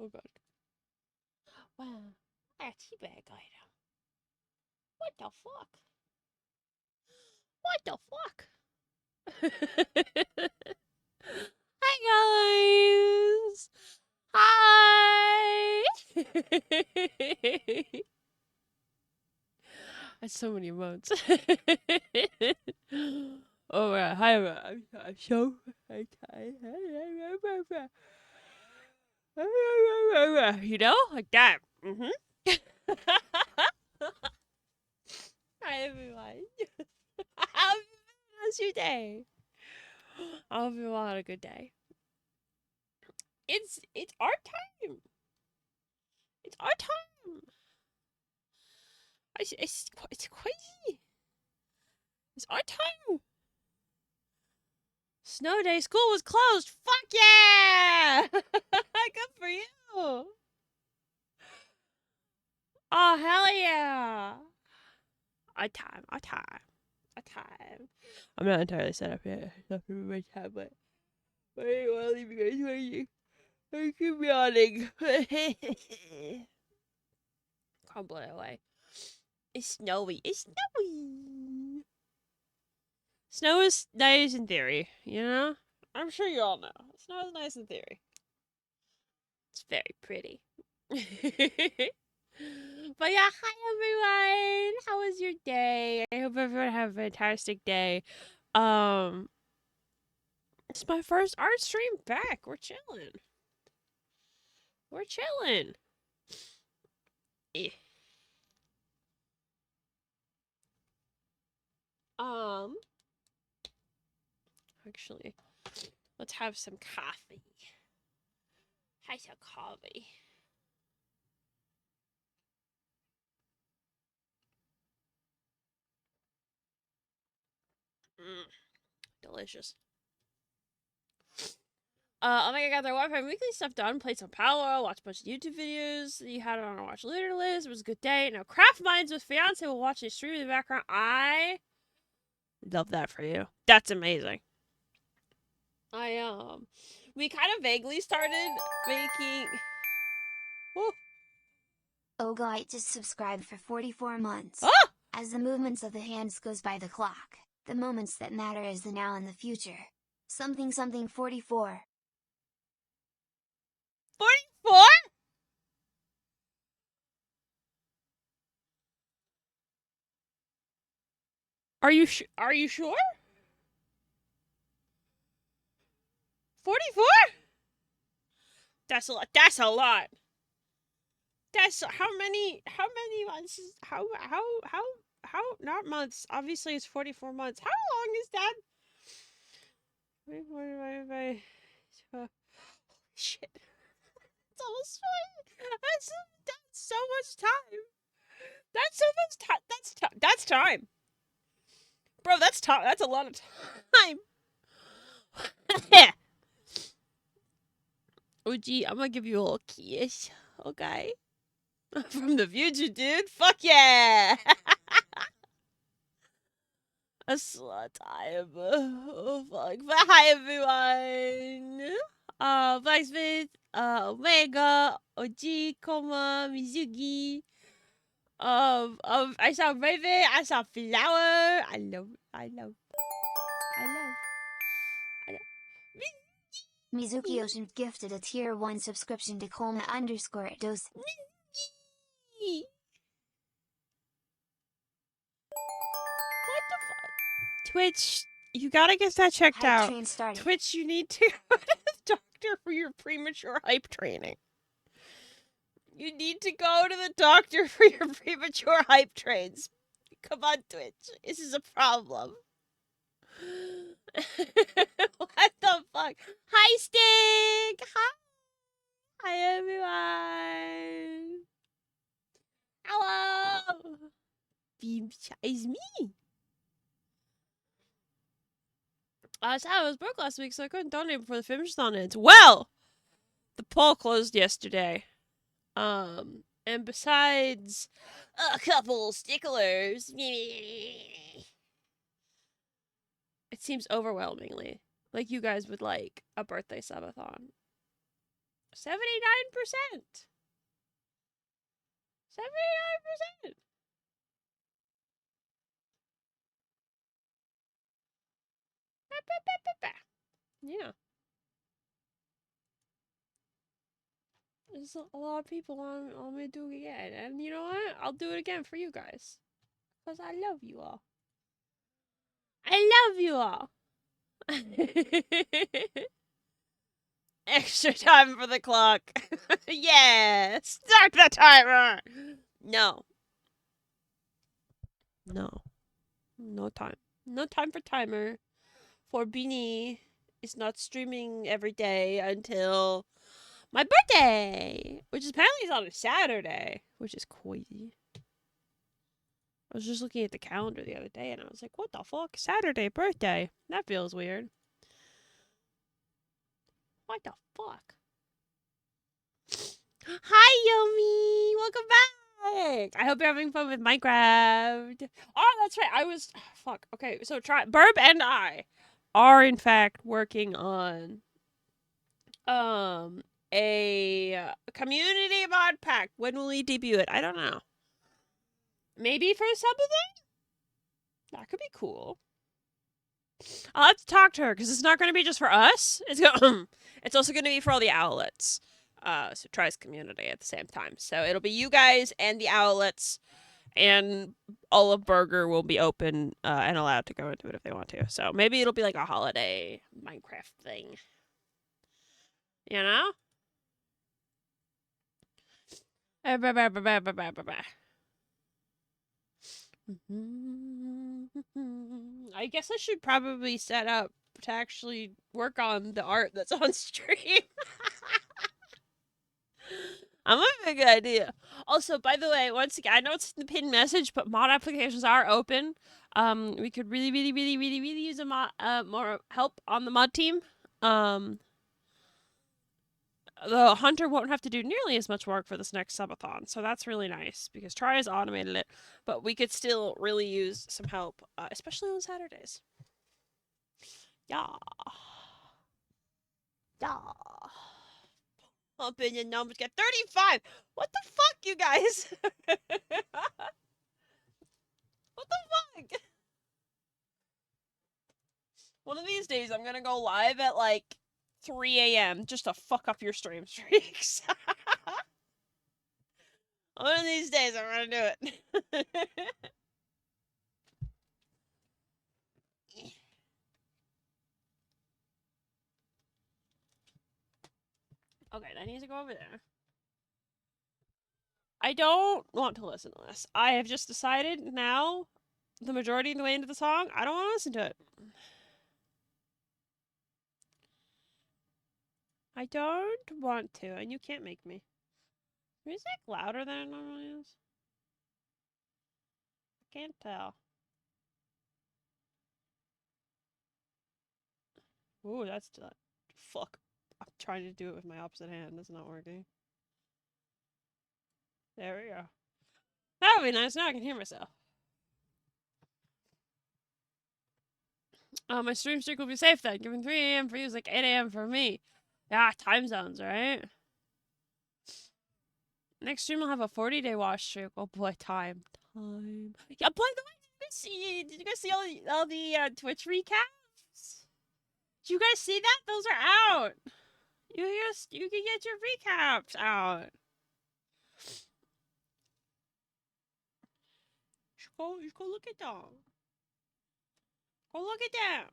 Oh god. Wow. I got a teabag item. What the fuck? What the fuck? Hi guys! Hi! That's so many emotes. Oh my god, hi, I'm so you know, like that. Hi everyone. How's your day? I hope you all had a good day. It's our time. It's our time. It's crazy. It's our time. Snow day. School was closed. Fuck yeah! Good for you. Oh hell yeah! Our time. Our time. Our time. I'm not entirely set up yet. Not for my time, but I don't want to leave you guys waiting. I keep yawning. Can't blow it away. It's snowy. It's snowy. Snow is nice in theory, you know? I'm sure you all know. Snow is nice in theory. It's very pretty. But yeah, hi everyone. How was your day? I hope everyone had a fantastic day. It's my first art stream back. We're chilling. We're chilling. Eh. Actually, let's have some coffee. Have some coffee. Delicious. Oh my god, got their Wi-Fi weekly stuff done. Played some Power, watched a bunch of YouTube videos. You had it on our watch later list. It was a good day. Now, Craft Minds with Fiance will watch a stream in the background. I love that for you. That's amazing. We kind of vaguely started making. Oh. Guy just subscribed for 44 months. Ah! As the movements of the hands goes by the clock, the moments that matter is the now and the future. Something 44. 44? Are you sure? 44? That's a lot. That's a lot. That's how many months is how not months. Obviously it's 44 months. How long is that? Shit. It's almost 4. That's so much time. That's so much time. That's time. Bro, that's time. That's a lot of time. Oh gee, I'm gonna give you a little kiss. Okay. From the future, dude. Fuck yeah. A slut time. Oh fuck. But hi everyone. Blacksmith, Omega, OG, Koma, Mizugi. I saw Raven, I saw Flower. I love. Mizuki Ocean gifted a tier 1 subscription to Colma_dos. Mizuki. What the fuck? Twitch, you gotta get that checked Hype out. train started. Twitch, you need to go to the doctor for your premature hype training. You need to go to the doctor for your premature hype trains. Come on, Twitch. This is a problem. What the fuck? Hi, Stick! Hi, everyone! Hello! It's me! So I was broke last week, so I couldn't donate before the finish-thon ends. Well! The poll closed yesterday. And besides a couple sticklers, it seems overwhelmingly like you guys would like a birthday subathon. 79%. 79%. Yeah. There's a lot of people on me to do it again. And you know what? I'll do it again for you guys. Because I love you all. I love you all. Extra time for the clock. Yeah. Start the timer. No. No. No time. No time for timer. For Beanie is not streaming every day until my birthday, which is apparently is on a Saturday, which is crazy. I was just looking at the calendar the other day and I was like, what the fuck? Saturday birthday? That feels weird. What the fuck? Hi, Yomi! Welcome back! I hope you're having fun with Minecraft. Oh, that's right. I was... Fuck. Okay, so Burb and I are, in fact, working on a community mod pack. When will we debut it? I don't know. Maybe for something? That could be cool. I'll have to talk to her because it's not going to be just for us. It's also going to be for all the outlets. So tries community at the same time. So it'll be you guys and the outlets, and all of Burger will be open and allowed to go into it if they want to. So maybe it'll be like a holiday Minecraft thing. You know? I guess I should probably set up to actually work on the art that's on stream. I'm having a good idea. Also, by the way, once again, I know it's in the pinned message, but mod applications are open. We could really use a more help on the mod team. The hunter won't have to do nearly as much work for this next subathon, so that's really nice because Try has automated it, but we could still really use some help, especially on Saturdays. Yeah. Yeah. Opinion numbers get 35. What the fuck, you guys? What the fuck? One of these days, I'm gonna go live at like 3 a.m. just to fuck up your stream streaks. One of these days, I'm gonna do it. Okay, I need to go over there. I don't want to listen to this. I have just decided now, the majority of the way into the song, I don't want to listen to it. I don't want to, and you can't make me. Music louder than it normally is? I can't tell. Ooh, that's... Fuck. I'm trying to do it with my opposite hand. That's not working. There we go. That would be nice. Now I can hear myself. My stream streak will be safe then. Given 3 a.m. for you is like 8 a.m. for me. Yeah, time zones, right? Next stream will have a 40-day watch streak. Oh boy, time. Yeah, by the way, did you guys see all the Twitch recaps? Did you guys see that? Those are out. You can get your recaps out. You go look at them. Go look at them.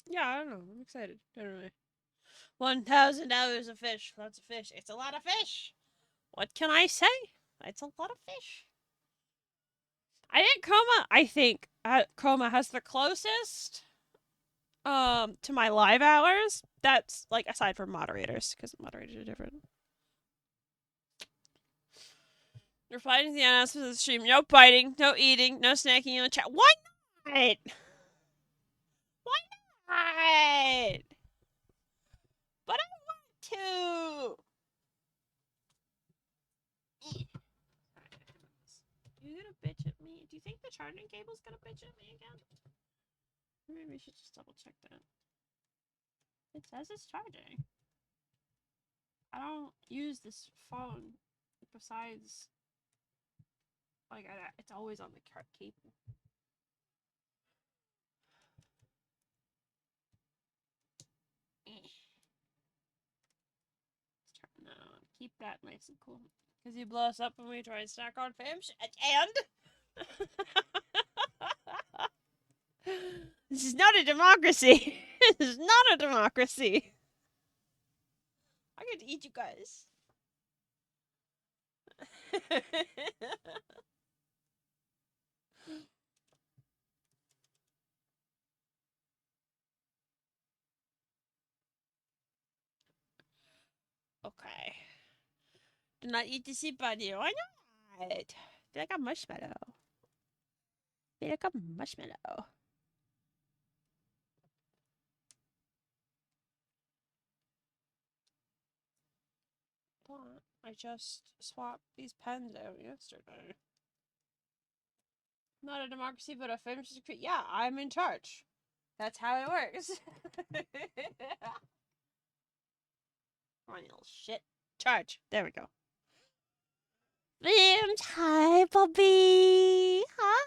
Yeah, I don't know. I'm excited. Anyway. $1,000 a fish. Lots of fish. It's a lot of fish. What can I say? It's a lot of fish. I think Chroma has the closest to my live hours. That's like aside from moderators, because moderators are different. You're fighting the announcements of the stream. No biting, no eating, no snacking in the chat. Why not? Why not? But I want to. You gonna bitch at me? Do you think the charging cable's gonna bitch at me again? Maybe we should just double check that. It says it's charging. I don't use this phone besides, like, it's always on the cable. Let's turn that on. Keep that nice and cool. Because you blow us up when we try to snack on fam shit. And this is not a democracy. This is not a democracy. I get to eat you guys. Okay. Do not eat the soup on you. Why not? Be like a marshmallow. Be like a marshmallow. I just swapped these pens out yesterday. Not a democracy, but a famous secret. Yeah, I'm in charge. That's how it works. Come on, you little shit. Charge. There we go. Limbs, hi, Bobby. Hi.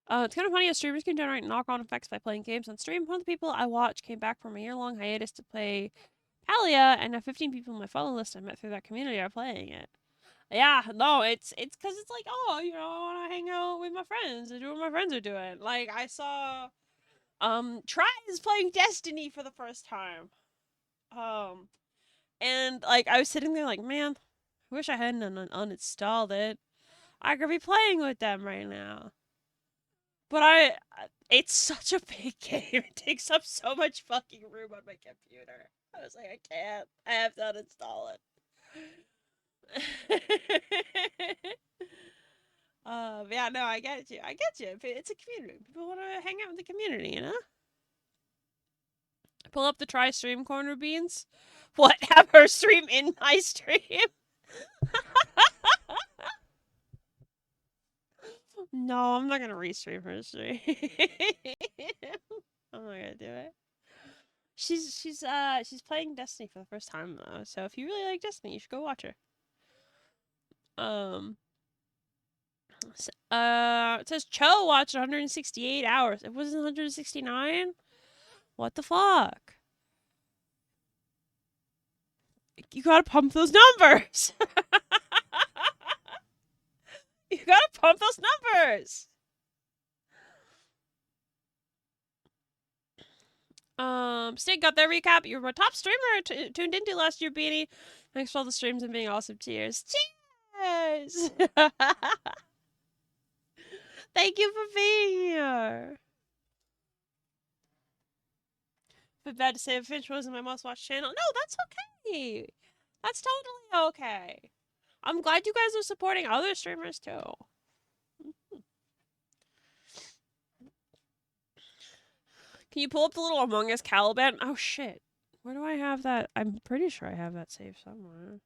It's kind of funny how streamers can generate knock-on effects by playing games on stream. One of the people I watch came back from a year-long hiatus to play Palia, and now 15 people on my follow list I met through that community are playing it. Yeah, no, it's because it's like, oh, you know, I want to hang out with my friends and do what my friends are doing. Like, I saw, Try is playing Destiny for the first time. And, like, I was sitting there like, man, I wish I hadn't uninstalled it. I could be playing with them right now. But it's such a big game. It takes up so much fucking room on my computer. I was like, I can't. I have to uninstall it. Yeah, no, I get you. I get you. It's a community. People want to hang out with the community, you know? Pull up the try stream corner, Beans. What? Have her stream in my stream? No, I'm not gonna restream her stream. I'm not gonna do it. She's playing Destiny for the first time though, so if you really like Destiny, you should go watch her. It says Cho watched 168 hours. It wasn't 169. What the fuck? You gotta pump those numbers. You gotta pump those numbers. Stig got their recap. You were my top streamer tuned into last year, Beanie. Thanks for all the streams and being awesome. Cheers. Cheers. Thank you for being here. But bad to say if Finch wasn't my most watched channel. No, that's okay. That's totally okay. I'm glad you guys are supporting other streamers too. Can you pull up the little Among Us Caliban? Oh shit. Where do I have that? I'm pretty sure I have that saved somewhere.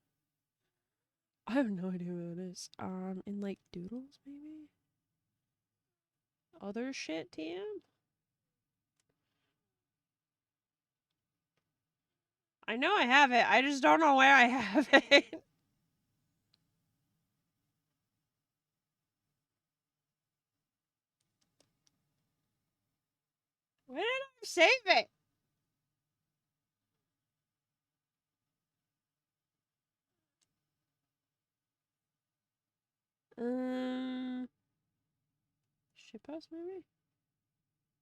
I have no idea where it is. In like Doodles maybe? Other shit, TM? I know I have it. I just don't know where I have it. Where did I save it? Shitpost maybe?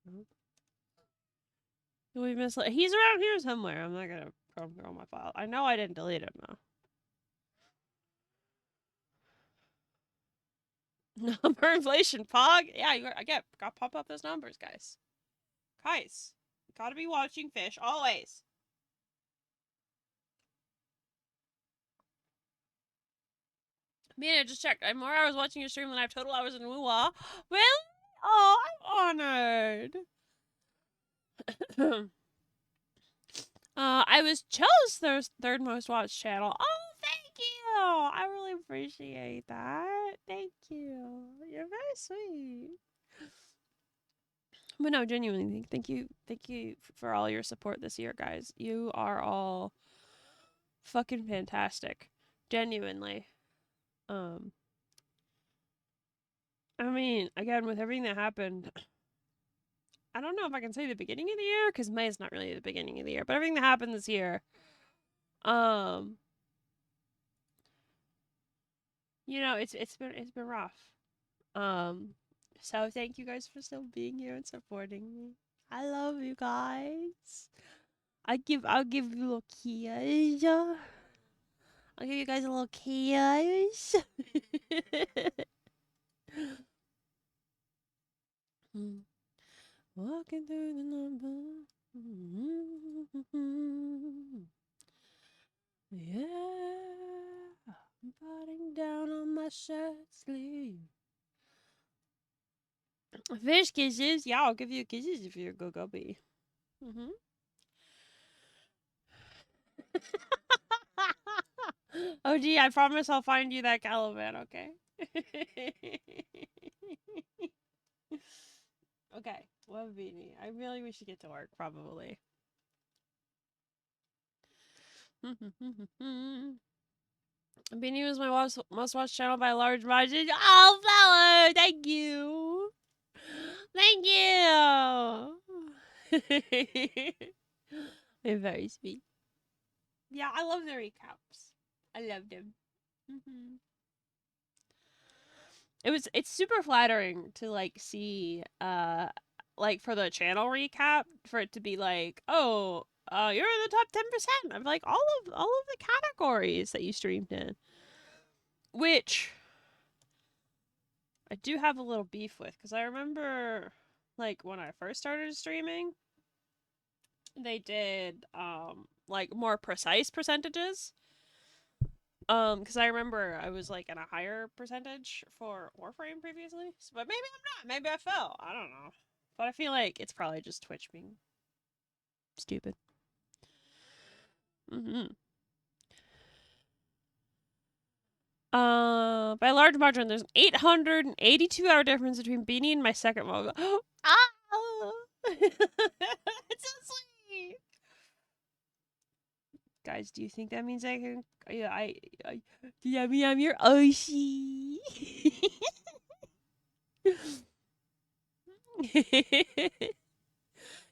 Nope. We missed. He's around here somewhere. I'm not gonna go through all my file. I know I didn't delete him though. Number inflation, Pog. Yeah, I gotta pump up those numbers, guys. Guys, gotta be watching fish always. Man, I just checked. I have more hours watching your stream than I have total hours in Woo-Wah. Really? Oh, I'm honored. I was Cho's third most watched channel. Oh, thank you. I really appreciate that. Thank you. You're very sweet. But no, genuinely, thank you for all your support this year, guys. You are all fucking fantastic. Genuinely. I mean, again, with everything that happened, I don't know if I can say the beginning of the year, because May is not really the beginning of the year, but everything that happened this year, you know, it's been rough. So thank you guys for still being here and supporting me. I love you guys. I'll give you a little kiss. I'll give you guys a little kiss. Walking through the number. Yeah. I'm biting down on my shirt sleeve. Fish kisses. Yeah, I'll give you kisses if you're a good guppy. Oh, gee, I promise I'll find you that Caliban, okay? Okay, love Beanie. I really wish to get to work, probably. Beanie was my most watched channel by a large margin. Oh, Flower! Thank you! Thank you! They're very sweet. Yeah, I love the recaps. I love them. It's super flattering to like see like for the channel recap for it to be like, oh, you're in the top 10% of like all of the categories that you streamed in, which I do have a little beef with, because I remember like when I first started streaming, they did like more precise percentages. Because I remember I was like in a higher percentage for Warframe previously, but maybe I'm not. Maybe I fell. I don't know. But I feel like it's probably just Twitch being stupid. By a large margin, there's an 882-hour difference between Beanie and my second one. Ah! It's so sweet. Guys, do you think that means I can? Yeah, yeah, me, I'm your Oshi.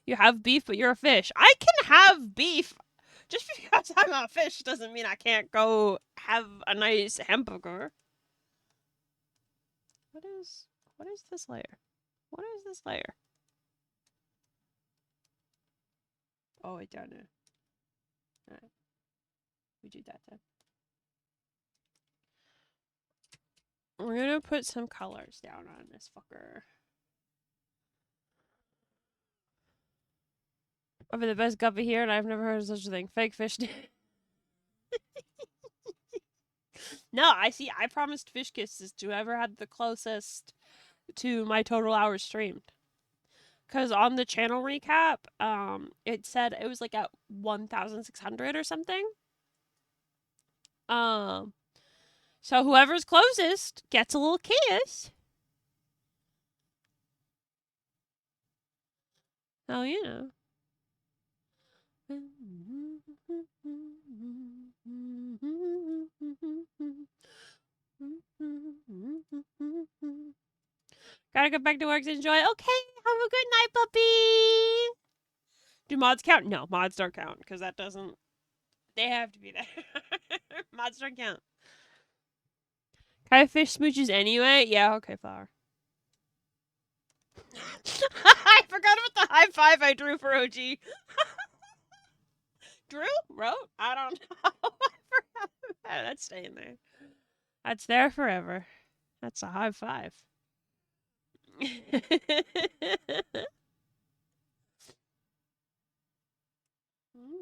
You have beef, but you're a fish. I can have beef. Just because I'm a fish doesn't mean I can't go have a nice hamburger. What is this layer? What is this layer? Oh, wait, down there. Alright. We do that then. We're gonna put some colors down on this fucker. I'll be the best guppy here, and I've never heard of such a thing. Fake fish. No, I promised fish kisses to whoever had the closest to my total hours streamed. Because on the channel recap, it said it was like at 1,600 or something. So whoever's closest gets a little kiss. Oh, you know. Gotta go back to work to enjoy. Okay, have a good night, puppy. Do mods count? No, mods don't count, because that doesn't... They have to be there. Mods don't count. Can I fish smooches anyway? Yeah, okay, Flower. I forgot about the high five I drew for OG. Drew? Wrote? I don't know. I forgot about it. That's staying there. That's there forever. That's a high five. It's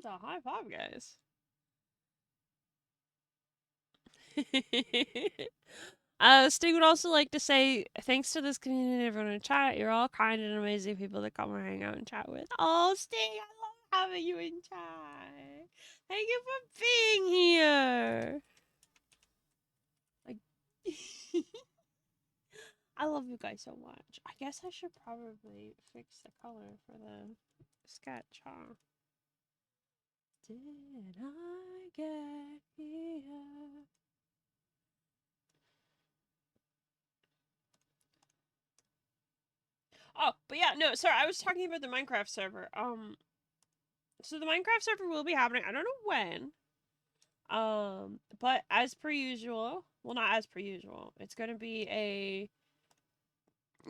a high five, guys. Sting would also like to say thanks to this community and everyone in chat. You're all kind and amazing people to come and hang out and chat with. Oh, Sting, I love having you in chat. Thank you for being here. I I love you guys so much. I guess I should probably fix the color for the sketch, huh? Did I get here? Oh, but yeah, no, sorry, I was talking about the Minecraft server. So the Minecraft server will be happening. I don't know when. But as per usual, well, not as per usual. It's gonna be a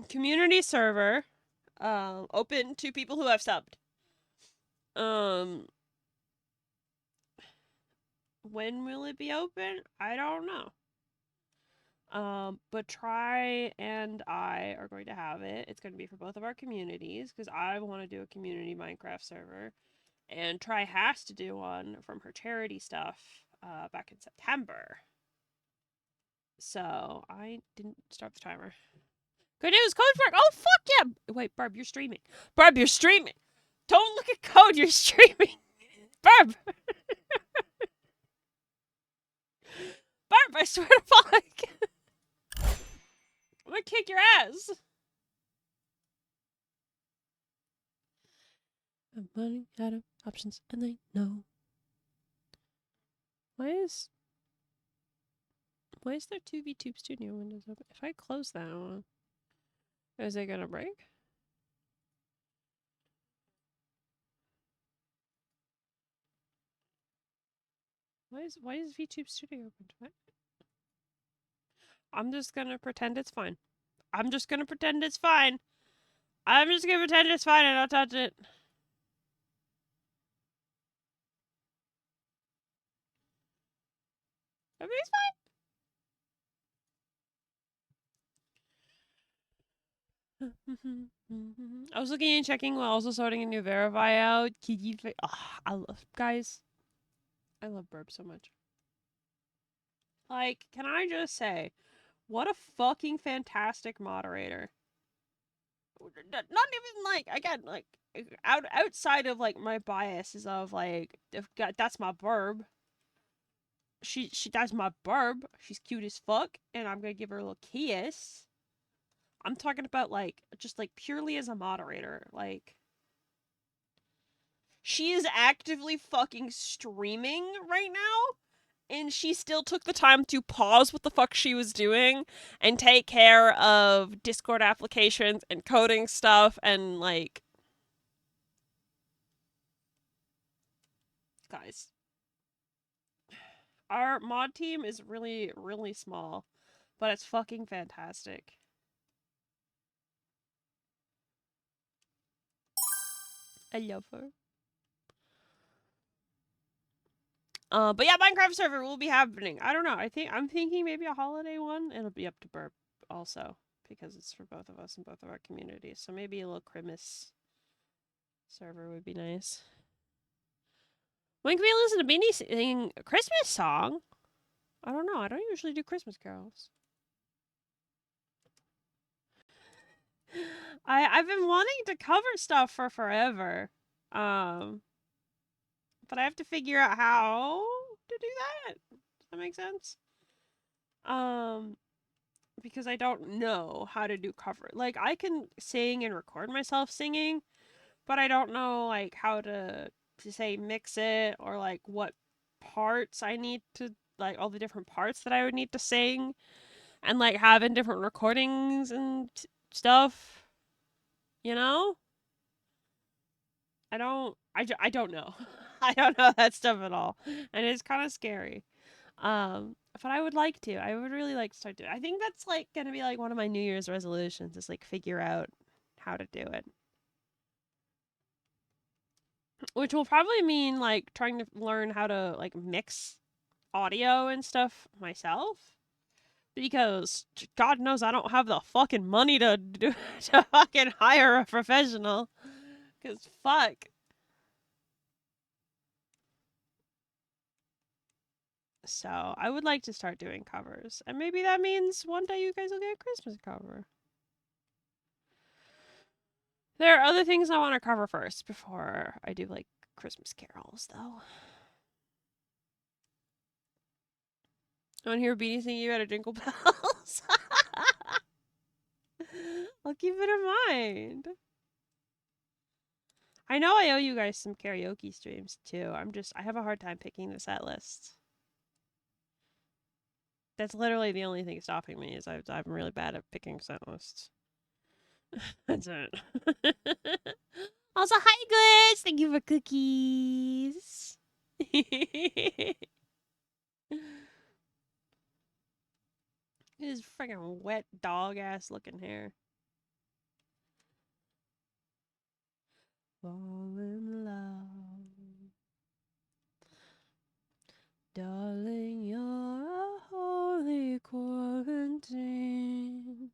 community server, open to people who have subbed. Um, when will it be open? I don't know. But Try and I are going to have it. It's going to be for both of our communities because I want to do a community Minecraft server, and Try has to do one from her charity stuff back in September. So I didn't start the timer. Good news, code's work. Oh fuck yeah! Wait, Barb, you're streaming. Barb, you're streaming. Don't look at code. You're streaming. Barb. Barb, I swear to fuck. I'm gonna kick your ass. I'm running out of options, and they know. Why is there two VTube Studio windows open? If I close that one, is it gonna break? Why is VTube Studio open? What? I'm just gonna pretend it's fine. I'm just gonna pretend it's fine. I'm just gonna pretend it's fine and not touch it. Everything's fine. I was looking and checking while also sorting a new verify out. I love guys. I love Burp so much. Like, can I just say, what a fucking fantastic moderator. Not even like, again, like outside of like my biases of like, if God, that's my burb. That's my burb. She's cute as fuck, and I'm gonna give her a little kiss. I'm talking about like just like purely as a moderator, like she is actively fucking streaming right now, and she still took the time to pause what the fuck she was doing and take care of Discord applications and coding stuff and like guys. Our mod team is really, really small, but it's fucking fantastic. I love her. But yeah, Minecraft server will be happening. I don't know. I'm thinking maybe a holiday one. It'll be up to Burp also because it's for both of us and both of our communities. So maybe a little Christmas server would be nice. When can we listen to Beanie sing a Christmas song? I don't know. I don't usually do Christmas carols. I've been wanting to cover stuff for forever. But I have to figure out how to do that. Does that make sense? Because I don't know how to do cover. Like I can sing and record myself singing, but I don't know like how to say mix it or like what parts I need to like all the different parts that I would need to sing and like have in different recordings and stuff. You know? I don't know. I don't know that stuff at all. And it's kind of scary. But I would like to. I would really like to start doing it. I think that's like gonna be like one of my New Year's resolutions is like figure out how to do it. Which will probably mean like trying to learn how to like mix audio and stuff myself. Because God knows I don't have the fucking money to to fucking hire a professional. Cause fuck. So I would like to start doing covers. And maybe that means one day you guys will get a Christmas cover. There are other things I want to cover first before I do like Christmas carols, though. I want to hear Beanie singing about a Jingle Bells. I'll keep it in mind. I know I owe you guys some karaoke streams too. I have a hard time picking the set list. That's literally the only thing stopping me is I'm really bad at picking set lists. That's it. Also, hi, Glitz! Thank you for cookies. His freaking wet dog ass looking hair. Fall in love. Darling, you're a holy quarantine.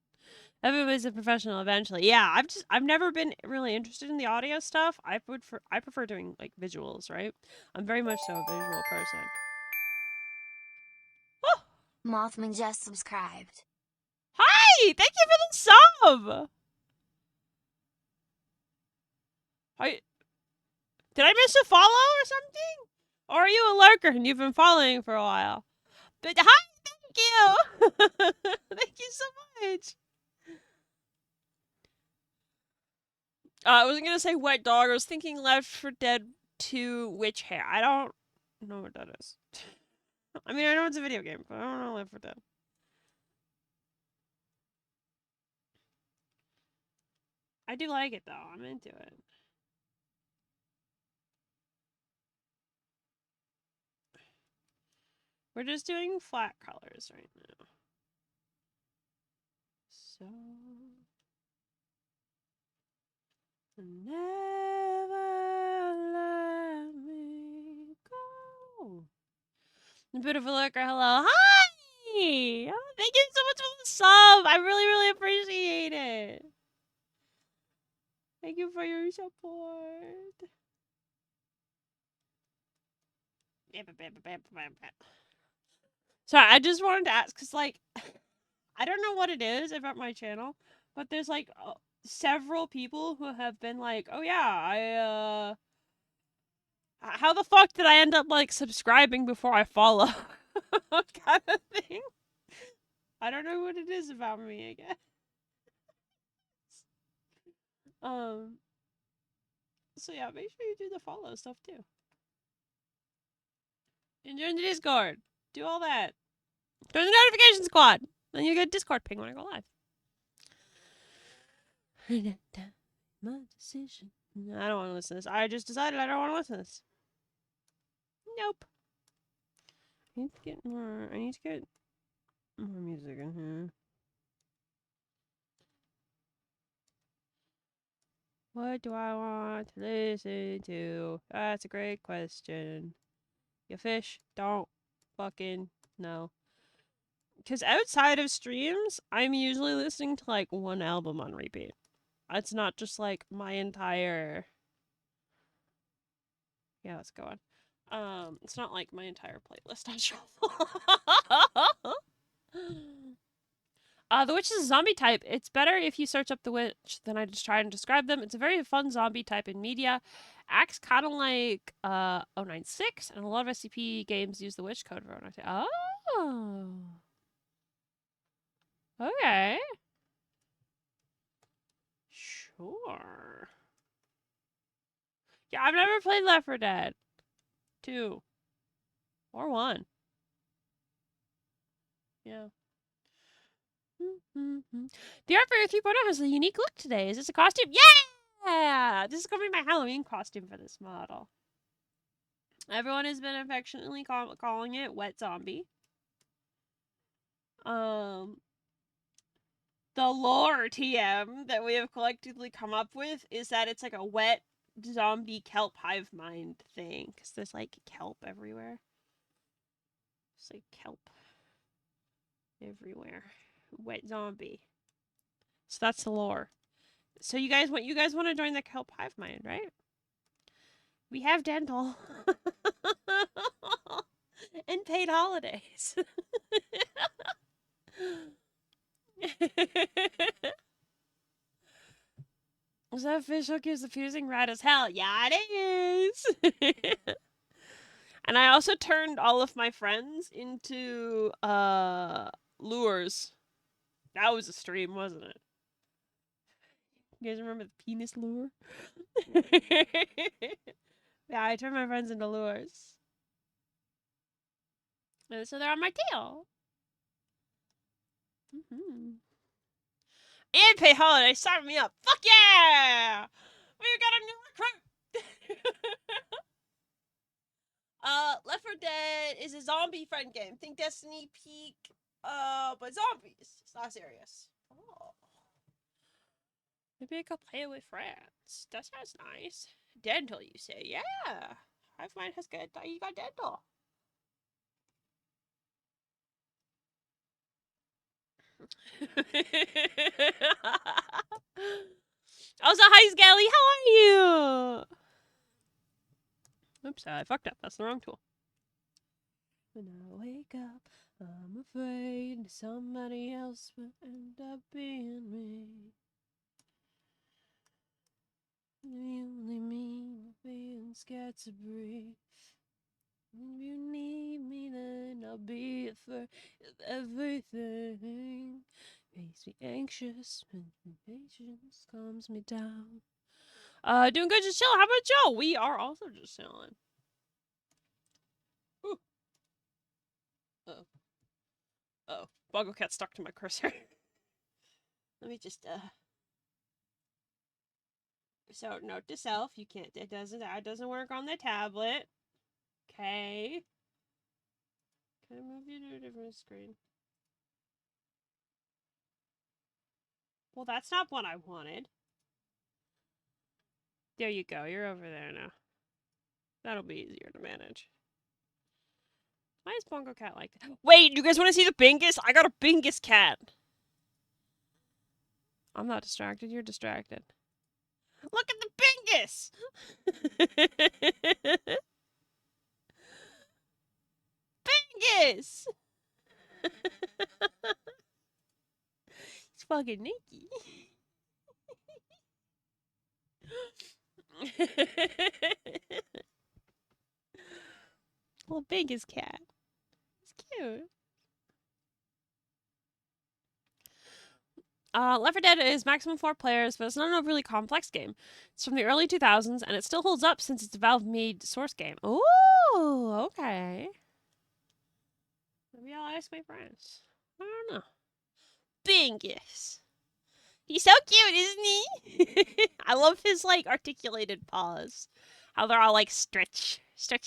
Everybody's a professional eventually. Yeah, I've never been really interested in the audio stuff. I prefer doing like visuals, right? I'm very much so a visual person. Oh, Mothman just subscribed. hi! Thank you for the sub. Did I miss a follow or something? Or are you a lurker and you've been following for a while? But hi, thank you. Thank you so much. I wasn't gonna say wet dog. I was thinking Left 4 Dead 2 witch hair. I don't know what that is. I mean, I know it's a video game, but I don't know Left 4 Dead. I do like it though. I'm into it. We're just doing flat colors right now. So never let me go. Beautiful lurker, hello. Hi! Oh, thank you so much for the sub. I really, really appreciate it. Thank you for your support. Sorry, I just wanted to ask, because, like, I don't know what it is about my channel, but there's, like, several people who have been like, oh, yeah, how the fuck did I end up, like, subscribing before I follow? Kind of thing. I don't know what it is about me, I guess. So yeah, make sure you do the follow stuff too. And join the Discord. Do all that. Join the notification squad. Then you get a Discord ping when I go live. My decision. I don't want to listen to this. I just decided I don't want to listen to this. Nope. I need to get more music in here. What do I want to listen to? That's a great question. You fish? Don't fucking know. Because outside of streams, I'm usually listening to like one album on repeat. It's not just like my entire. Yeah, let's go on. It's not like my entire playlist on shuffle. The witch is a zombie type. It's better if you search up the witch than I just try and describe them. It's a very fun zombie type in media. Acts kind of like 096, and a lot of SCP games use the witch code for 096. Oh. Okay. Sure. Yeah, I've never played Left 4 Dead 2 or 1. Yeah. The art for your 3.0 has a unique look today. Is this a costume? Yeah! This is going to be my Halloween costume for this model. Everyone has been affectionately calling it Wet Zombie. The lore TM that we have collectively come up with is that it's like a wet zombie kelp hive mind thing. Because there's like kelp everywhere. It's like kelp everywhere. Wet zombie. So that's the lore. So you guys want to join the kelp hive mind, right? We have dental and paid holidays. Is that fish hook is confusing rad as hell? Yeah, it is. And I also turned all of my friends into lures. That was a stream, wasn't it? You guys remember the penis lure? Yeah, I turn my friends into lures. And so they're on my tail. And pay holiday, sign me up. Fuck yeah! We got a new recruit! Left 4 Dead is a zombie friend game. Think Destiny Peak, but zombies. It's not serious. Oh. Maybe I could play it with friends. That sounds nice. Dental, you say? Yeah. Hive Mind has good. You got dental. Also, hi, Skelly. How are you? Oops, I fucked up. That's the wrong tool. When I wake up, I'm afraid somebody else will end up being me. You only mean being scared to breathe. If you need me, then I'll be at first with everything. Makes me anxious when impatience calms me down. Doing good, just chilling. How about Joe? We are also just chilling. Ooh. Oh, Boggle Cat stuck to my cursor. Let me just So note to self, you can't. That doesn't work on the tablet. Okay. Can I move you to a different screen? Well, that's not what I wanted. There you go. You're over there now. That'll be easier to manage. Why is Bongo Cat like that? Wait, you guys want to see the Bingus? I got a Bingus cat. I'm not distracted. You're distracted. Look at the Bingus! Bingus! It's fucking Nikki. Little Bingus cat. It's cute. Left 4 Dead is maximum 4 players, but it's not a really complex game. It's from the early 2000s, and it still holds up since it's a Valve-made source game. Ooh, okay. Maybe I'll ask my friends. I don't know. Bingus. He's so cute, isn't he? I love his, like, articulated paws. How they're all, like, stretch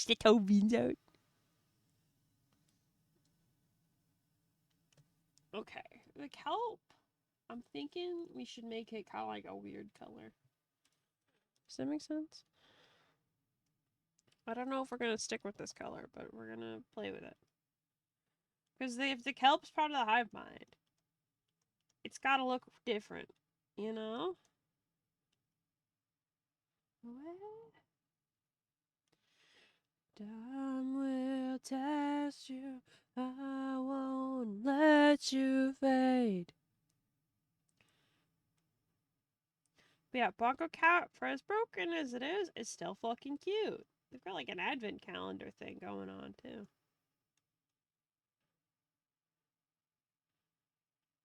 the toe beans out. Okay. The kelp. I'm thinking we should make it kind of like a weird color. Does that make sense? I don't know if we're going to stick with this color, but we're going to play with it. Because if the kelp's part of the hive mind, it's got to look different, you know? What? Time will test you. I won't let you fade. But yeah, Bongo Cat, for as broken as it is, it's still fucking cute. They've got like an advent calendar thing going on too.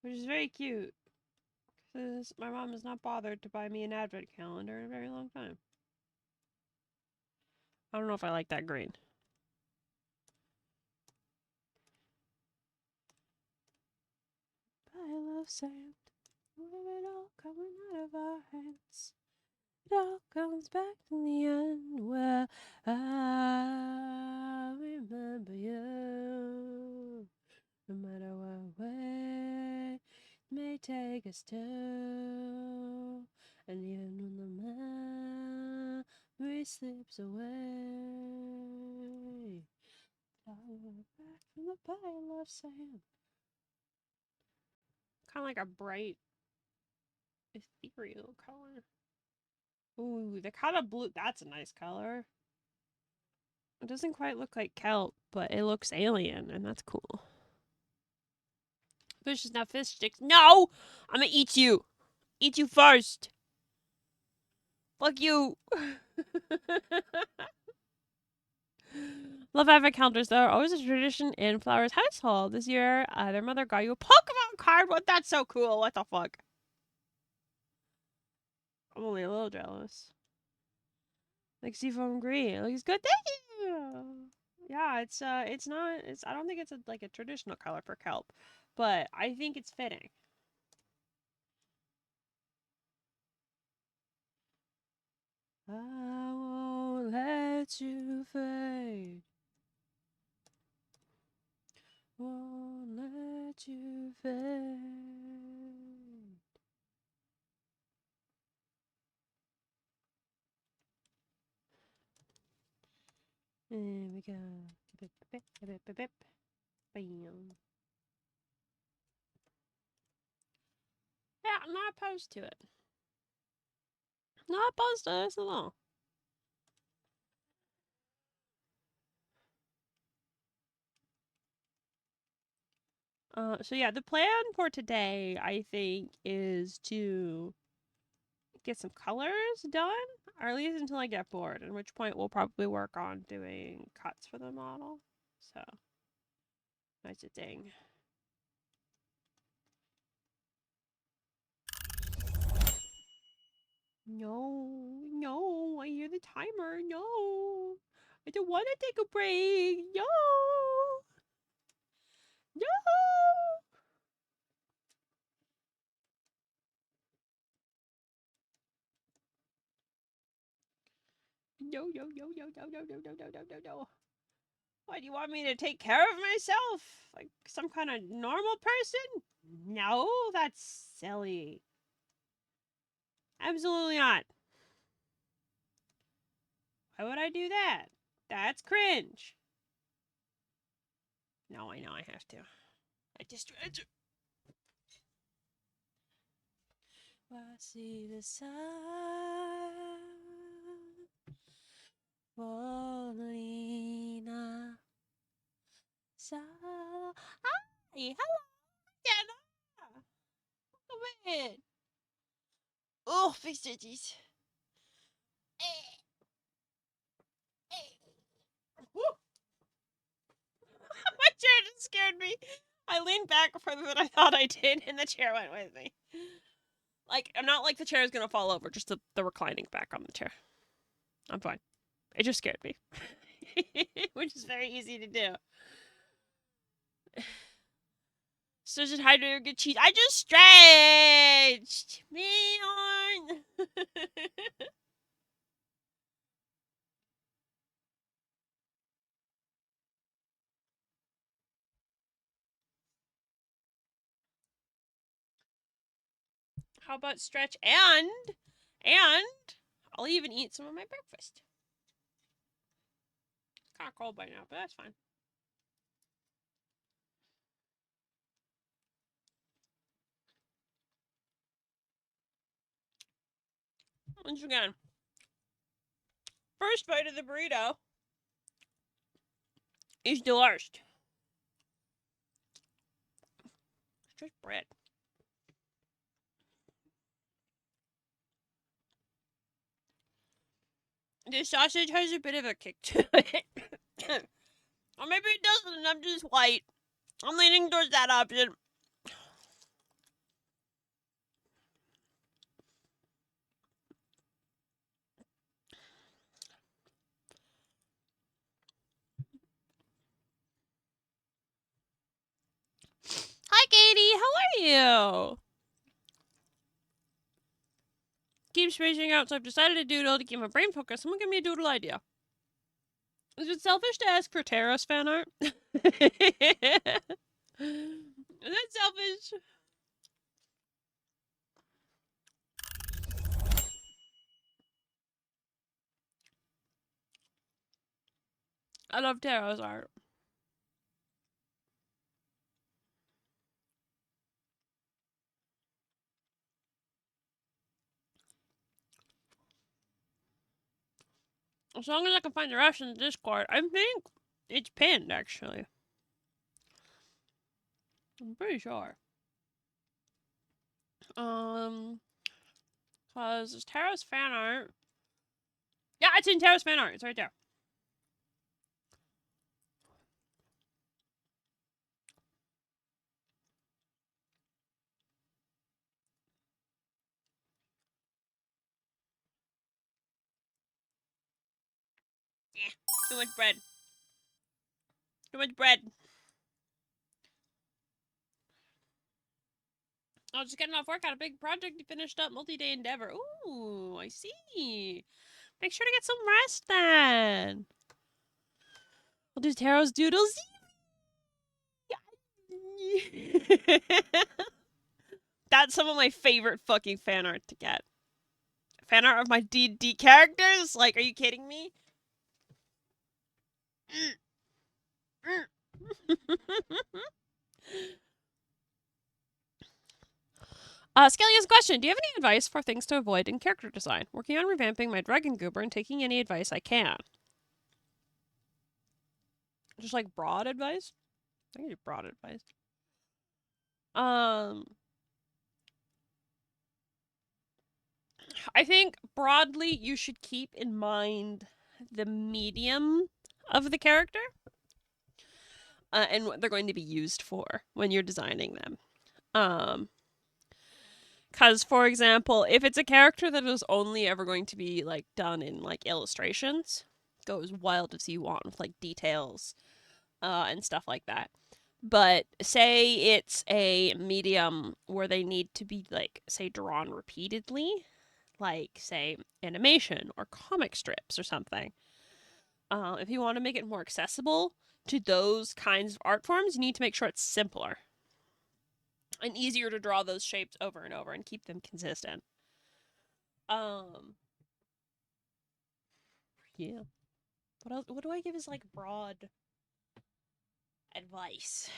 Which is very cute. Because my mom has not bothered to buy me an advent calendar in a very long time. I don't know if I like that green. Pile of sand, with it all coming out of our hands. It all comes back in the end where I remember you. No matter what way it may take us to, and even when the memory slips away, I'll back from the pile of sand. Kind of like a bright, ethereal color. Ooh, the kind of blue. That's a nice color. It doesn't quite look like kelp, but it looks alien, and that's cool. Fish is not fish sticks. No! I'm gonna eat you. Eat you first. Fuck you. Love advent calendars, though, are always a tradition in Flower's household. This year, their mother got you a Pokemon card. What? That's so cool. What the fuck? I'm only a little jealous. Like seafoam green. It looks good. Thank you. Yeah, it's not. I don't think it's like a traditional color for kelp, but I think it's fitting. I won't let you fade. Won't let you fade. There we go. Bip, bip, bip, bip, bip. Bam. Yeah, I'm not opposed to it. Not opposed to this at all. So yeah, the plan for today, I think, is to get some colors done, or at least until I get bored, at which point we'll probably work on doing cuts for the model. So, that's a thing. No, I hear the timer. No, I don't want to take a break. No. No. What, do you want me to take care of myself? Like some kind of normal person? No, that's silly. Absolutely not. Why would I do that? That's cringe. No, I know I have to. I just tried to. I see the sun falling on. Hi, hello, Jenna. Come in. Oh, face itches. My chair just scared me. I leaned back further than I thought I did, and the chair went with me. Like, I'm not like the chair is gonna fall over, just the reclining back on the chair. I'm fine. It just scared me. Which is very easy to do. So just hide your good cheese. I just stretched! Man! How about stretch and I'll even eat some of my breakfast. It's kind of cold by now, but that's fine. Once again, first bite of the burrito is the worst. It's just bread. The sausage has a bit of a kick to it. Or maybe it doesn't and I'm just white. I'm leaning towards that option. Hi, Katie. How are you? Keep spacing out, so I've decided to doodle to keep my brain focused. Someone give me a doodle idea. Is it selfish to ask for Taros fan art? Is that selfish? I love Taros art. As long as I can find the rest in the Discord, I think it's pinned, actually. I'm pretty sure. Cause it's Taros fan art. Yeah, it's in Taros fan art. It's right there. Too much bread. Too much bread. I was just getting off work. Had a big project you finished up. Multi-day endeavor. Ooh, I see. Make sure to get some rest then. We'll do Tarot's Doodles. That's some of my favorite fucking fan art to get. Fan art of my D&D characters? Like, are you kidding me? Skelly's question. Do you have any advice for things to avoid in character design? Working on revamping my dragon goober and taking any advice I can. Just like broad advice? I can do broad advice. I think broadly you should keep in mind the medium of the character and what they're going to be used for when you're designing them. Because, for example, if it's a character that is only ever going to be like done in like illustrations, go as wild as you want with like details and stuff like that. But say it's a medium where they need to be like, say, drawn repeatedly, like say animation or comic strips or something. If you want to make it more accessible to those kinds of art forms, you need to make sure it's simpler and easier to draw those shapes over and over and keep them consistent. Yeah. What else? What do I give as like broad advice?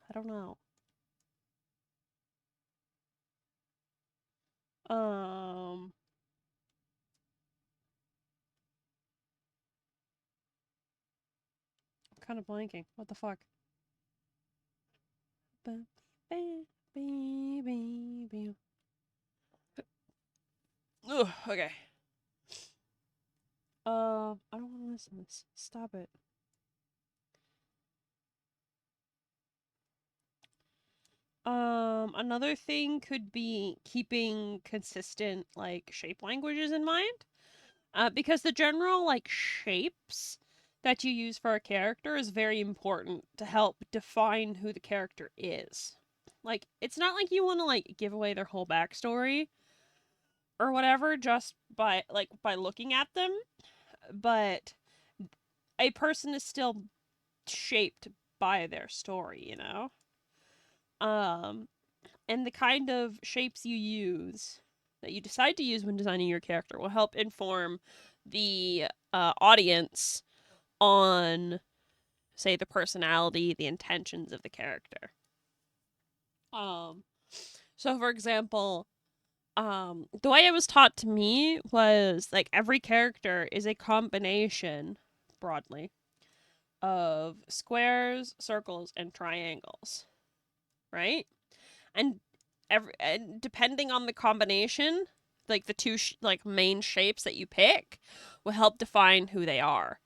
I don't know. I'm kind of blanking. What the fuck? Ugh, okay. I don't want to listen to this. Stop it. Another thing could be keeping consistent, like, shape languages in mind. Because the general, like, shapes that you use for a character is very important to help define who the character is. Like, it's not like you want to, like, give away their whole backstory or whatever just by looking at them, but a person is still shaped by their story, you know? And the kind of shapes you use, that you decide to use when designing your character, will help inform the audience on, say, the personality, the intentions of the character. So for example, the way it was taught to me was like every character is a combination, broadly, of squares, circles, and triangles, right? And depending on the combination, like the two like main shapes that you pick, will help define who they are.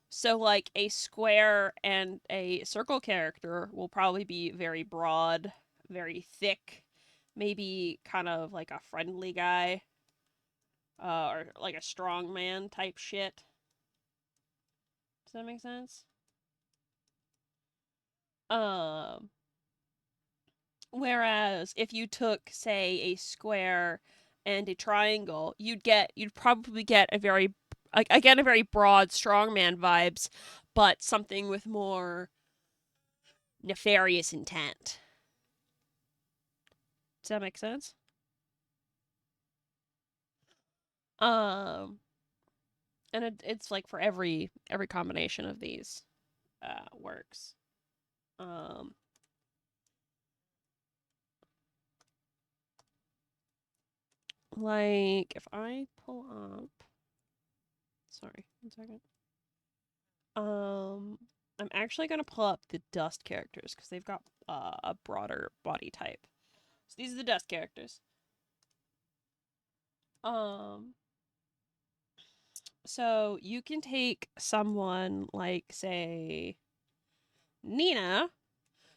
So like a square and a circle character will probably be very broad, very thick, maybe kind of like a friendly guy, or like a strong man type shit. Does that make sense? Um, Whereas if you took, say, a square and a triangle, you'd probably get a very, again, a very broad strongman vibes, but something with more nefarious intent. Does that make sense? Um, and it's like for every combination of these works. Um, like if I pull up, sorry, 1 second. I'm actually gonna pull up the dust characters because they've got a broader body type. So these are the dust characters. Um, so you can take someone like, say, Nina,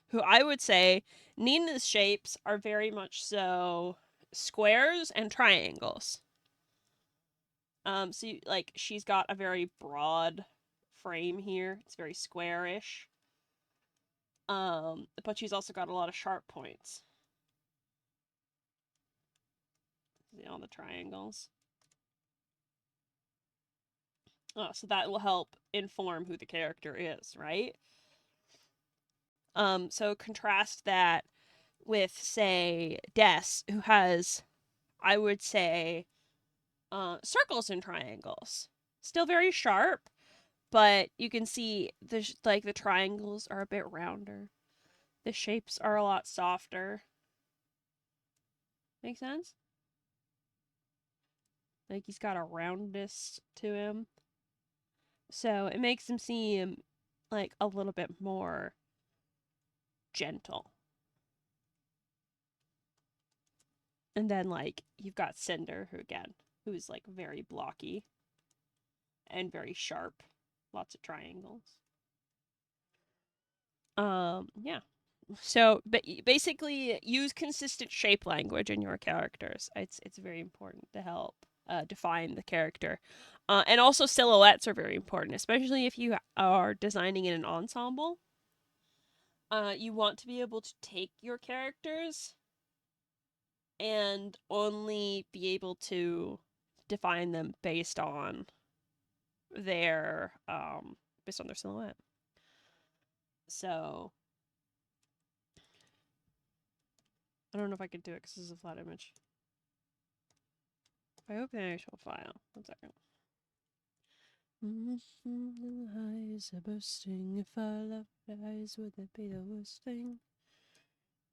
who I would say Nina's shapes are very much so squares and triangles. So like she's got a very broad frame here. It's very squarish. But she's also got a lot of sharp points. See all the triangles. So that will help inform who the character is, right? So contrast that with, say, Des, who has, I would say, circles and triangles. Still very sharp, but you can see the triangles are a bit rounder. The shapes are a lot softer. Make sense? Like, he's got a roundness to him. So it makes him seem like a little bit more gentle. And then, like, you've got Cinder, who's like very blocky and very sharp. Lots of triangles. Yeah. So, but basically, use consistent shape language in your characters. It's very important to help define the character. And also silhouettes are very important, especially if you are designing in an ensemble. You want to be able to take your characters and only be able to define them based on their silhouette. So I don't know if I could do it because this is a flat image. If I open the actual file, 1 second. Eyes are bursting. If I left eyes, would that be the worst thing?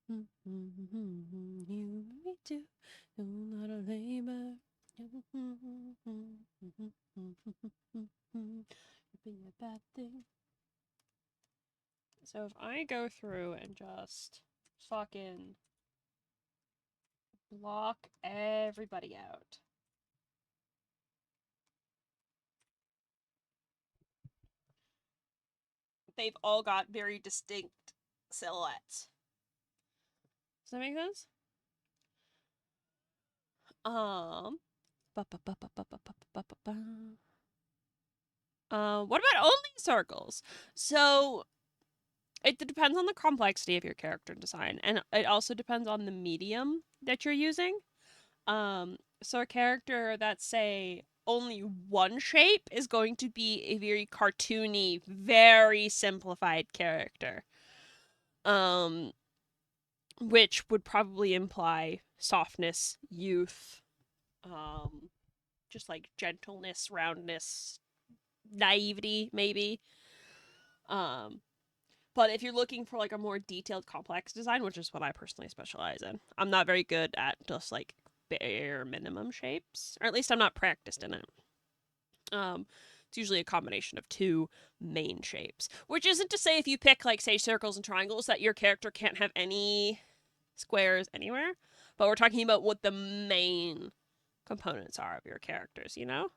You and me too. No, not a labor. It'd be a bad thing. So if I go through and just fucking block everybody out. They've all got very distinct silhouettes. Does that make sense? What about only circles? So it depends on the complexity of your character design, and it also depends on the medium that you're using. So a character that's, say, only one shape is going to be a very cartoony, very simplified character. Which would probably imply softness, youth, just like gentleness, roundness, naivety, maybe. But if you're looking for like a more detailed, complex design, which is what I personally specialize in, I'm not very good at just like bare minimum shapes, or at least I'm not practiced in it. It's usually a combination of two main shapes, which isn't to say if you pick like, say, circles and triangles that your character can't have any squares anywhere, but we're talking about what the main components are of your characters, you know?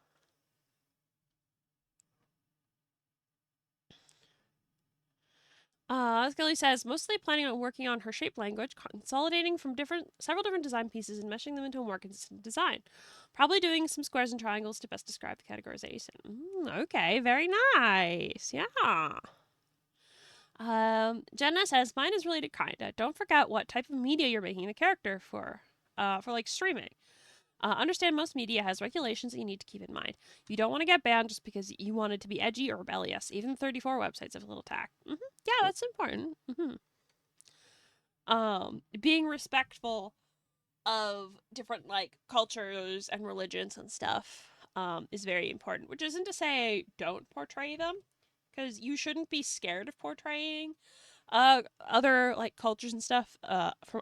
Kelly says, mostly planning on working on her shape language, consolidating from several different design pieces and meshing them into a more consistent design. Probably doing some squares and triangles to best describe the categorization. Okay, very nice. Yeah. Jenna says, mine is related kinda. Don't forget what type of media you're making the character for like streaming. Understand most media has regulations that you need to keep in mind. You don't want to get banned just because you want it to be edgy or rebellious. Even 34 websites have a little tack. Yeah, that's important. Being respectful of different like cultures and religions and stuff is very important. Which isn't to say don't portray them, because you shouldn't be scared of portraying other like cultures and stuff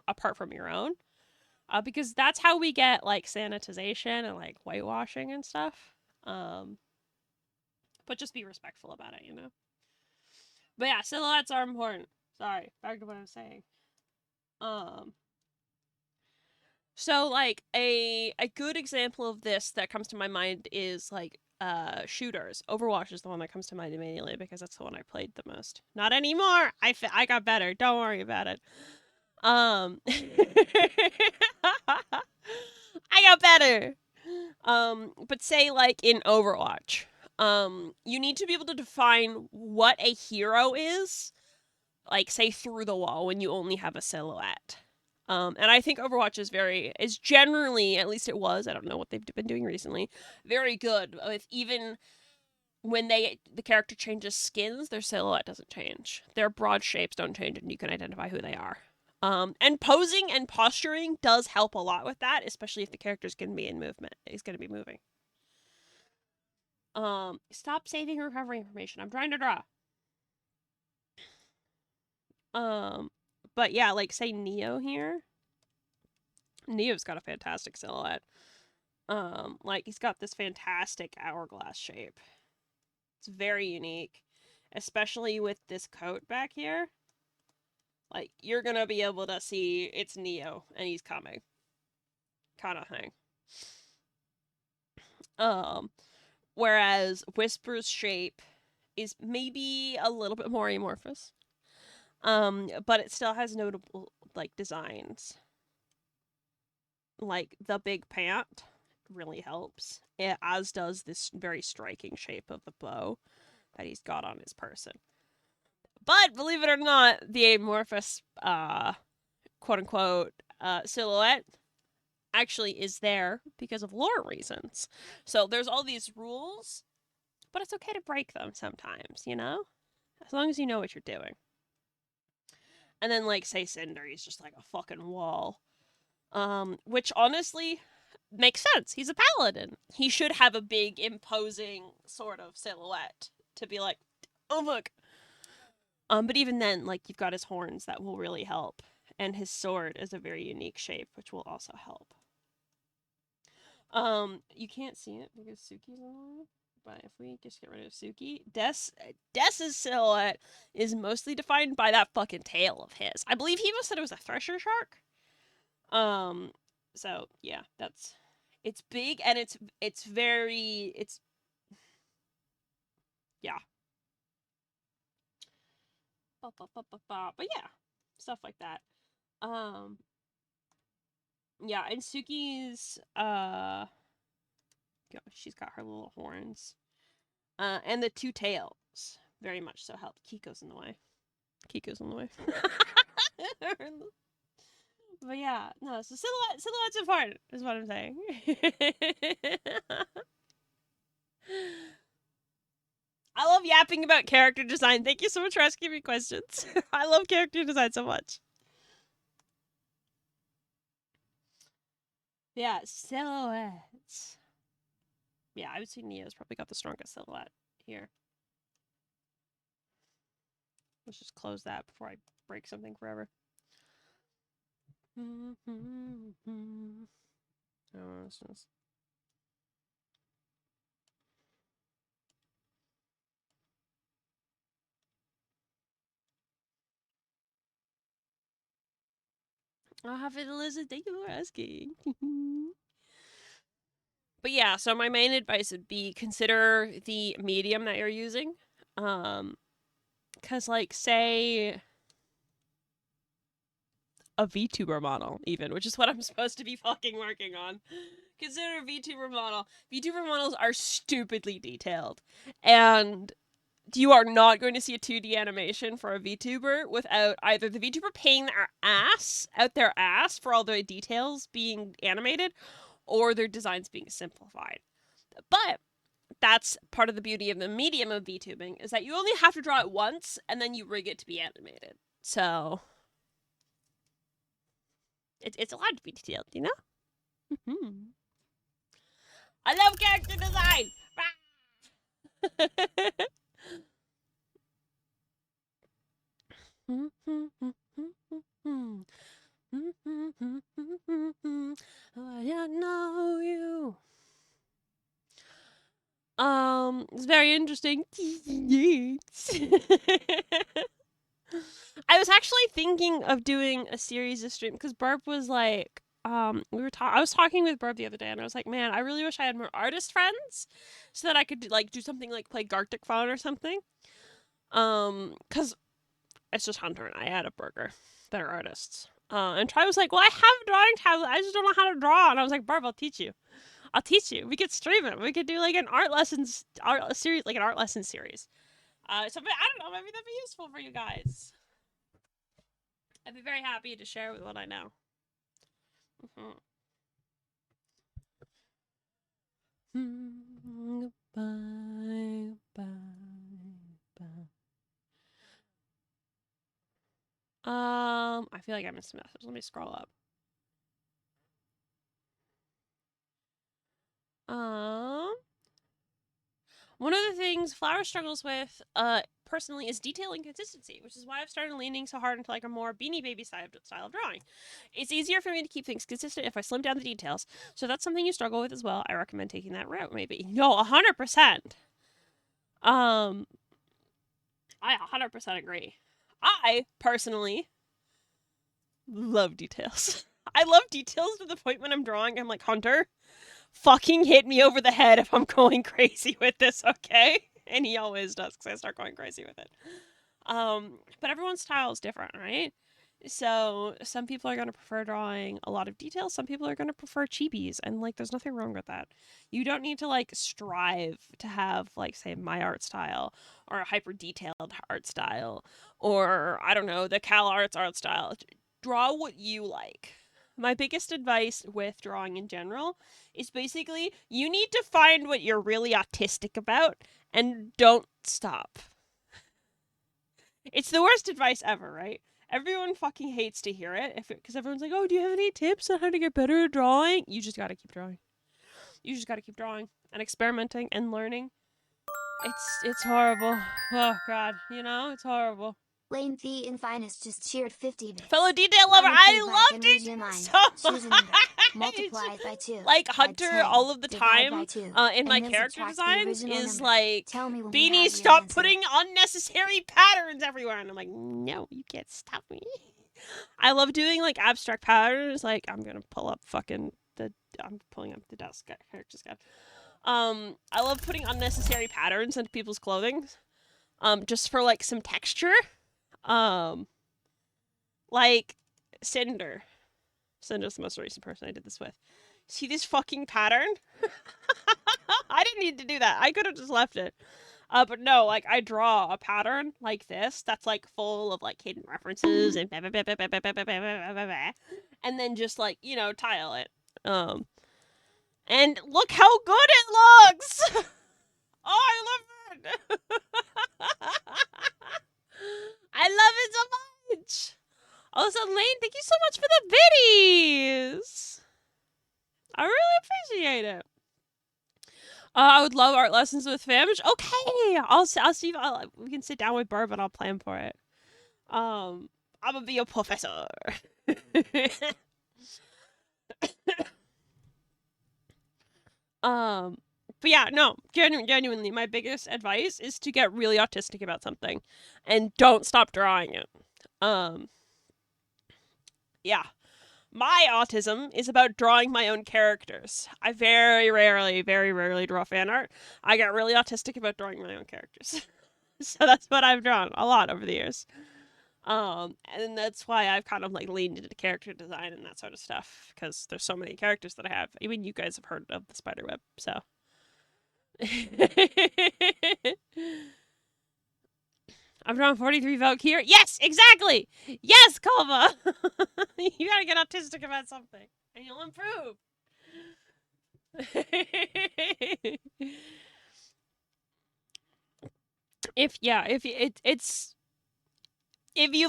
apart from your own. Because that's how we get like sanitization and like whitewashing and stuff. But just be respectful about it, you know? But yeah, silhouettes are important. Sorry, back to what I was saying. So like a good example of this that comes to my mind is like shooters. Overwatch is the one that comes to mind immediately because that's the one I played the most. Not anymore. I got better. Don't worry about it. I got better. But say like in Overwatch, You need to be able to define what a hero is, like, say, through the wall when you only have a silhouette. And I think Overwatch is generally, at least it was, I don't know what they've been doing recently, very good with even when the character changes skins, their silhouette doesn't change. Their broad shapes don't change, and you can identify who they are. And posing and posturing does help a lot with that, especially if the character's going to be in movement. He's going to be moving. Stop saving recovery information. I'm trying to draw. But yeah, like, say Neo here. Neo's got a fantastic silhouette. Like, he's got this fantastic hourglass shape. It's very unique, especially with this coat back here. Like, you're gonna be able to see it's Neo and he's coming, kind of thing. Whereas Whisper's shape is maybe a little bit more amorphous. But it still has notable, like, designs. Like, the big pant really helps, as does this very striking shape of the bow that he's got on his person. But believe it or not, the amorphous, quote-unquote, silhouette actually is there because of lore reasons. So there's all these rules, but it's okay to break them sometimes, you know? As long as you know what you're doing. And then, like, say Cinder, he's just like a fucking wall. Which honestly makes sense. He's a paladin. He should have a big, imposing sort of silhouette to be like, oh, look. But even then, like, you've got his horns that will really help. And his sword is a very unique shape, which will also help. You can't see it because Suki's on. But if we just get rid of Suki, Dess's silhouette is mostly defined by that fucking tail of his. I believe he even said it was a thresher shark. So yeah, it's big and it's yeah. But yeah, stuff like that. Yeah, and Suki's she's got her little horns. And the two tails very much so help. Kiko's in the way. But yeah, no, so silhouette's important, is what I'm saying. I love yapping about character design. Thank you so much for asking me questions. I love character design so much. Yeah, silhouettes. Yeah, I would say Neo's probably got the strongest silhouette here. Let's just close that before I break something forever. Oh, this is... I'll have it, Elizabeth. Thank you for asking. But yeah, so my main advice would be consider the medium that you're using. Because, like, say a VTuber model, even, which is what I'm supposed to be fucking working on. Consider a VTuber model. VTuber models are stupidly detailed. And you are not going to see a 2D animation for a VTuber without either the VTuber paying their ass out their ass for all the details being animated, or their designs being simplified. But that's part of the beauty of the medium of VTubing, is that you only have to draw it once, and then you rig it to be animated. So it's allowed to be detailed, you know? I love character design! I know you. It's very interesting. I was actually thinking of doing a series of stream because Barb was like, I was talking with Barb the other day, and I was like, man, I really wish I had more artist friends so that I could do something like play Gartic Phone or something. Because it's just Hunter and I had a burger that are artists. And Tri was like, well, I have a drawing tablet, I just don't know how to draw. And I was like, Barb, I'll teach you. I'll teach you. We could stream it. We could do like an art lesson series. So I don't know, maybe that'd be useful for you guys. I'd be very happy to share with what I know. Bye, bye, bye. I feel like I missed a message. Let me scroll up. One of the things Flower struggles with, personally, is detail and consistency, which is why I've started leaning so hard into like a more Beanie Baby style of drawing. It's easier for me to keep things consistent if I slim down the details. So if that's something you struggle with as well, I recommend taking that route. Maybe 100%. I 100% agree. I personally love details. I love details to the point when I'm drawing, I'm like, Hunter, fucking hit me over the head if I'm going crazy with this, okay? And he always does, because I start going crazy with it. But everyone's style is different, right? So some people are going to prefer drawing a lot of details. Some people are going to prefer chibis, and like, there's nothing wrong with that. You don't need to like strive to have like, say, my art style or a hyper detailed art style, or I don't know, the Cal Arts art style. Draw what you like. My biggest advice with drawing in general is basically you need to find what you're really autistic about and don't stop. It's the worst advice ever, right? Everyone fucking hates to hear it because everyone's like, oh, do you have any tips on how to get better at drawing? You just gotta keep drawing. You just gotta keep drawing and experimenting and learning. It's horrible. Oh, God. You know, it's horrible. Lane Fee in Finest just cheered 50 bits. Fellow detail lover, I love detail so much. Multiplied by 2. Like Hunter all of the time in my character designs is like, Beanie, stop putting unnecessary patterns everywhere. And I'm like, no, you can't stop me. I love doing like abstract patterns. Like, I'm gonna pull up I'm pulling up the desk characters guide. I love putting unnecessary patterns into people's clothing. Just for like some texture. Like Cinder. Cinder's the most recent person I did this with. See this fucking pattern? I didn't need to do that. I could have just left it. But no, like I draw a pattern like this that's like full of like hidden references and and then just like, you know, tile it. And look how good it looks! Oh, I love it! I love it so much! Also, Lane, thank you so much for the biddies! I really appreciate it. I would love art lessons with Famish. Okay, I'll see if we can sit down with Burb and I'll plan for it. I'm gonna be a professor. But yeah, no, genuinely, my biggest advice is to get really autistic about something and don't stop drawing it. Yeah. My autism is about drawing my own characters. I very rarely draw fan art. I get really autistic about drawing my own characters. So that's what I've drawn a lot over the years. And that's why I've kind of like leaned into character design and that sort of stuff, because there's so many characters that I have. Even you guys have heard of the spiderweb, so. I'm drawing 43 Valkyrie. Yes, exactly. Yes, Kalma. You gotta get autistic about something, and you'll improve. If you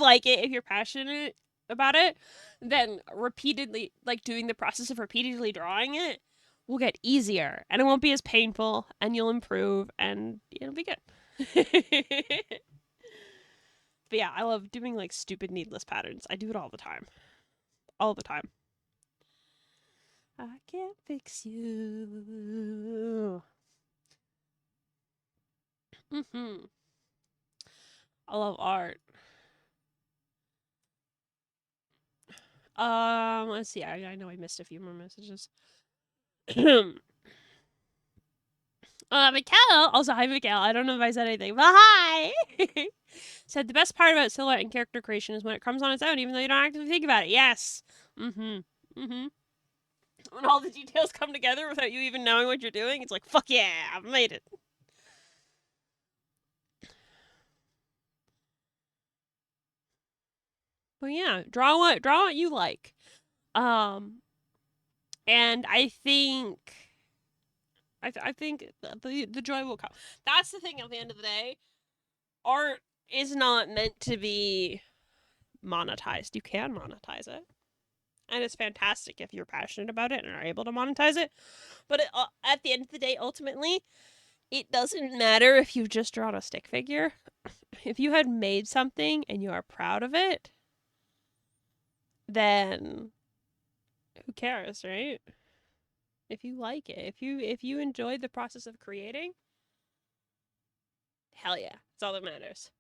like it, if you're passionate about it, then repeatedly, like doing the process of repeatedly drawing it, will get easier, and it won't be as painful, and you'll improve, and it'll be good. But yeah, I love doing like stupid needless patterns. I do it all the time. All the time. I can't fix you. I love art. Let's see. I know I missed a few more messages. Mikhail, also hi Mikhail. I don't know if I said anything, but hi. Said the best part about silhouette and character creation is when it comes on its own, even though you don't actively think about it. Yes. When all the details come together without you even knowing what you're doing, it's like, fuck yeah, I've made it. But yeah, draw what you like. And I think the joy will come. That's the thing at the end of the day. Art is not meant to be monetized. You can monetize it. And it's fantastic if you're passionate about it and are able to monetize it. But at the end of the day, ultimately, it doesn't matter if you've just drawn a stick figure. If you had made something and you are proud of it, then who cares, right? If you like it, if you enjoy the process of creating, hell yeah, it's all that matters.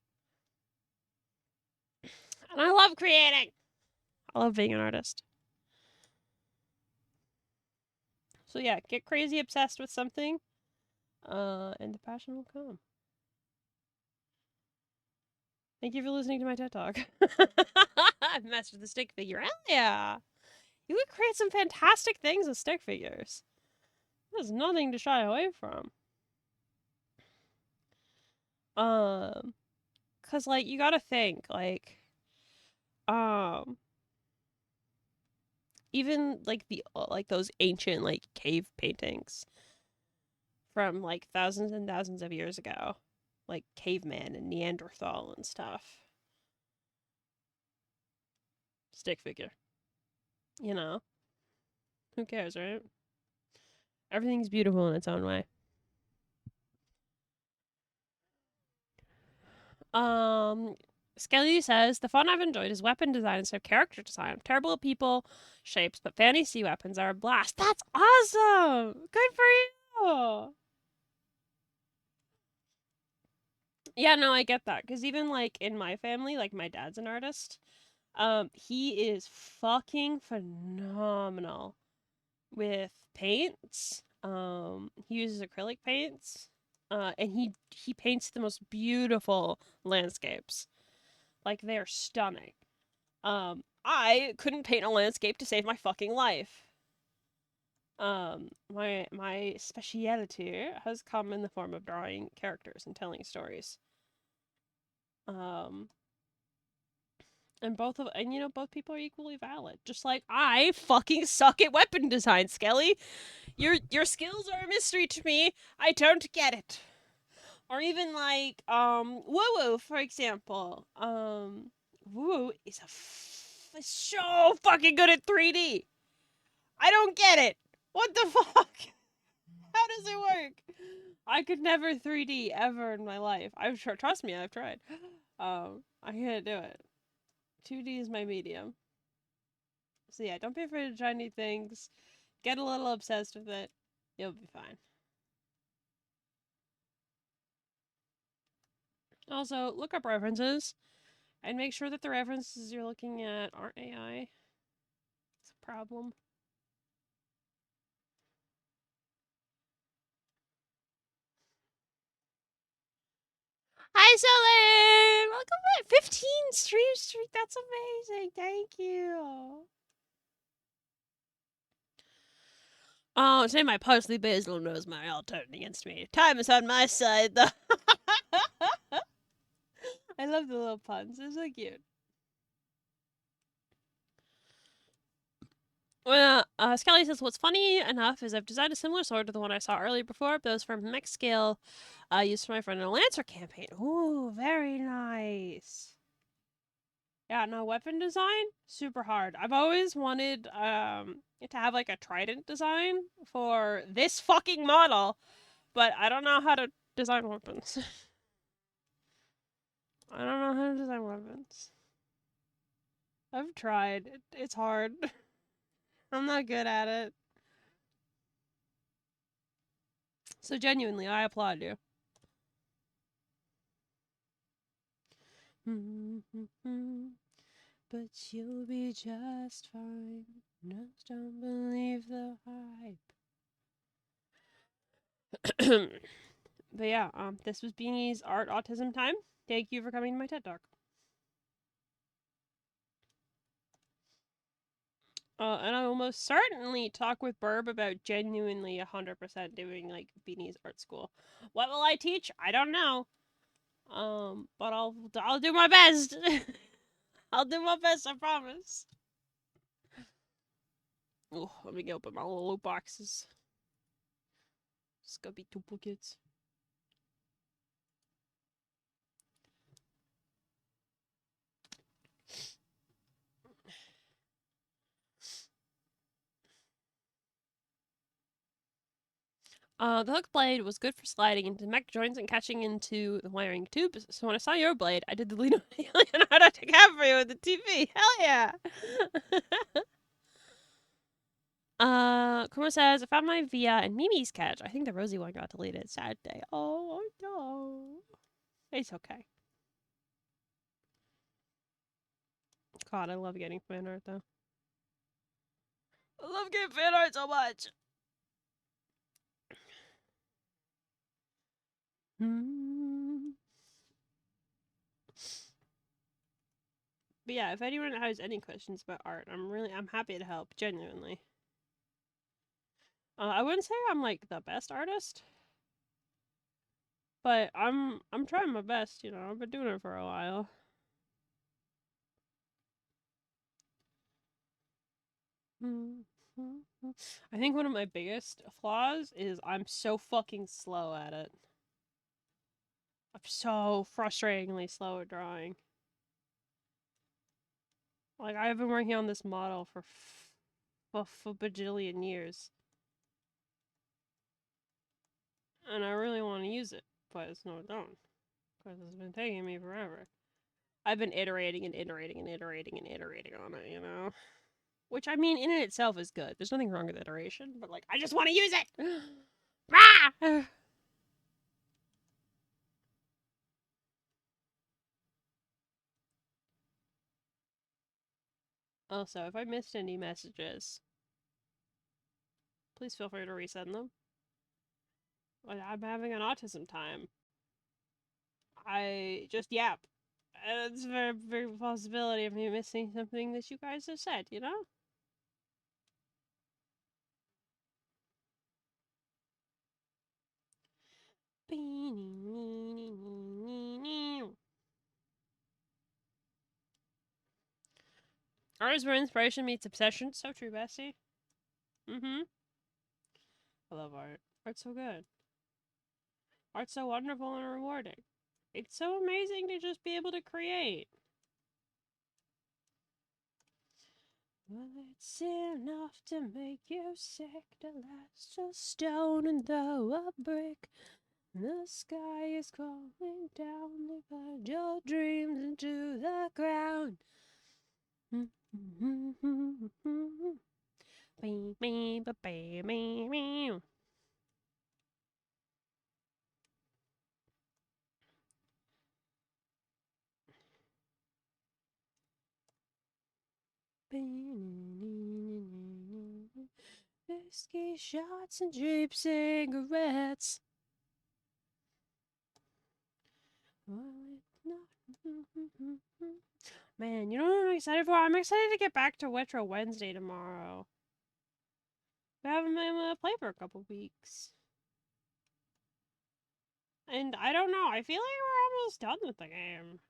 And I love creating. I love being an artist. So yeah, get crazy obsessed with something, and the passion will come. Thank you for listening to my TED Talk. I've messed with the stick figure. Hell yeah! You could create some fantastic things with stick figures. There's nothing to shy away from. Cause like you gotta think even like the like those ancient like cave paintings from like thousands and thousands of years ago, like caveman and Neanderthal and stuff. Stick figure. You know, who cares, right? Everything's beautiful in its own way. Skelly says the fun I've enjoyed is weapon design instead of character design. I'm terrible at people shapes, but fantasy weapons are a blast. That's awesome. Good for you. Yeah, no, I get that. Because even like in my family, like my dad's an artist. He is fucking phenomenal with paints. He uses acrylic paints. And he paints the most beautiful landscapes. Like they're stunning. I couldn't paint a landscape to save my fucking life. My speciality has come in the form of drawing characters and telling stories. And both people are equally valid. Just like I fucking suck at weapon design, Skelly. Your skills are a mystery to me. I don't get it. Or even like Woo, for example. Woo is so fucking good at 3D. I don't get it. What the fuck? How does it work? I could never 3D ever in my life. I'm sure. Trust me, I've tried. I can't do it. 2D is my medium. So yeah, don't be afraid to try new things. Get a little obsessed with it. You'll be fine. Also, look up references and make sure that the references you're looking at aren't AI. It's a problem. Hi, Selene! Welcome back. 15 stream streak. That's amazing. Thank you. Oh, say my parsley basil and rosemary all turned against me. Time is on my side, though. I love the little puns. They're so cute. Well, Skelly says, what's funny enough is I've designed a similar sword to the one I saw earlier before, but it was from mech scale used for my friend in a Lancer campaign. Ooh, very nice. Yeah, no, weapon design, super hard. I've always wanted to have like a Triton design for this fucking model, but I don't know how to design weapons. I don't know how to design weapons. I've tried. It's hard. I'm not good at it. So genuinely, I applaud you. But you'll be just fine. Just don't believe the hype. But yeah, this was Beanie's Art Autism Time. Thank you for coming to my TED Talk. And I will most certainly talk with Burb about genuinely 100% doing like Beanie's art school. What will I teach? I don't know. But I'll do my best. I'll do my best. I promise. Oh, let me go open my little loot boxes. It's gonna be duplicates. The hook blade was good for sliding into mech joints and catching into the wiring tubes. So when I saw your blade, I did the Leonardo DiCaprio with the TV. Hell yeah! Kuma says, I found my Via and Mimi's catch. I think the Rosie one got deleted. Sad day. Oh no. It's okay. God, I love getting fan art though. I love getting fan art so much. But yeah, if anyone has any questions about art, I'm happy to help, genuinely. I wouldn't say I'm like the best artist, but I'm trying my best, you know. I've been doing it for a while. I think one of my biggest flaws is I'm so fucking slow at it. I'm so frustratingly slow at drawing. Like, I've been working on this model for a bajillion years. And I really want to use it, but it's not done. Because it's been taking me forever. I've been iterating and iterating and iterating and iterating on it, you know? Which, I mean, in and itself is good. There's nothing wrong with iteration, but, like, I just want to use it! Ah! Also, if I missed any messages, please feel free to resend them. Like, I'm having an autism time. I just yap. And it's a very, very possibility of me missing something that you guys have said, you know? Art is where inspiration meets obsession. So true, Bessie. Mm-hmm. I love art. Art's so good. Art's so wonderful and rewarding. It's so amazing to just be able to create. Well, it's enough to make you sick to last a stone and throw a brick. The sky is calling down to find your dreams into the ground. Whiskey shots and cheap cigarettes. Man, you know what I'm excited for? I'm excited to get back to Retro Wednesday tomorrow. We haven't been able to play for a couple weeks. And I don't know, I feel like we're almost done with the game.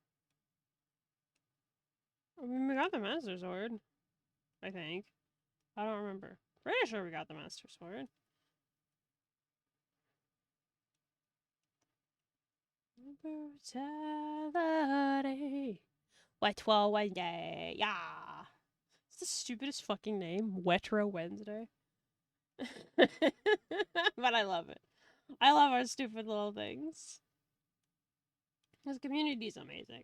I mean, we got the Master Sword, I think. I don't remember. Pretty sure we got the Master Sword. Brutality. Wetro Wednesday. Yeah. It's the stupidest fucking name. Wetro Wednesday. But I love it. I love our stupid little things. This community is amazing.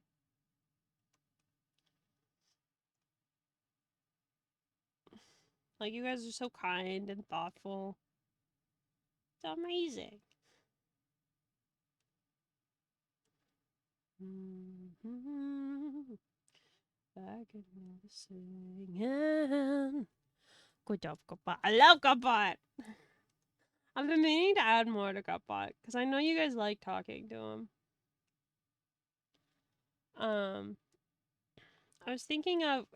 Like, you guys are so kind and thoughtful. It's amazing. I can hear the singing. Good job, Gutbot. I love Gutbot! I've been meaning to add more to Gutbot, because I know you guys like talking to him. I was thinking of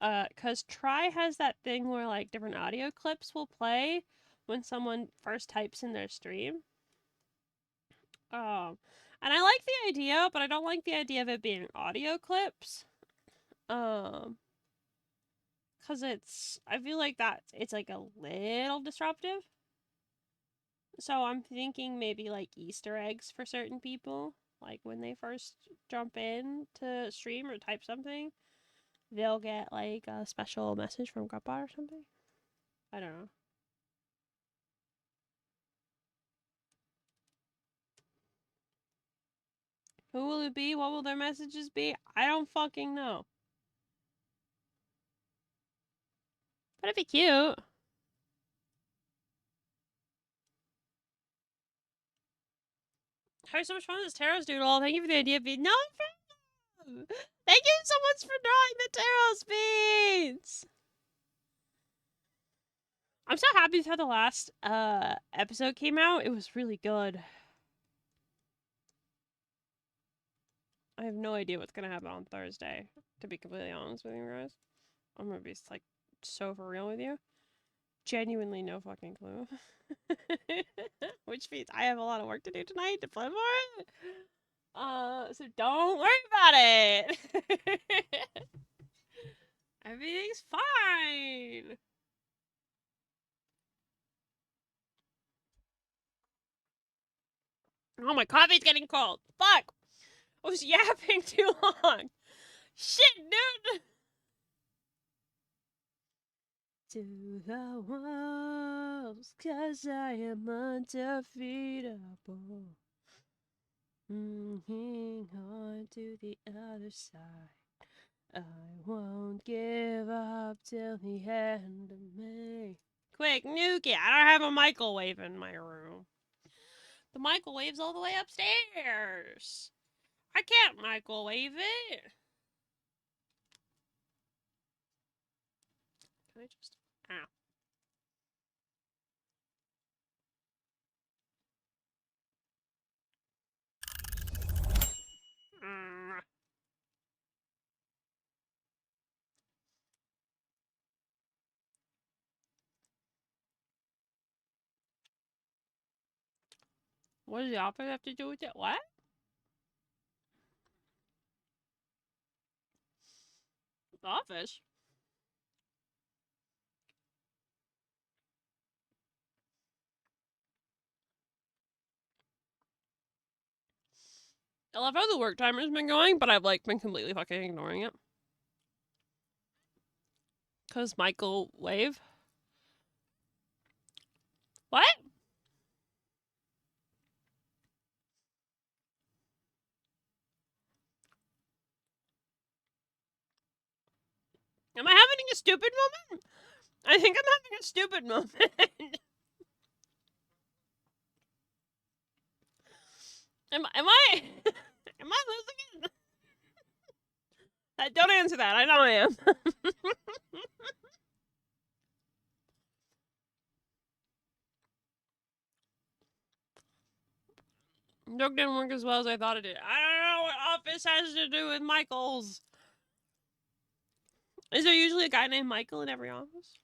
Cause Try has that thing where like different audio clips will play when someone first types in their stream. And I like the idea, but I don't like the idea of it being audio clips. Cause I feel like it's like a little disruptive. So I'm thinking maybe like Easter eggs for certain people. Like when they first jump in to stream or type something, they'll get like a special message from Grandpa or something. I don't know. Who will it be? What will their messages be? I don't fucking know. But it'd be cute. Having so much fun with this Taros doodle. Thank you for the idea of being no problem. Thank you so much for drawing the Taros beads. I'm so happy with how the last episode came out. It was really good. I have no idea what's gonna happen on Thursday, to be completely honest with you guys. I'm gonna be like so for real with you. Genuinely no fucking clue. Which means I have a lot of work to do tonight to plan for it. So don't worry about it. Everything's fine. Oh, my coffee's getting cold. Fuck. I was yapping too long. Shit, dude. To the walls, 'cause I am undefeatable. On to the other side. I won't give up till the end of May. Quick, Nuki, I don't have a microwave in my room. The microwave's all the way upstairs. I can't microwave it. Can I just... Ow. What does the office have to do with it? What? The office? I love how the work timer's been going, but I've like been completely fucking ignoring it. 'Cause microwave? What? Am I having a stupid moment? I think I'm having a stupid moment. am I am I losing it? Don't answer that. I know I am. Joke didn't work as well as I thought it did. I don't know what office has to do with Michael's. Is there usually a guy named Michael in every office?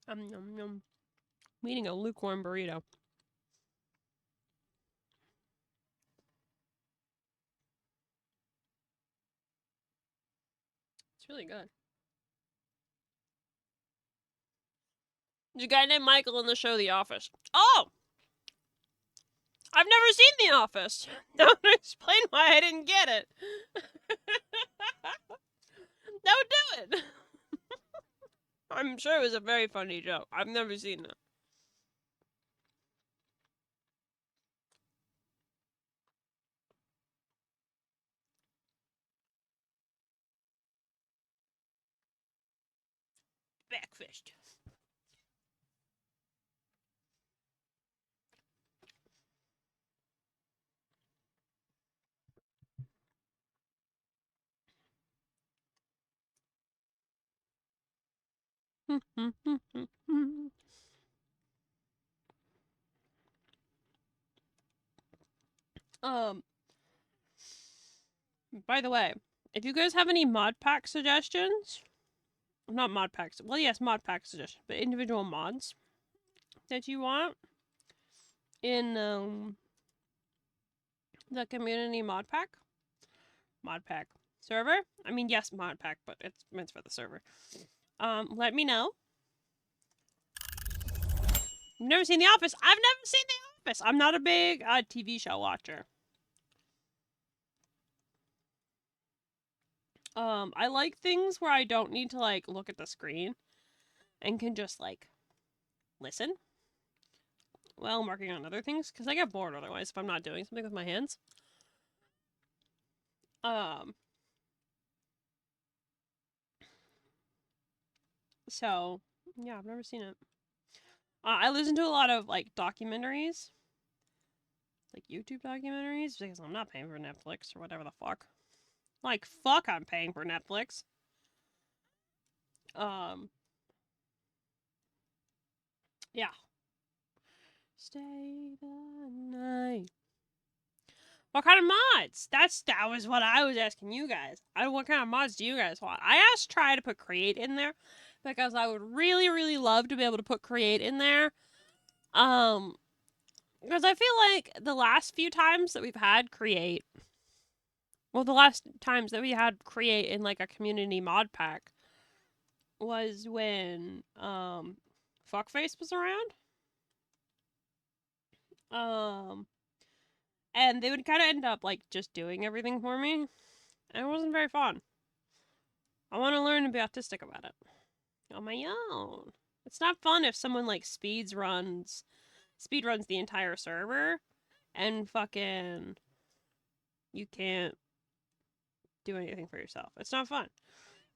I'm eating a lukewarm burrito. It's really good. There's a guy named Michael in the show The Office. Oh! I've never seen The Office. Don't explain why I didn't get it. Don't do it. I'm sure it was a very funny joke. I've never seen it. Backfished. Um, by the way, if you guys have any mod pack suggestions, not mod packs, well, yes, mod pack suggestions, but individual mods that you want in the community mod pack server. I mean, yes, mod pack, but it's meant for the server. Let me know. You've never seen The Office? I've never seen The Office. I'm not a big TV show watcher. I like things where I don't need to like look at the screen and can just like listen while I'm working on other things because I get bored otherwise if I'm not doing something with my hands. So yeah, I've never seen it. I listen to a lot of like documentaries, like YouTube documentaries, because I'm not paying for Netflix or whatever the fuck. Like fuck, I'm paying for Netflix. Yeah. Stay the night. What kind of mods? That was what I was asking you guys. What kind of mods do you guys want? I asked Try to put create in there because I would really, really love to be able to put create in there. Because I feel like the last few times that we've had create, well, the last times that we had create in like a community mod pack was when Fuckface was around. And they would kind of end up like just doing everything for me. And it wasn't very fun. I want to learn to be autistic about it on my own. It's not fun if someone like speed runs the entire server and fucking you can't do anything for yourself. It's not fun.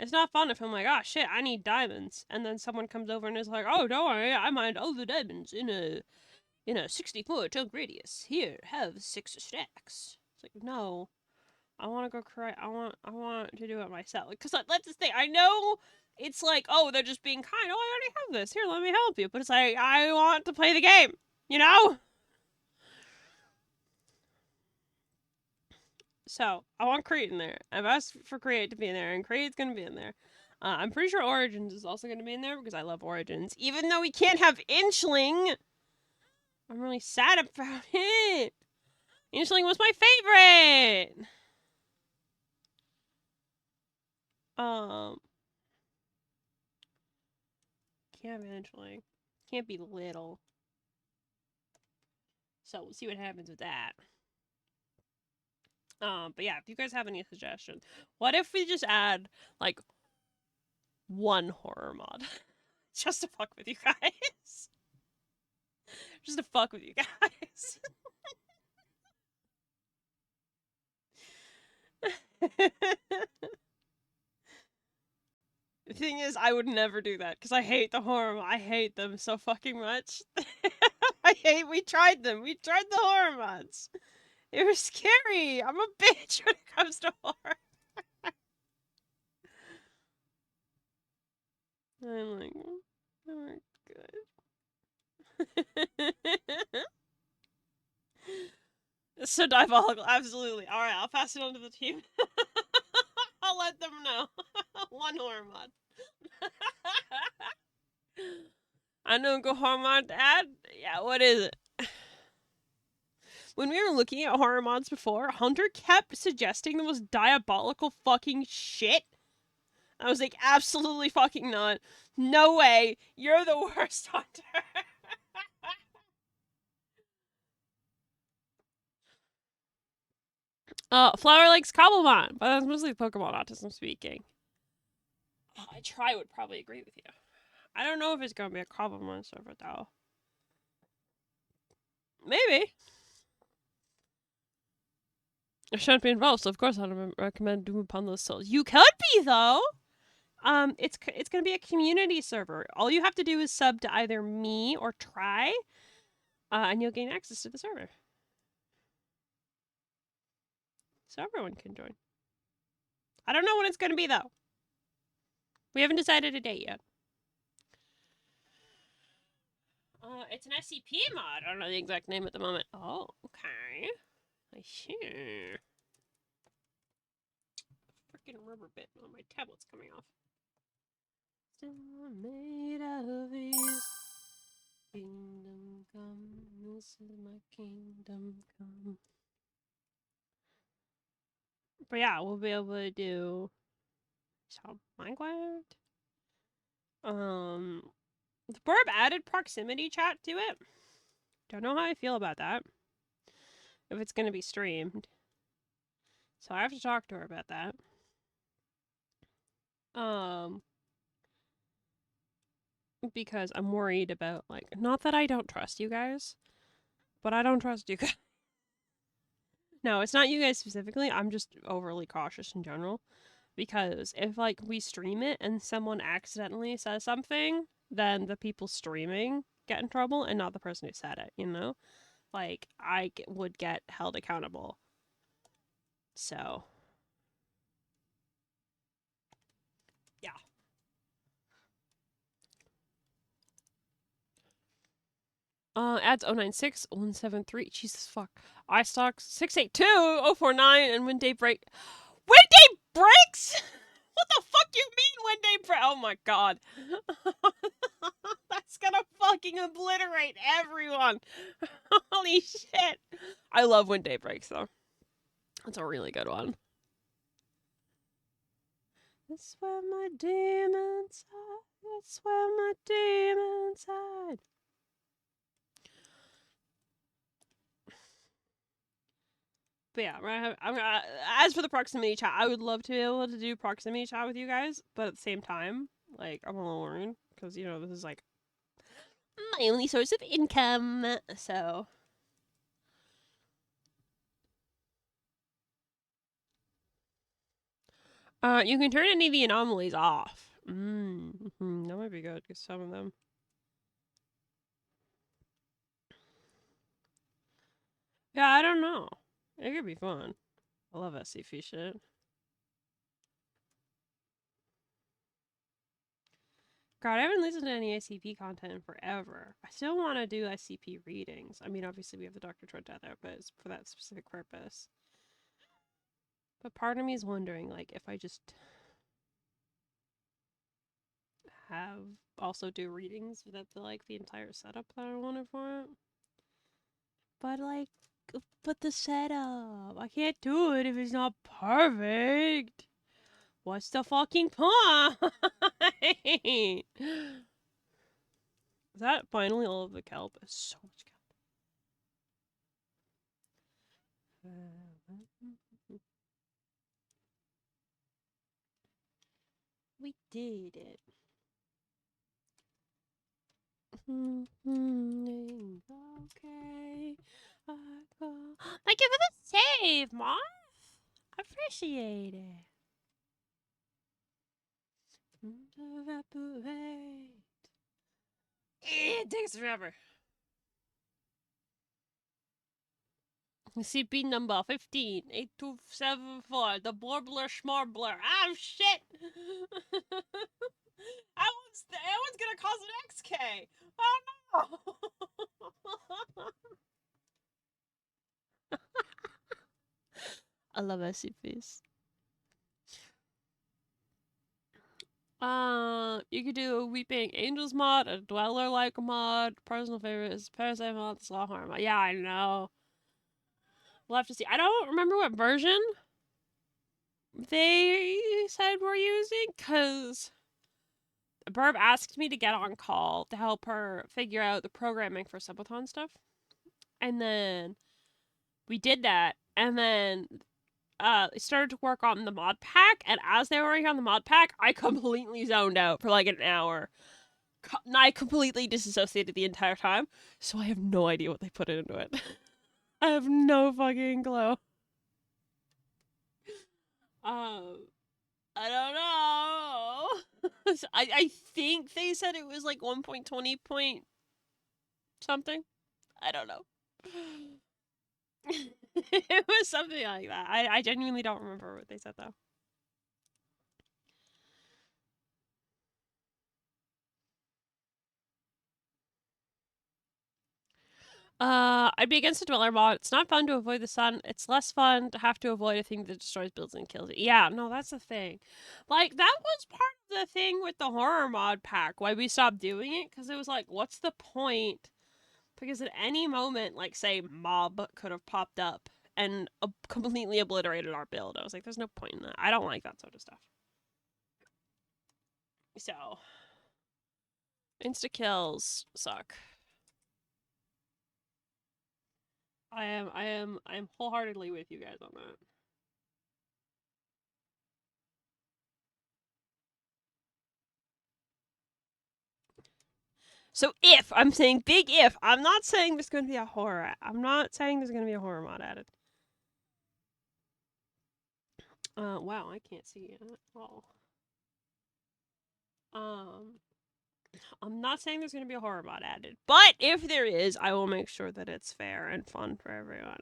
It's not fun if I'm like, oh shit, I need diamonds, and then someone comes over and is like, oh, don't worry, I mined all the diamonds in a 64 chunk radius. Here, have 6 stacks. It's like, no, I want to go cry. I want to do it myself. Because that's the thing. I know it's like, oh, they're just being kind. Oh, I already have this. Here, let me help you. But it's like, I want to play the game. You know? So, I want Create in there. I've asked for Create to be in there, and Create's going to be in there. I'm pretty sure Origins is also going to be in there because I love Origins. Even though we can't have Inchling, I'm really sad about it. Inchling was my favorite. Can't have Inchling. Can't be little. So we'll see what happens with that. But yeah, if you guys have any suggestions, what if we just add like one horror mod, just to fuck with you guys, just to fuck with you guys. The thing is, I would never do that because I hate the horror. I hate them so fucking much. We tried them. We tried the horror mods. It was scary. I'm a bitch when it comes to horror. I'm like, oh, good. So diabolical, absolutely. All right, I'll pass it on to the team. I'll let them know. One horror mod. I know go horror mod to add. Yeah, what is it? When we were looking at horror mods before, Hunter kept suggesting the most diabolical fucking shit. I was like, absolutely fucking not. No way. You're the worst, Hunter. Flower likes Cobblemon, but that's mostly Pokemon autism speaking. Oh, I try would probably agree with you. I don't know if it's gonna be a Cobblemon server though. Maybe. I shouldn't be involved, so of course I don't recommend Doom upon those souls. You could be though. It's gonna be a community server. All you have to do is sub to either me or Try, and you'll gain access to the server. So everyone can join. I don't know when it's gonna be though. We haven't decided a date yet. It's an SCP mod. I don't know the exact name at the moment. Oh, okay. I sure. Freaking rubber bit on my tablet's coming off. Still made of these. Kingdom come, this is my kingdom come. But yeah, we'll be able to do some Minecraft. The Burb added proximity chat to it. Don't know how I feel about that. If it's gonna be streamed. So I have to talk to her about that. Because I'm worried about, like, not that I don't trust you guys, but I don't trust you guys. No, it's not you guys specifically. I'm just overly cautious in general. Because if, like, we stream it and someone accidentally says something, then the people streaming get in trouble and not the person who said it, you know? Like, I would get held accountable. So, yeah. Ads 096 173. Jesus fuck. iStock 682049 and when day break. When day breaks? What the fuck you mean when day break? Oh my god. That's gonna fucking obliterate everyone. Holy shit. I love when day breaks though. That's a really good one. That's where my demons hide. That's where my demons hide. But yeah, as for the proximity chat, I would love to be able to do proximity chat with you guys, but at the same time, like, I'm a little worried, because, you know, this is, like, my only source of income, so. You can turn any of the anomalies off. That might be good, because some of them. Yeah, I don't know. It could be fun. I love SCP shit. God, I haven't listened to any SCP content in forever. I still want to do SCP readings. I mean, obviously we have the Dr. Trentath out, but it's for that specific purpose. But part of me is wondering, like, if I just have also do readings without the entire setup that I wanted for it. But the setup, I can't do it if it's not perfect. What's the fucking point? Is that finally all of the kelp? It's so much kelp. We did it. Okay. Thank you for the save, Moth. I appreciate it. Evaporate. It takes forever. CP number 158274. The Borbler Schmarbler. Ah, shit! that one's gonna cause an XK. Oh no! I love SCPs. You could do a Weeping Angels mod, a Dweller-like mod. Personal favorite is Parasite mod, the Slaw Horror mod. Yeah, I know. We'll have to see. I don't remember what version they said we're using, because Burb asked me to get on call to help her figure out the programming for subathon stuff. And then we did that, and then started to work on the mod pack, and as they were working on the mod pack, I completely zoned out for like an hour. I completely disassociated the entire time, so I have no idea what they put into it. I have no fucking clue. I don't know. I think they said it was like 1.20 point something. I don't know. It was something like that. I genuinely don't remember what they said though. I'd be against the dweller mod. It's not fun to avoid the sun. It's less fun to have to avoid a thing that destroys buildings and kills it. Yeah, no, that's the thing. Like, that was part of the thing with the horror mod pack, why we stopped doing it, because it was like, what's the point? Because at any moment, like, say, mob could have popped up and completely obliterated our build. I was like, there's no point in that. I don't like that sort of stuff. So, insta-kills suck. I'm wholeheartedly with you guys on that. So if, I'm saying big if, I'm not saying there's going to be a horror, I'm not saying there's going to be a horror mod added. Wow, I can't see it at all. I'm not saying there's going to be a horror mod added, but if there is, I will make sure that it's fair and fun for everyone.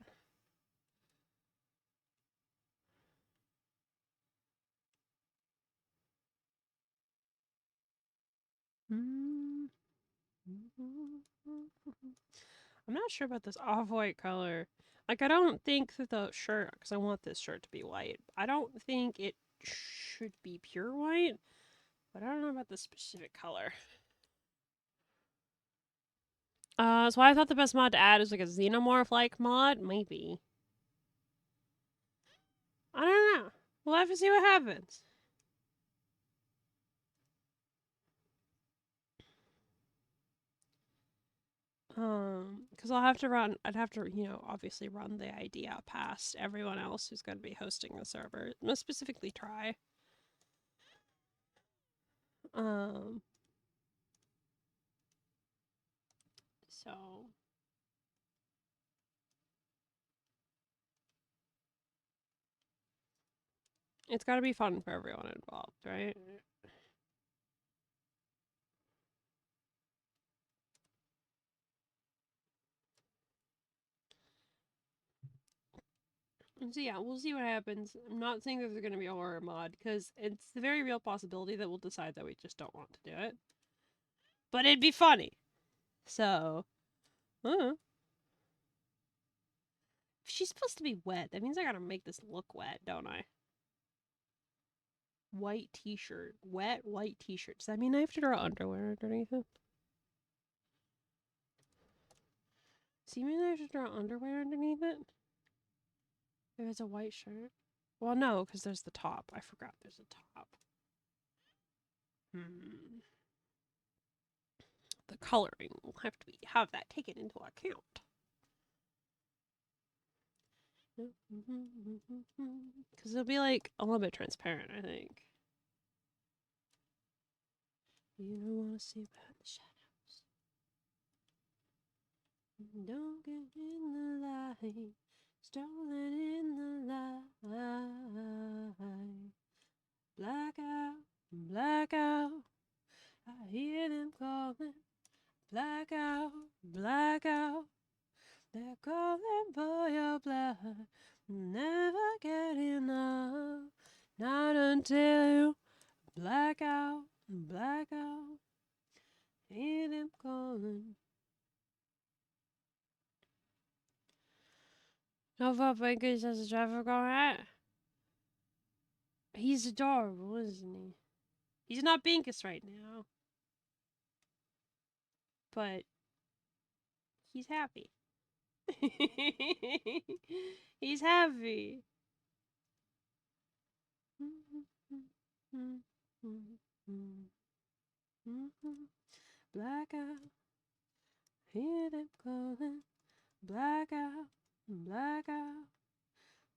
I'm not sure about this off-white color. Like, I don't think that the shirt, because I want this shirt to be white, I don't think it should be pure white, but I don't know about the specific color. So I thought the best mod to add is like a xenomorph-like mod? Maybe. I don't know. We'll have to see what happens. Because I'd have to, obviously run the idea past everyone else who's going to be hosting the server. Most specifically, Try. So it's got to be fun for everyone involved, right? So yeah, we'll see what happens. I'm not saying there's going to be a horror mod, because it's the very real possibility that we'll decide that we just don't want to do it. But it'd be funny. So, if she's supposed to be wet, that means I gotta make this look wet, don't I? White t-shirt. Wet white t-shirt. Does that mean I have to draw underwear underneath it? Does that mean I have to draw underwear underneath it? If it's a white shirt? Well, no, because there's the top. I forgot there's a top. The coloring will have to have that taken into account. Because it'll be like a little bit transparent, I think. You don't want to see behind the shadows. Don't get in the light. Stolen in the light. Blackout, blackout. I hear them calling. Blackout, blackout. They're calling for your blood. Never get enough. Not until you blackout, blackout. Hear them calling. How far Vegas has the traffic going at? He's adorable, isn't he? He's not Binkus right now. But he's happy. He's happy. Blackout. Hear them calling. Blackout. Blackout.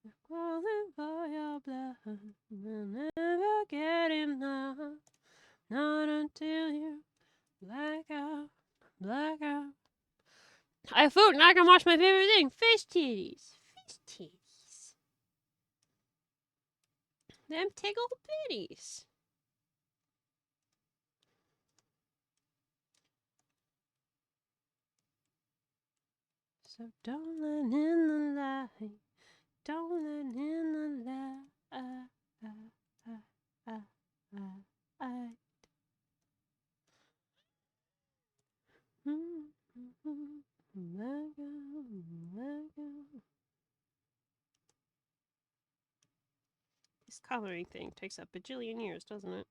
They're calling for your blood. We'll never get enough. Not until you blackout. Blackout. I have food and I can watch my favorite thing. Fish titties. Fish titties. Them tickle bitties. So don't let in the light. Don't let in the light. This coloring thing takes up a bajillion years, doesn't it?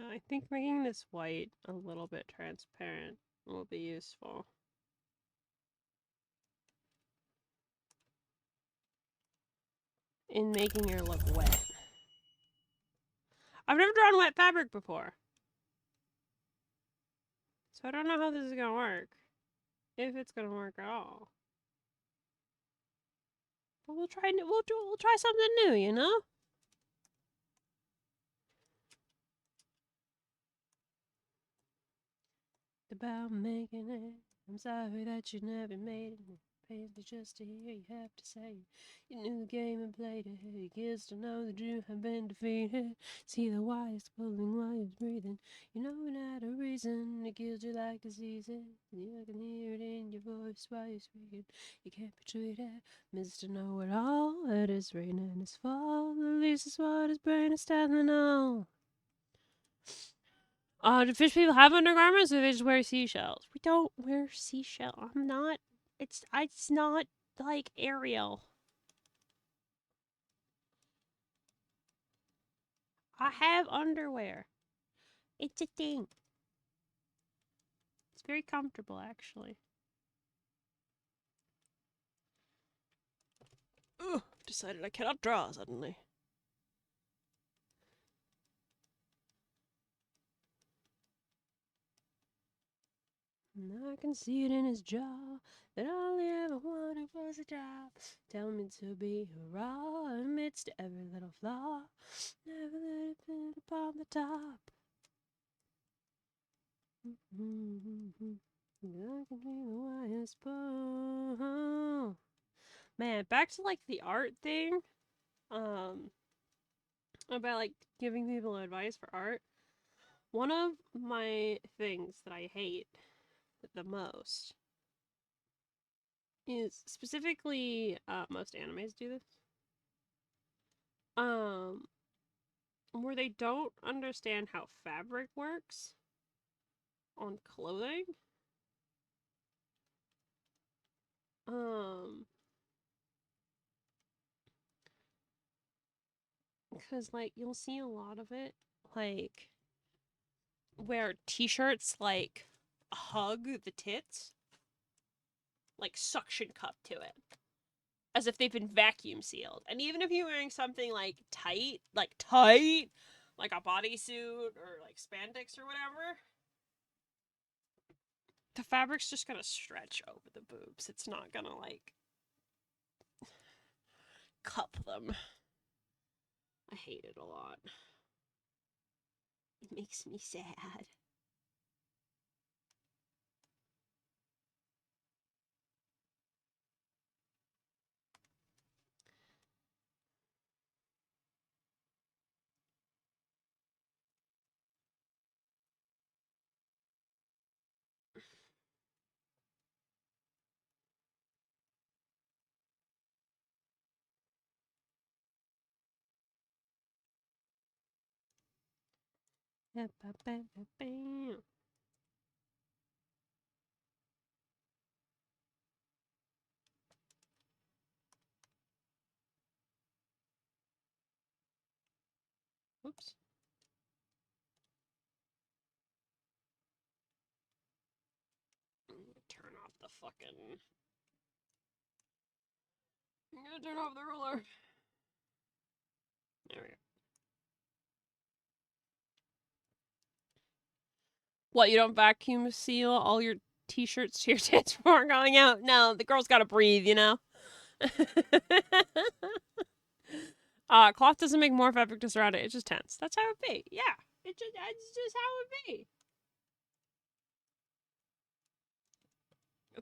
I think making this white a little bit transparent will be useful. In making her look wet. I've never drawn wet fabric before. So I don't know how this is gonna work. If it's gonna work at all. But we'll try something new, you know? About making it. I'm sorry that you never made it. It pains me just to hear you have to say it. You knew the game and played it. Your kids to know that you have been defeated. See the wires pulling while you're breathing. You know without a reason it kills you like diseases. You can hear it in your voice while you're speaking. You can't be treated, Mr. Know-It-All. It is rain and it's fall. At least it's what his brain is telling all. Do fish people have undergarments or they just wear seashells? We don't wear seashell. It's not like Ariel. I have underwear. It's a thing. It's very comfortable, actually. Ugh, decided I cannot draw suddenly. And I can see it in his jaw that all he ever wanted was a job. Tell me to be a raw amidst every little flaw. Never let it fit upon the top. I can hear the wires pull. Man, back to like the art thing. About like giving people advice for art. One of my things that I hate the most is specifically most animes do this. Where they don't understand how fabric works on clothing. Because like you'll see a lot of it like where t-shirts like hug the tits, like suction cup to it, as if they've been vacuum sealed. And even if you're wearing something like tight, like a bodysuit or like spandex or whatever, the fabric's just gonna stretch over the boobs. It's not gonna like cup them. I hate it a lot. It makes me sad. Whoops. Turn off the fucking... I'm gonna turn off the ruler. There we go. What, you don't vacuum seal all your t-shirts to your tits before going out? No, the girl's gotta breathe, you know? Cloth doesn't make more fabric to surround it. It's just tense. That's how it be. Yeah. It's just how it be.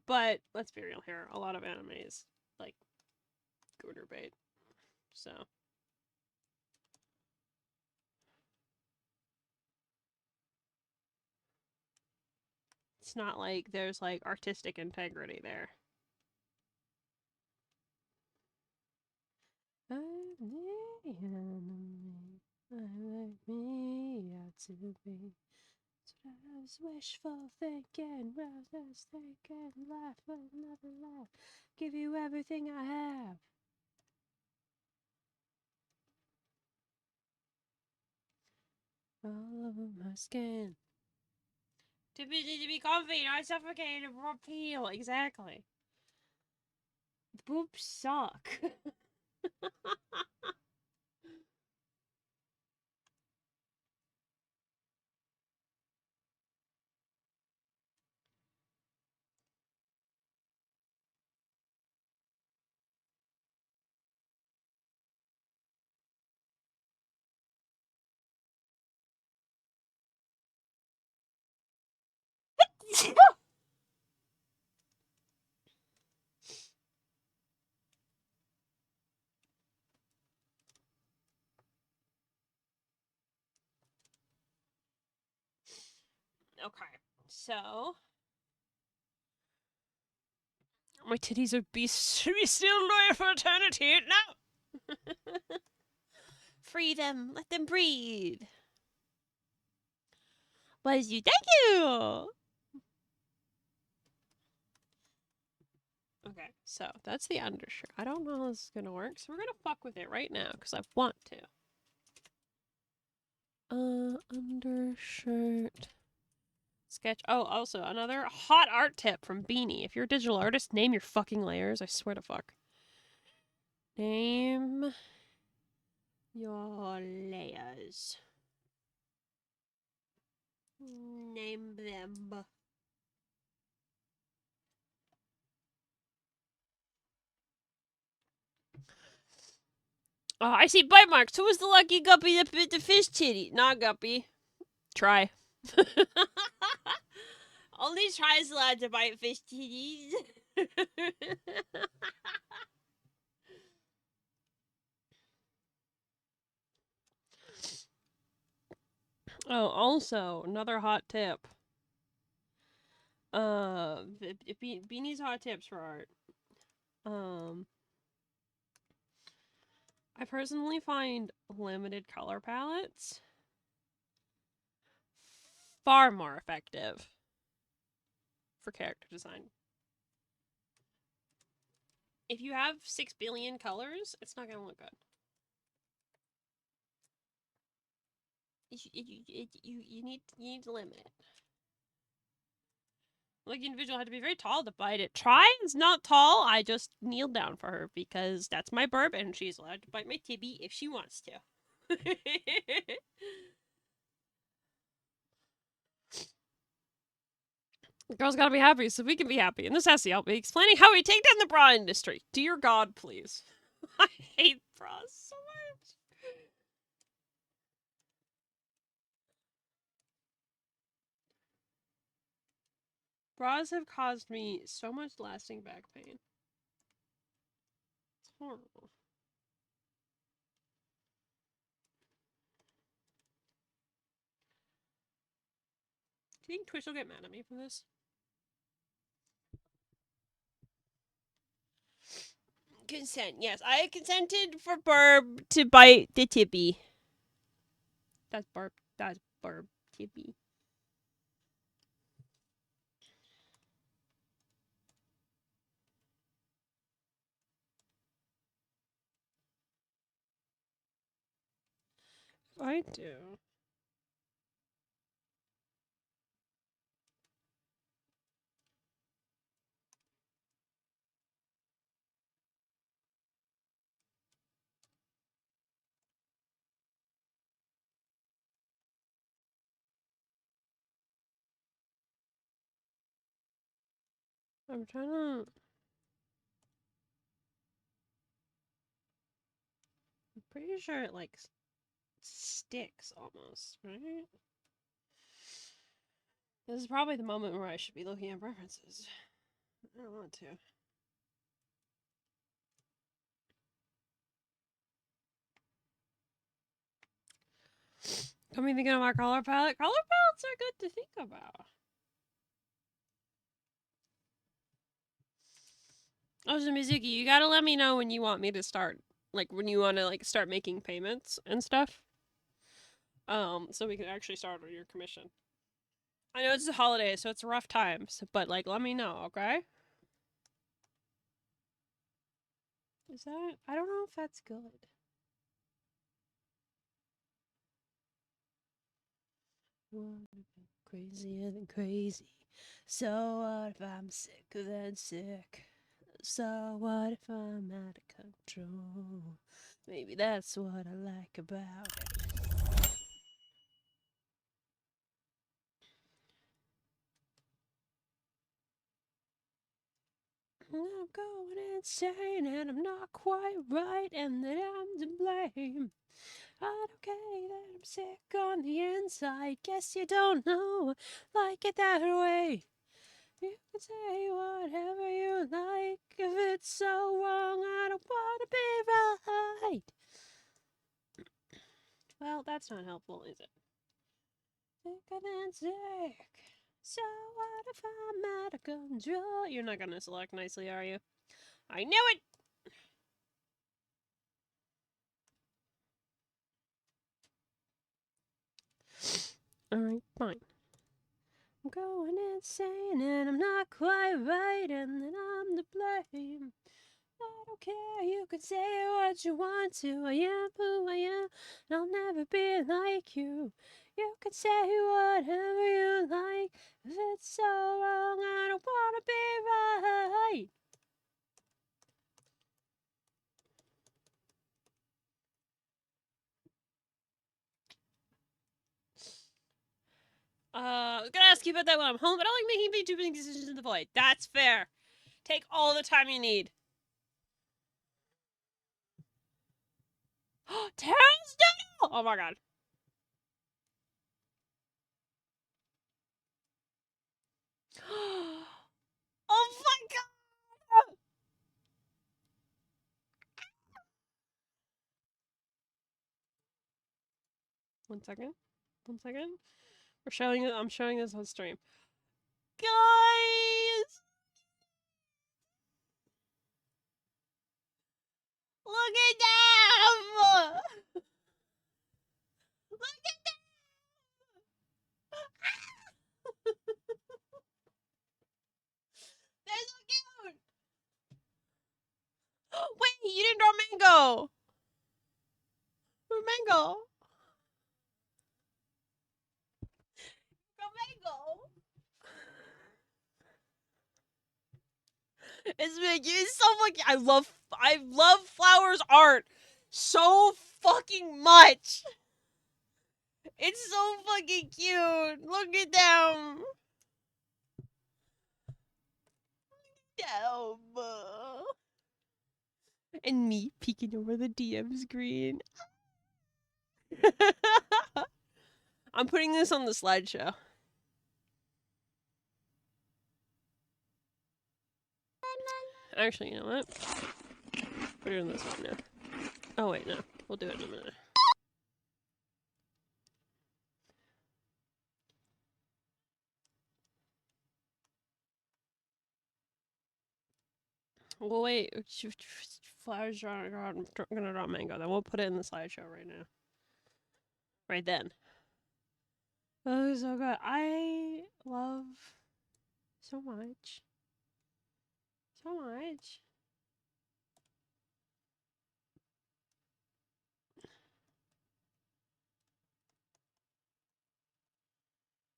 But let's be real here. A lot of anime is like gooder bait. So it's not like there's like artistic integrity there. I'm the enemy. I let me out to be. Sometimes wishful thinking, restless thinking, life with another life. Give you everything I have. All over my skin. To be comfy, not suffocate and repeal. Exactly. The boobs suck. Okay, so my titties are be still loyal for eternity. No, free them, let them breathe. Bless you, thank you. Okay, so that's the undershirt. I don't know how this is gonna work, so we're gonna fuck with it right now because I want to. Undershirt. Sketch. Oh, also, another hot art tip from Beanie. If you're a digital artist, name your fucking layers. I swear to fuck. Name your layers. Name them. Oh, I see bite marks. Who was the lucky guppy that bit the fish titty? Not guppy. Try. Only tries allowed to bite fish titties. Oh, also, another hot tip. Beanie's hot tips for art. I personally find limited color palettes far more effective for character design. If you have 6 billion colors, it's not gonna look good. You need to limit it. Like, the individual had to be very tall to bite it. Try's not tall. I just kneel down for her because that's my burp and she's allowed to bite my tibby if she wants to. The girl's gotta be happy so we can be happy. And this has to help me explaining how we take down the bra industry. Dear God, please. I hate bras so much. Bras have caused me so much lasting back pain. It's horrible. Do you think Twitch will get mad at me for this? Consent. Yes, I consented for Burb to bite the tibby. That's Burb. That's Burb. Tibby. I do. I'm trying to... I'm pretty sure it, like, sticks almost, right? This is probably the moment where I should be looking at preferences. I don't want to. Got me thinking of my color palette. Color palettes are good to think about. Oh, so Mizuki, you gotta let me know when you want me to start. Like, when you want to, like, start making payments and stuff. So we can actually start on your commission. I know it's a holiday, so it's a rough time, but, like, let me know, okay? Is that... I don't know if that's good. What if I'm crazier than crazy? So what if I'm sicker than sick? So what if I'm out of control? Maybe that's what I like about it. I'm going insane and I'm not quite right and that I'm to blame. I don't care that I'm sick on the inside. Guess you don't know, like it that way. You can say whatever you like. If it's so wrong, I don't want to be right. Well, that's not helpful, is it? Sicker than sick. So what if I'm out of control? You're not gonna select nicely, are you? I knew it! Alright, fine. I'm going insane and I'm not quite right and then I'm to blame. I don't care, you can say what you want to. I am who I am, and I'll never be like you. You can say whatever you like. If it's so wrong, I don't wanna be right. I was gonna ask you about that when I'm home, but I don't like making too big decisions in the void. That's fair. Take all the time you need. Terrence, no! Oh my god. Oh my god! 1 second. 1 second. I'm showing this on stream. Guys! Look at them! Look at them! They're so cute! Wait, you didn't draw Mango! Where's Mango? Draw Mango! It's so fucking... I love Flowers art so fucking much! It's so fucking cute! Look at them! And me peeking over the DM screen. I'm putting this on the slideshow. Actually, you know what? We're doing this one now. Oh wait, no. We'll do it in a minute. Well, wait. Flowers gonna draw Mango. Then we'll put it in the slideshow right now. Right then. Oh, so good. I love so much. So much.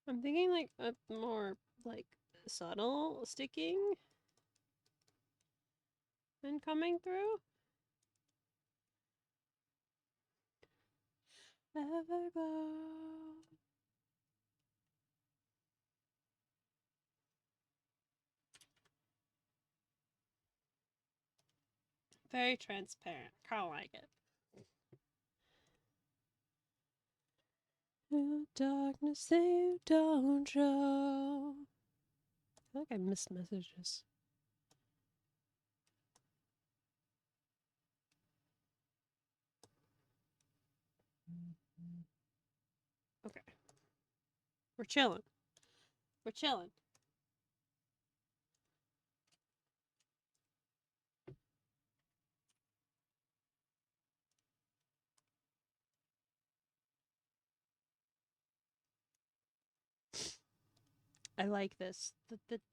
I'm thinking like a more like subtle sticking and coming through. Everglow. Very transparent. Kind of like it. In darkness they don't show. I feel like I missed messages. Okay. We're chilling. We're chilling. I like this.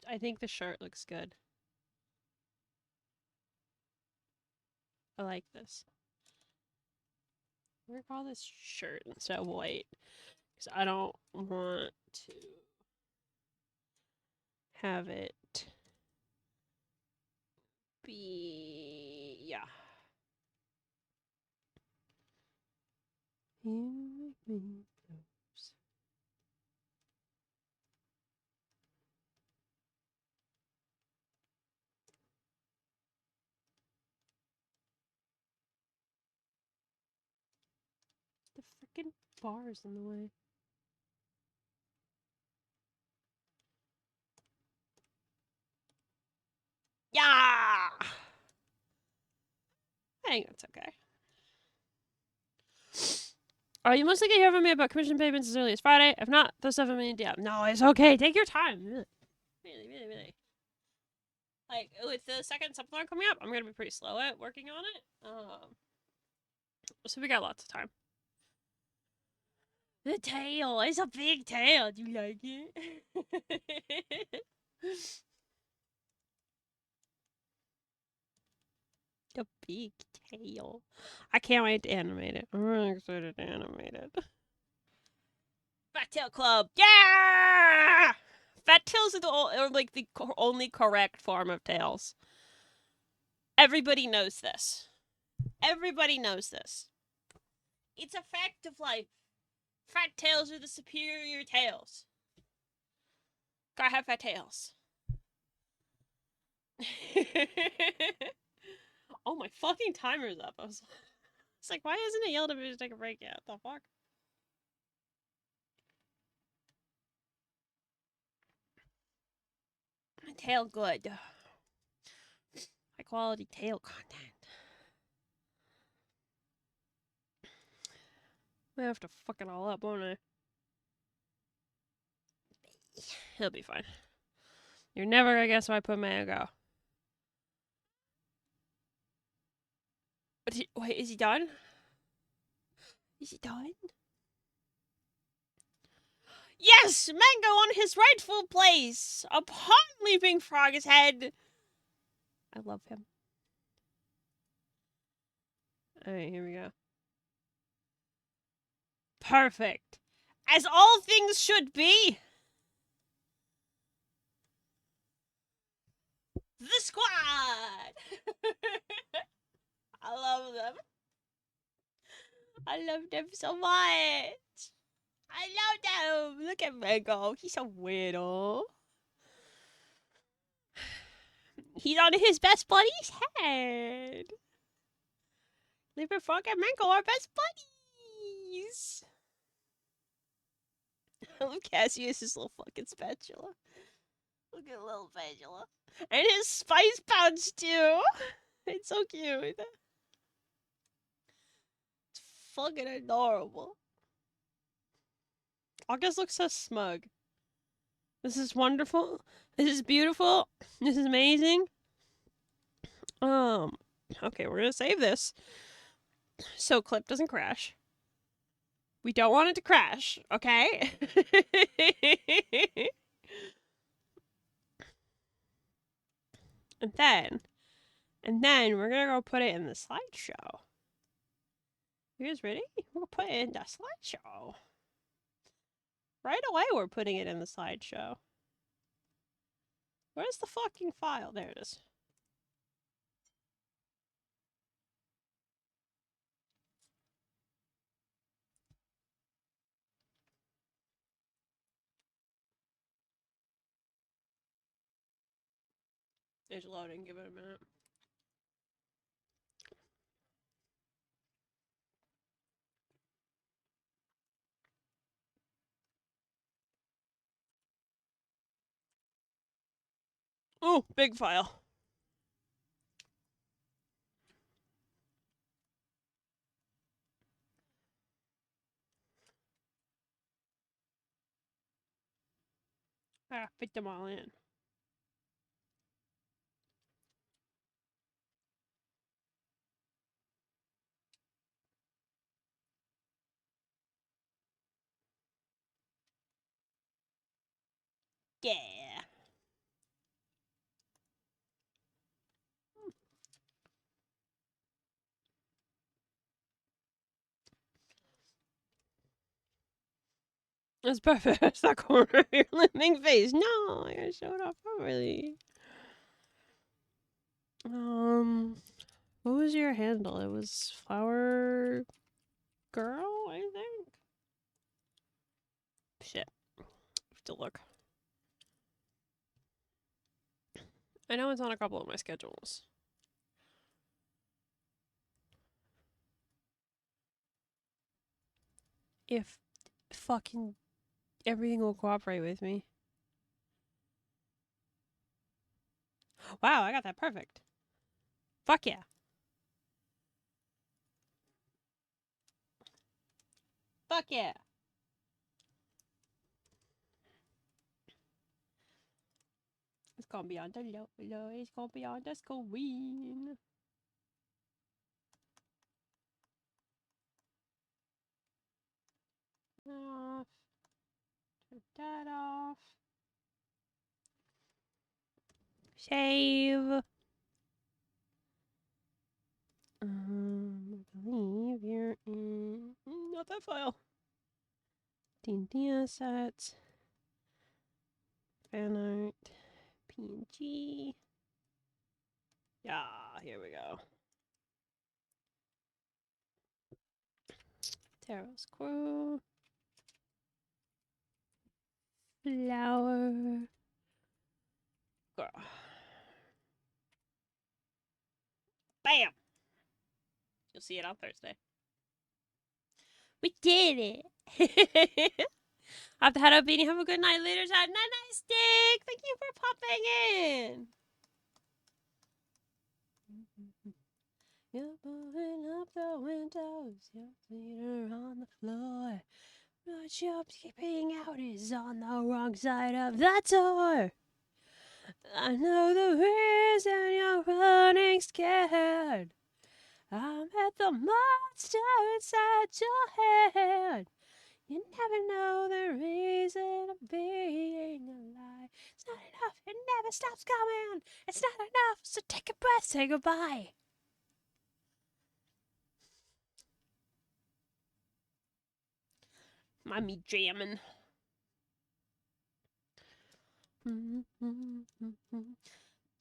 I think the shirt looks good. I like this. We're gonna call this shirt instead of white. Because I don't want to have it be... yeah. You make me oops. The freaking bar's in the way. Yeah! I think that's okay. You must get hear from me about commission payments as early as Friday. If not, throw stuff at me in DM. No, it's okay. Take your time. Really. Really. Like, with the second subfloor coming up, I'm gonna be pretty slow at working on it. So we got lots of time. The tail. It's a big tail. Do you like it? The big tail. I can't wait to animate it. I'm really excited to animate it. Fat Tail Club. Yeah! Fat tails are the only correct form of tails. Everybody knows this. Everybody knows this. It's a fact of life. Fat tails are the superior tails. Gotta have fat tails. Oh, my fucking timer's up. I was like, why isn't it yelled at me to take a break yet? What the fuck? My tail good. High quality tail content. I have to fuck it all up, won't I? He'll be fine. You're never gonna guess why I put mango. Wait, is he done? Is he done? Yes! Mango on his rightful place! Upon leaping Frog's head! I love him. Alright, here we go. Perfect. As all things should be! The squad! I love them. I love them so much. I love them. Look at Mango. He's so weirdo. He's on his best buddy's head. Leaping Frog and Mango are best buddies. I love Cassius's little fucking spatula. Look at little spatula. And his spice pouch too. It's so cute. It's fucking adorable. August looks so smug. This is wonderful. This is beautiful. This is amazing. Okay, we're gonna save this so clip doesn't crash. We don't want it to crash, okay? and then we're gonna go put it in the slideshow. You guys ready? We're gonna put it in the slideshow. Right away, we're putting it in the slideshow. Where's the fucking file? There it is. It's loading. Give it a minute. Oh, big file. Fit them all in. yeah. That's perfect. That's that corner of your living face. No, I gotta show it off properly. What was your handle? It was Flower Girl, I think. Shit, I have to look. I know it's on a couple of my schedules. If fucking everything will cooperate with me. Wow, I got that perfect. Fuck yeah. Fuck yeah. It's gonna be on the low. It's gonna be on the screen. Off. Turn that off. Save. I believe you're in. Not that file. D&D assets. Fan art. PNG. Yeah, here we go. Tarot's Crew. Flower. Girl. Bam! You'll see it on Thursday. We did it! I have to head out, Beanie. Have a good night later. Night, night, stick. Thank you for popping in. You're moving up the windows. Your feet are on the floor. What you're peeping out is on the wrong side of the door. I know the reason you're running scared. I met the monster inside your head. You never know the reason of being alive. It's not enough, it never stops coming. It's not enough, so take a breath, say goodbye. Mind me jamming.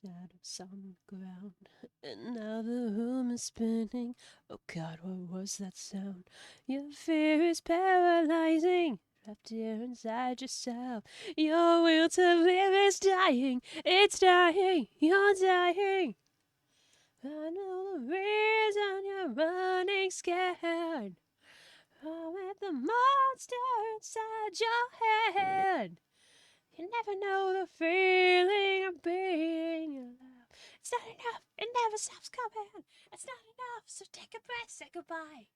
Shadows on the ground, and now the room is spinning. Oh God, what was that sound? Your fear is paralyzing, trapped here inside yourself. Your will to live is dying, it's dying, you're dying. I know the reason you're running scared. I'm at the monster inside your head. You never know the feeling of being alive. It's not enough. It never stops coming. It's not enough. So take a breath. Say goodbye.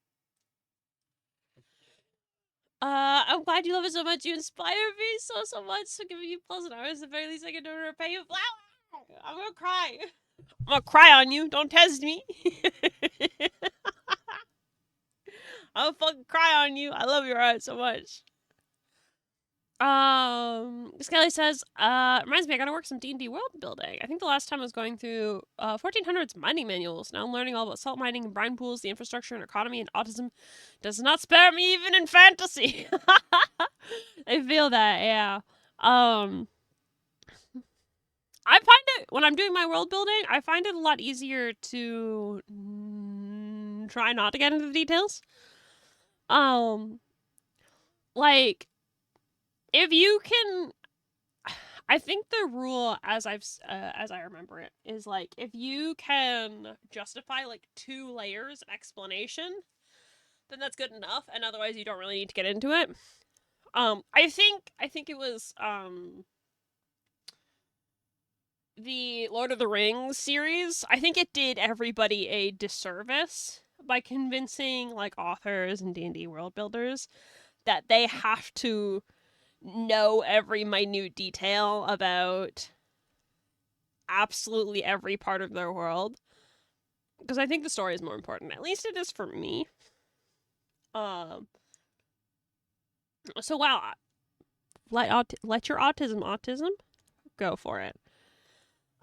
I'm glad you love it so much. You inspire me so much. So giving you pleasant hours. At the very least, I can do to repay you. I'm gonna cry. I'm gonna cry on you. Don't test me. I'm gonna fucking cry on you. I love your art so much. Skelly says, reminds me, I gotta work some D&D world building. I think the last time I was going through 1400s mining manuals. Now I'm learning all about salt mining and brine pools, the infrastructure and economy, and autism does not spare me even in fantasy. I feel that, yeah. I find it, when I'm doing my world building, I find it a lot easier to try not to get into the details. Like, if you can, I think the rule, as I remember it, is like if you can justify like 2 layers of explanation, then that's good enough, and otherwise you don't really need to get into it. I think it was the Lord of the Rings series. I think it did everybody a disservice by convincing like authors and D&D world builders that they have to know every minute detail about absolutely every part of their world, because I think the story is more important. At least it is for me. So wow, let your autism go for it.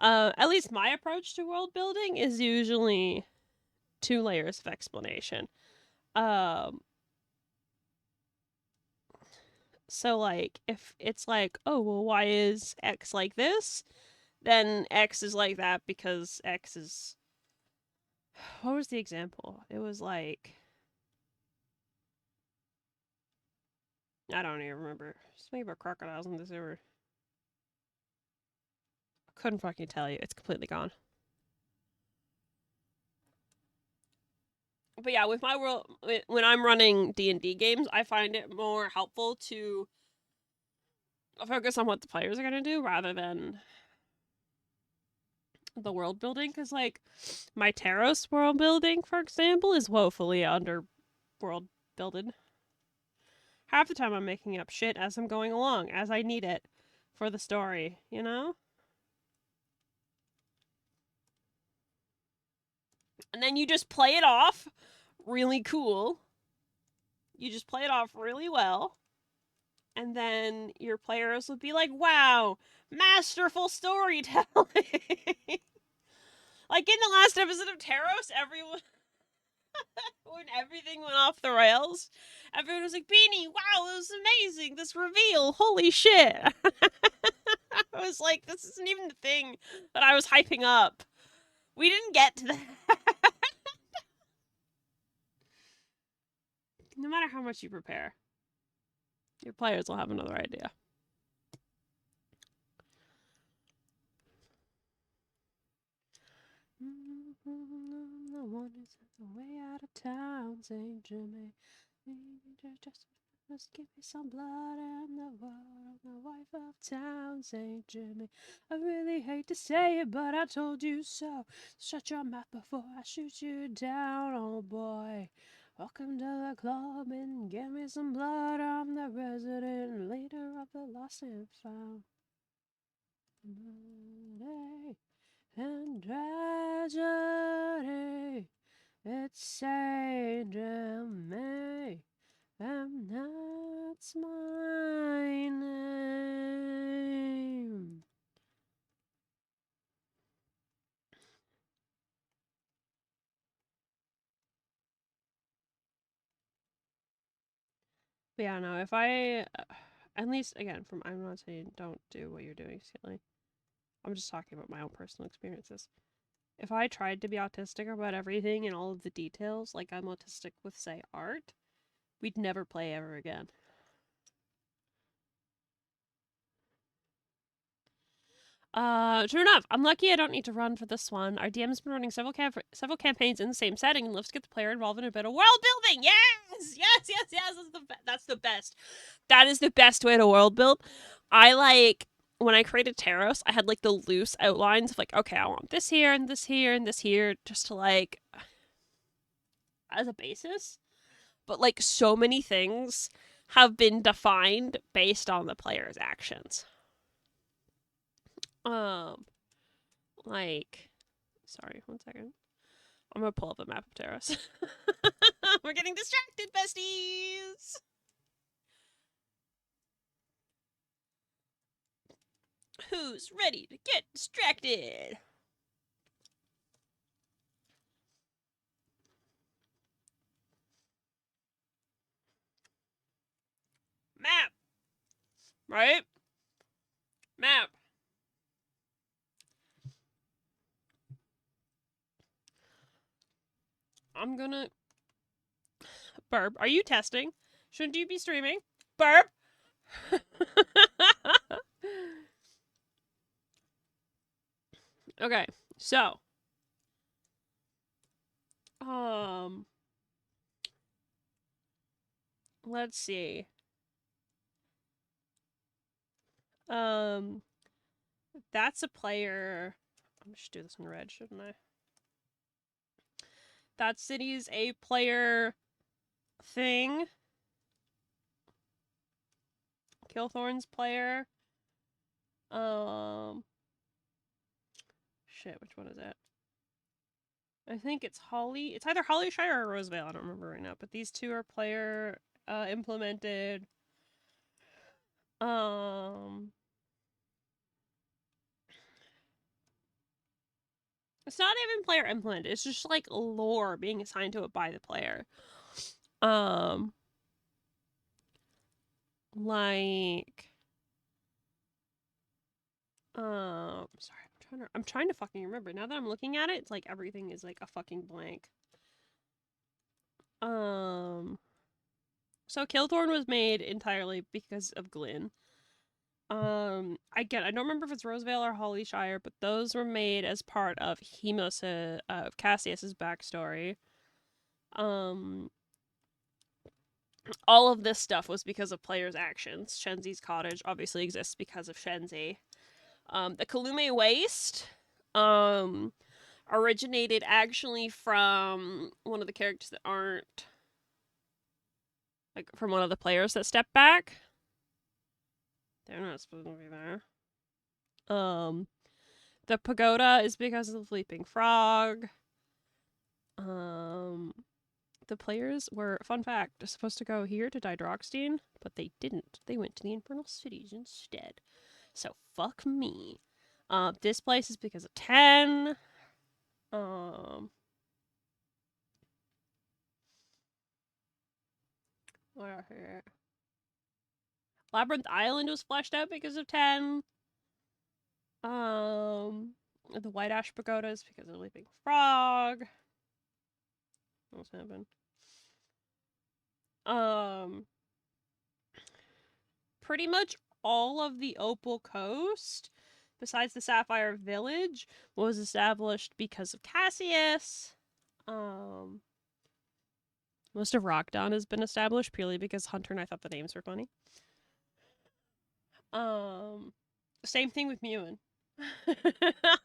At least my approach to world building is usually 2 layers of explanation. So like if it's like, oh well, why is X like this? Then X is like that because X is. What was the example? It was like, I don't even remember. Something about crocodiles in the sewer. I couldn't fucking tell you. It's completely gone. But yeah, with my world, when I'm running D&D games, I find it more helpful to focus on what the players are going to do rather than the world building. Because, like, my Taros world building, for example, is woefully under world builded. Half the time I'm making up shit as I'm going along, as I need it for the story, you know? And then you just play it off really cool. You just play it off really well. And then your players would be like, wow, masterful storytelling. Like in the last episode of Taros, everyone, when everything went off the rails, everyone was like, Beanie, wow, it was amazing. This reveal, holy shit. I was like, this isn't even the thing that I was hyping up. We didn't get to that. No matter how much you prepare, your players will have another idea. The one is way out of town, St. Jimmy. Just give me some blood and the world, the wife of town, St. Jimmy. I really hate to say it, but I told you so. Shut your mouth before I shoot you down, oh boy. Welcome to the club and give me some blood. I'm the resident leader of the lost and found. Murder and tragedy, it's Saint Germain, and that's my name. But yeah, no, if I, at least, again, I'm not saying don't do what you're doing, silly. I'm just talking about my own personal experiences. If I tried to be autistic about everything and all of the details, like I'm autistic with, say, art, we'd never play ever again. True enough. I'm lucky I don't need to run for this one. Our DM's been running several campaigns in the same setting and loves to get the player involved in a bit of world building. Yes! That's the best. That is the best way to world build. I like, when I created Taros, I had like the loose outlines of like, okay, I want this here and this here and this here, just to like, as a basis. But like, so many things have been defined based on the player's actions. Like, sorry, 1 second. I'm gonna pull up a map of Taros. We're getting distracted, besties! Who's ready to get distracted? Map! Right? Map. I'm gonna... Burp, are you testing? Shouldn't you be streaming? Burp! Okay, so... Let's see. That's a player... I should do this in red, shouldn't I? That city's a player thing. Killthorn's player. Shit, which one is it? I think it's Holly. It's either Hollyshire or Rosevale. I don't remember right now. But these two are player implemented. Um, it's not even player implemented. It's just like lore being assigned to it by the player. Um, like, sorry, I'm trying to fucking remember. Now that I'm looking at it, it's like everything is like a fucking blank. So Killthorn was made entirely because of Glyn. Again, I don't remember if it's Rosevale or Hollyshire, but those were made as part of of Cassius's backstory. All of this stuff was because of players' actions. Shenzi's cottage obviously exists because of Shenzi. The Kalume Waste, originated actually from one of the characters that aren't, like, from one of the players that stepped back. They're not supposed to be there. The pagoda is because of the Leaping Frog. The players were, fun fact, supposed to go here to Dydroxstein, but they didn't. They went to the Infernal Cities instead. So fuck me. This place is because of 10. What here? Labyrinth Island was fleshed out because of 10. The White Ash Pagoda is because of the Leaping Frog. What's happened? Pretty much all of the Opal Coast, besides the Sapphire Village, was established because of Cassius. Most of Rockdawn has been established purely because Hunter and I thought the names were funny. Same thing with Mewan.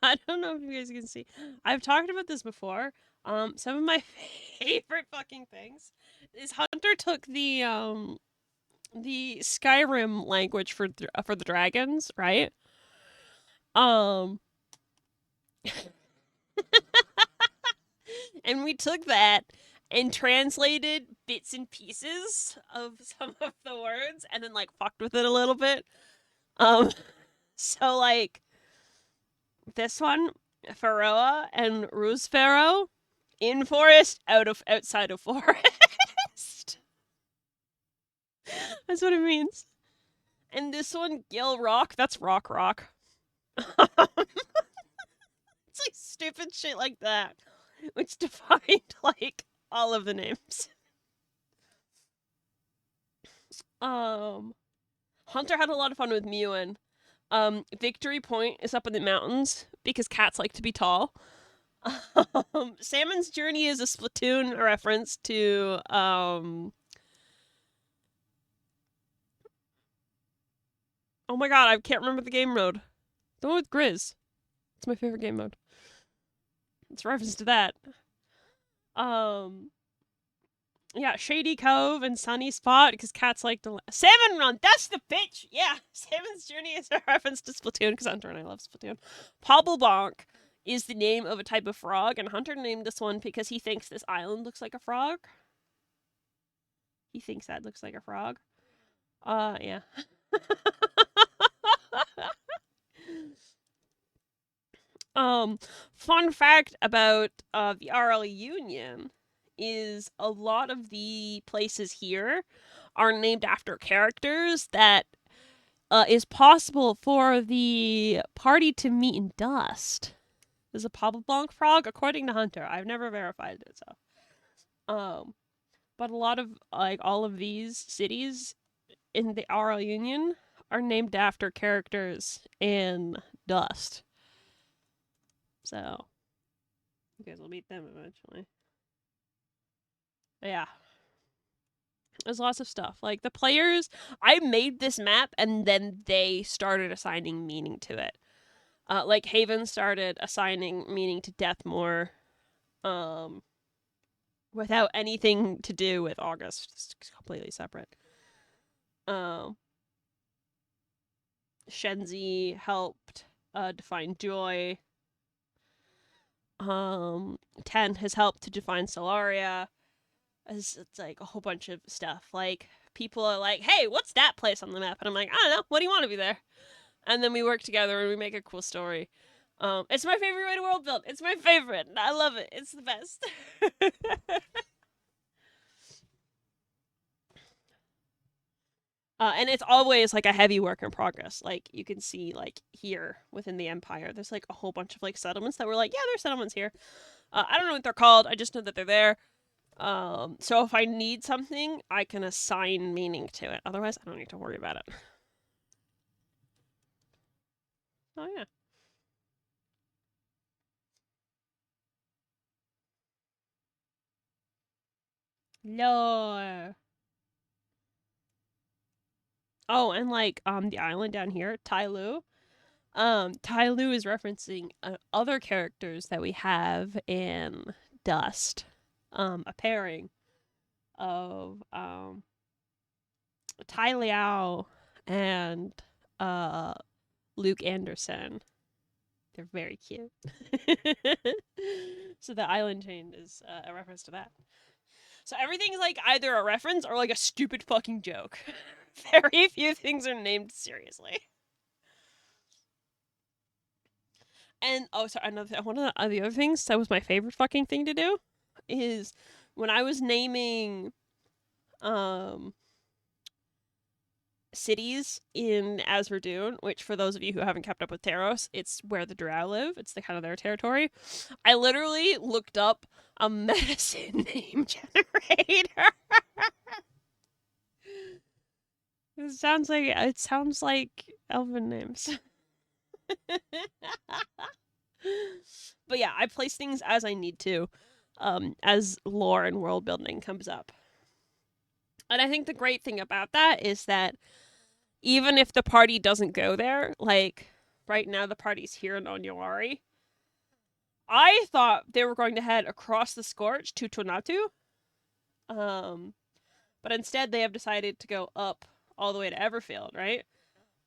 I don't know if you guys can see. I've talked about this before. Some of my favorite fucking things is Hunter took the Skyrim language for the dragons, right? And we took that and translated bits and pieces of some of the words and then like fucked with it a little bit. So like this one, Pharaoh and Ruse Pharaoh, in forest, outside of forest. That's what it means. And this one, Gil Rock, that's rock. It's like stupid shit like that, which defined like all of the names. Hunter had a lot of fun with Mewan. Victory Point is up in the mountains because cats like to be tall. Salmon's Journey is a Splatoon reference to oh my god, I can't remember the game mode. The one with Grizz. It's my favorite game mode. It's a reference to that. Yeah, Shady Cove and Sunny Spot because cats like to Salmon Run. That's the bitch. Yeah, Salmon's Journey is a reference to Splatoon because Hunter and I love Splatoon. Pobblebonk is the name of a type of frog, and Hunter named this one because he thinks this island looks like a frog. He thinks that looks like a frog. Yeah. Fun fact about the RL Union is a lot of the places here are named after characters that is possible for the party to meet in dust. There's a Pobblebonk frog, according to Hunter. I've never verified it, so. But a lot of, like, all of these cities in the RL Union are named after characters in dust. So, you guys will meet them eventually. But yeah. There's lots of stuff. Like, the players, I made this map and then they started assigning meaning to it. Like, Haven started assigning meaning to Deathmore, without anything to do with August. It's completely separate. Shenzi helped define joy. 10 has helped to define Solaria. It's like a whole bunch of stuff. Like, people are like, hey, what's that place on the map? And I'm like, I don't know. What do you want to be there? And then we work together and we make a cool story. It's my favorite way to world build. It's my favorite. I love it. It's the best. And it's always like a heavy work in progress. Like you can see, like here within the empire, there's like a whole bunch of like settlements that were like, yeah, there's settlements here. I don't know what they're called. I just know that they're there. So if I need something, I can assign meaning to it. Otherwise, I don't need to worry about it. Oh yeah. Lore. Oh, and like the island down here, Tyloo. Tyloo is referencing other characters that we have in Dust. A pairing of Tai Liao and Luke Anderson. They're very cute. So the island chain is a reference to that. So everything's like either a reference or like a stupid fucking joke. Very few things are named seriously. And oh, sorry, another one of the other things that was my favorite fucking thing to do is when I was naming cities in Asverdoon, which for those of you who haven't kept up with Taros, it's where the Drow live. It's the kind of their territory. I literally looked up a medicine name generator. It sounds like elven names. But yeah, I place things as I need to, as lore and world building comes up. And I think the great thing about that is that even if the party doesn't go there, like right now the party's here in Onyawari, I thought they were going to head across the Scorch to Tonatu. But instead they have decided to go up all the way to Everfield, right?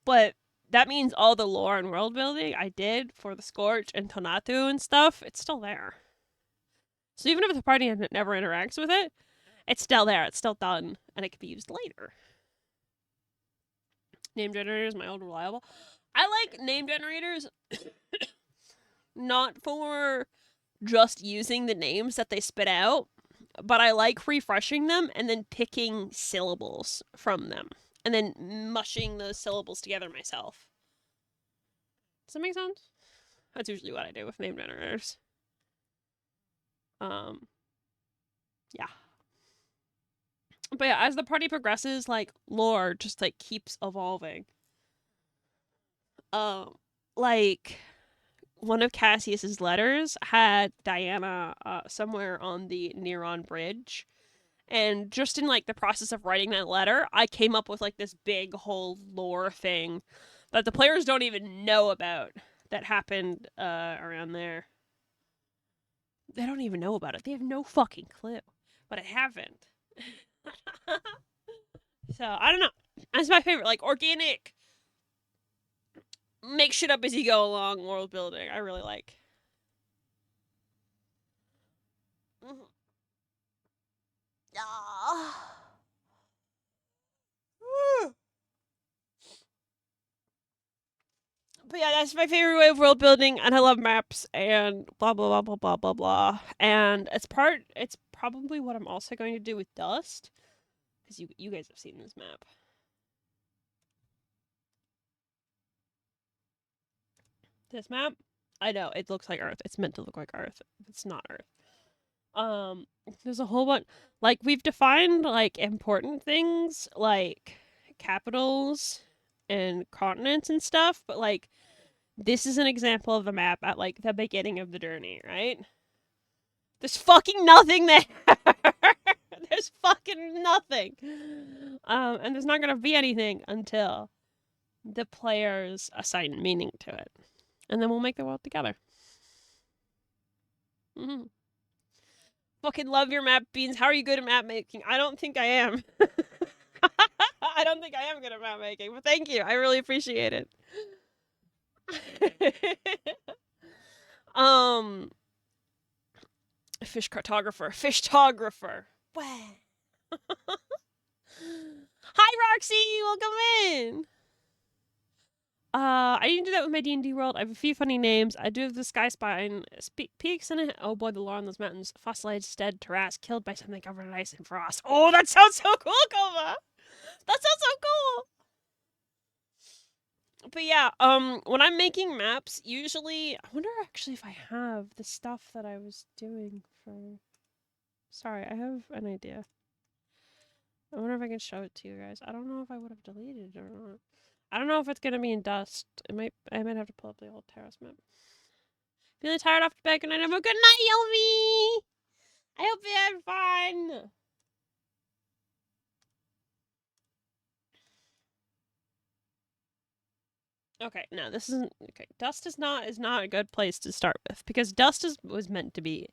But that means all the lore and world building I did for the Scorch and Tonatu and stuff, it's still there. So even if the party never interacts with it, it's still there, it's still done, and it can be used later. Name generators, my old reliable. I like name generators not for just using the names that they spit out, but I like refreshing them and then picking syllables from them and then mushing those syllables together myself. Does that make sense? That's usually what I do with name generators. Yeah. But yeah, as the party progresses, like lore just like keeps evolving. Like one of Cassius's letters had Diana somewhere on the Neron Bridge. And just in like the process of writing that letter, I came up with like this big whole lore thing that the players don't even know about that happened around there. They don't even know about it. They have no fucking clue. But it happened. So, I don't know. That's my favorite. Like, organic. Make shit up as you go along world building. I really like. Mm-hmm. But yeah, that's my favorite way of world building, and I love maps and blah blah blah blah blah blah blah. And it's probably what I'm also going to do with Dust, because you guys have seen this map. This map, I know it looks like Earth. It's meant to look like Earth. It's not Earth. There's a whole bunch. Like we've defined like important things like capitals and continents and stuff, but like this is an example of the map at like the beginning of the journey, right? There's fucking nothing there. There's fucking nothing. And there's not gonna be anything until the players assign meaning to it, and then we'll make the world together. Mm-hmm. Fucking love your map, Beans. How are you good at map making? I don't think I am. I don't think I am good at map making, but thank you. I really appreciate it. Fish cartographer. Fishtographer. Hi, Roxy! Welcome in! I didn't do that with my D&D world. I have a few funny names. I do have the Sky Spine, peaks in it. Oh boy, the lore on those mountains. Fossilized, dead, terrace, killed by something covered in ice and frost. Oh, that sounds so cool, Kova! That sounds so cool! But yeah, when I'm making maps, usually... I wonder actually if I have the stuff that I was doing for... Sorry, I have an idea. I wonder if I can show it to you guys. I don't know if I would have deleted it or not. I don't know if it's gonna be in dust. I might have to pull up the old terrace map. Feeling tired after bed. Good night, everyone. Good night, Yovi! I hope you had fun! Okay, no, this isn't... Okay, dust is not a good place to start with. Because dust was meant to be...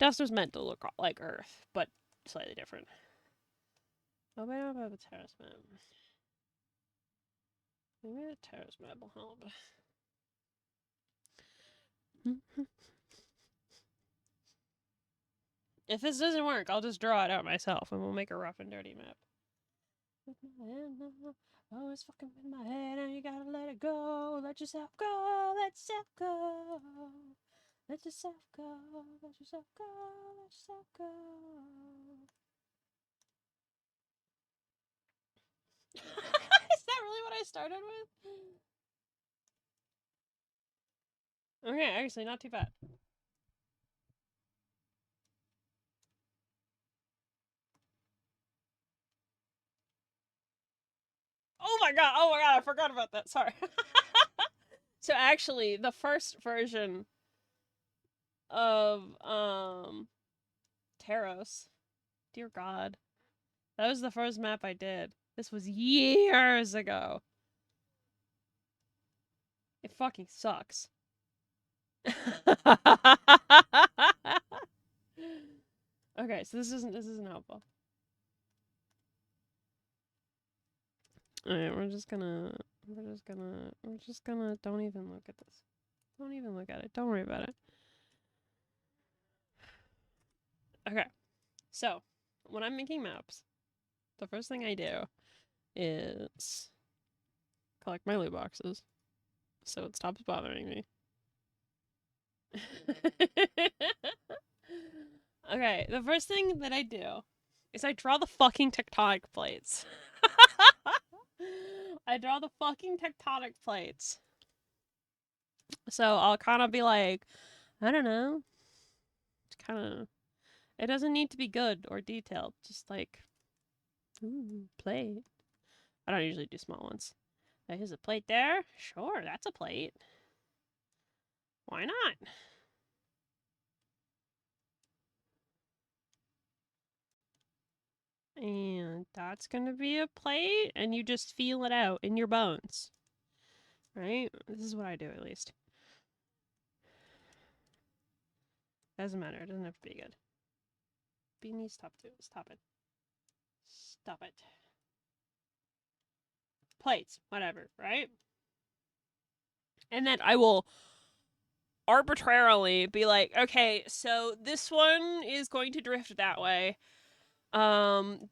Dust was meant to look like Earth, but slightly different. Oh, I don't have a terrace map. Maybe the terrace map will help. If this doesn't work, I'll just draw it out myself and we'll make a rough and dirty map. Oh, it's fucking in my head and you gotta let it go. Let yourself go. Let yourself go. Let yourself go. Let yourself go. Let yourself go. Is that really what I started with? Okay, actually, not too bad. Oh my god, I forgot about that. Sorry. So actually, the first version of Taros, dear god, that was the first map I did. This was years ago. It fucking sucks. Okay, so this isn't helpful. Alright, we're just gonna don't even look at this. Don't even look at it. Don't worry about it. Okay. So, when I'm making maps, the first thing I do is collect my loot boxes so it stops bothering me. Okay, the first thing that I do is I draw the fucking tectonic plates. I draw the fucking tectonic plates. So I'll kind of be like, I don't know. It's kind of... It doesn't need to be good or detailed. Just like, ooh, plate. I don't usually do small ones. Here's a plate there. Sure, that's a plate. Why not? And that's gonna be a plate, and you just feel it out in your bones. Right? This is what I do, at least. Doesn't matter. It doesn't have to be good. Beanie, stop it. Stop it. Stop it. Plates. Whatever, right? And then I will arbitrarily be like, okay, so this one is going to drift that way.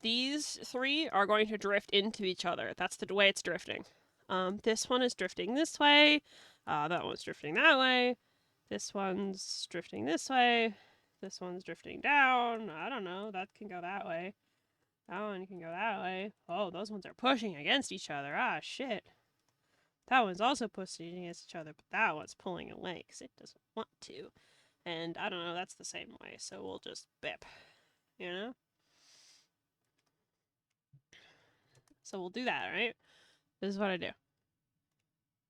These three are going to drift into each other. That's the way it's drifting. This one is drifting this way. That one's drifting that way. This one's drifting this way. This one's drifting down. I don't know. That can go that way. That one can go that way. Oh, those ones are pushing against each other. Ah, shit. That one's also pushing against each other, but that one's pulling away because it doesn't want to. And I don't know, that's the same way, so we'll just bip. You know? So we'll do that, right? This is what I do.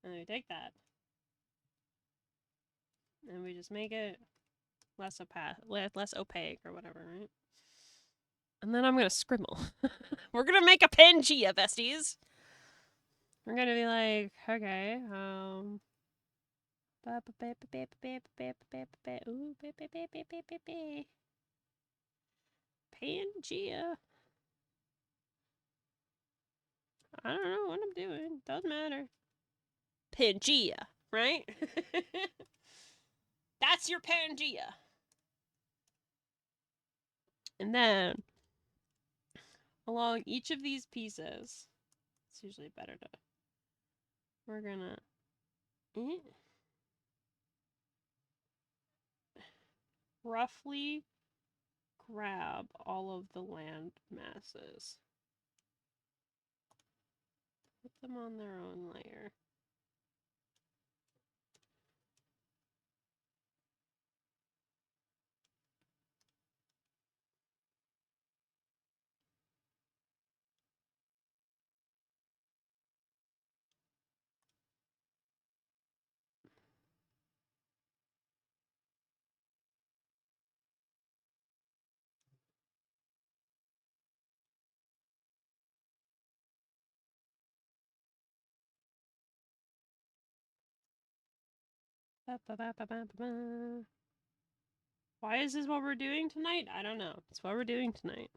And we take that. And we just make it less opaque or whatever, right? And then I'm gonna scribble. We're gonna make a Pangea, besties! We're gonna be like, okay, Pangea. I don't know what I'm doing. Doesn't matter. Pangea, right? That's your Pangea. And then along each of these pieces. It's usually better to... We're gonna... roughly grab all of the land masses. Put them on their own layer. Why is this what we're doing tonight? I don't know. It's what we're doing tonight.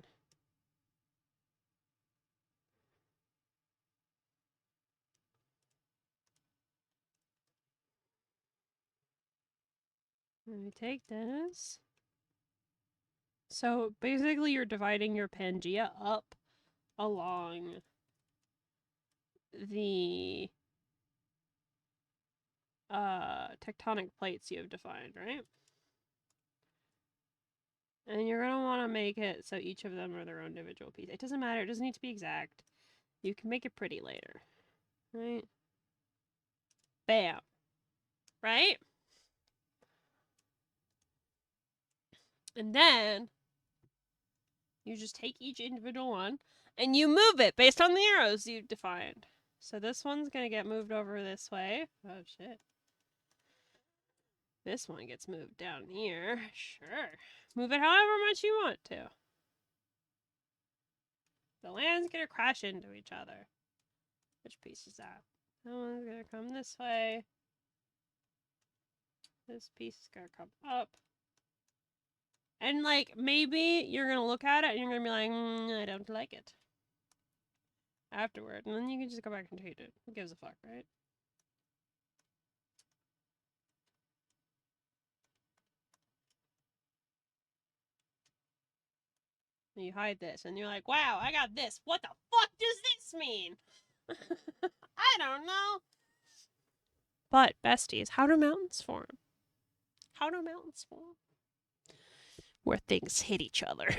Let me take this. So basically you're dividing your Pangea up along the tectonic plates you have defined, right? And you're going to want to make it so each of them are their own individual piece. It doesn't matter. It doesn't need to be exact. You can make it pretty later. Right? Bam. Right? And then you just take each individual one and you move it based on the arrows you've defined. So this one's going to get moved over this way. Oh, shit. This one gets moved down here. Sure. Move it however much you want to. The land's gonna crash into each other. Which piece is that? That one's gonna come this way. This piece is gonna come up. And, like, maybe you're gonna look at it and you're gonna be like, I don't like it. Afterward. And then you can just go back and change it. Who gives a fuck, right? And you hide this and you're like, wow, I got this. What the fuck does this mean? I don't know. But, besties, how do mountains form? How do mountains form? Where things hit each other.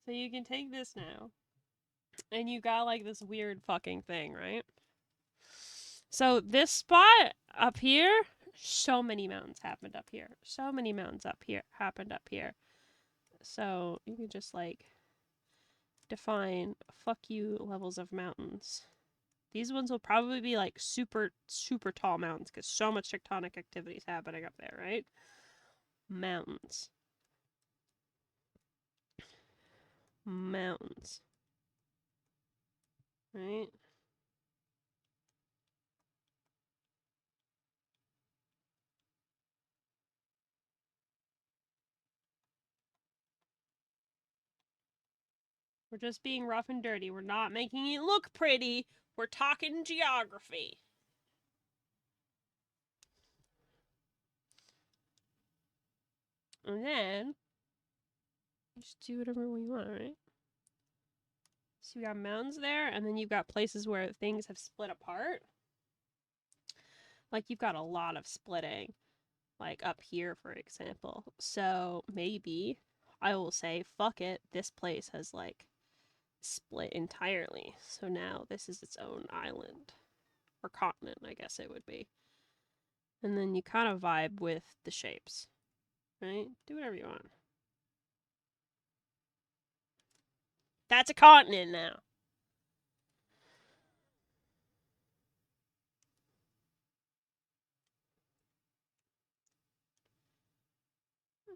So you can take this now. And you got like this weird fucking thing, right? So this spot up here, so many mountains happened up here. So many mountains up here happened up here. So you can just like define fuck you levels of mountains. These ones will probably be like super, super tall mountains because so much tectonic activity is happening up there, right? Mountains. Mountains. Right? We're just being rough and dirty. We're not making it look pretty. We're talking geography. And then, just do whatever we want, right? So you got mountains there, and then you've got places where things have split apart. Like, you've got a lot of splitting, like up here, for example. So maybe I will say, fuck it, this place has, like, split entirely. So now this is its own island. Or continent, I guess it would be. And then you kind of vibe with the shapes, right? Do whatever you want. That's a continent now.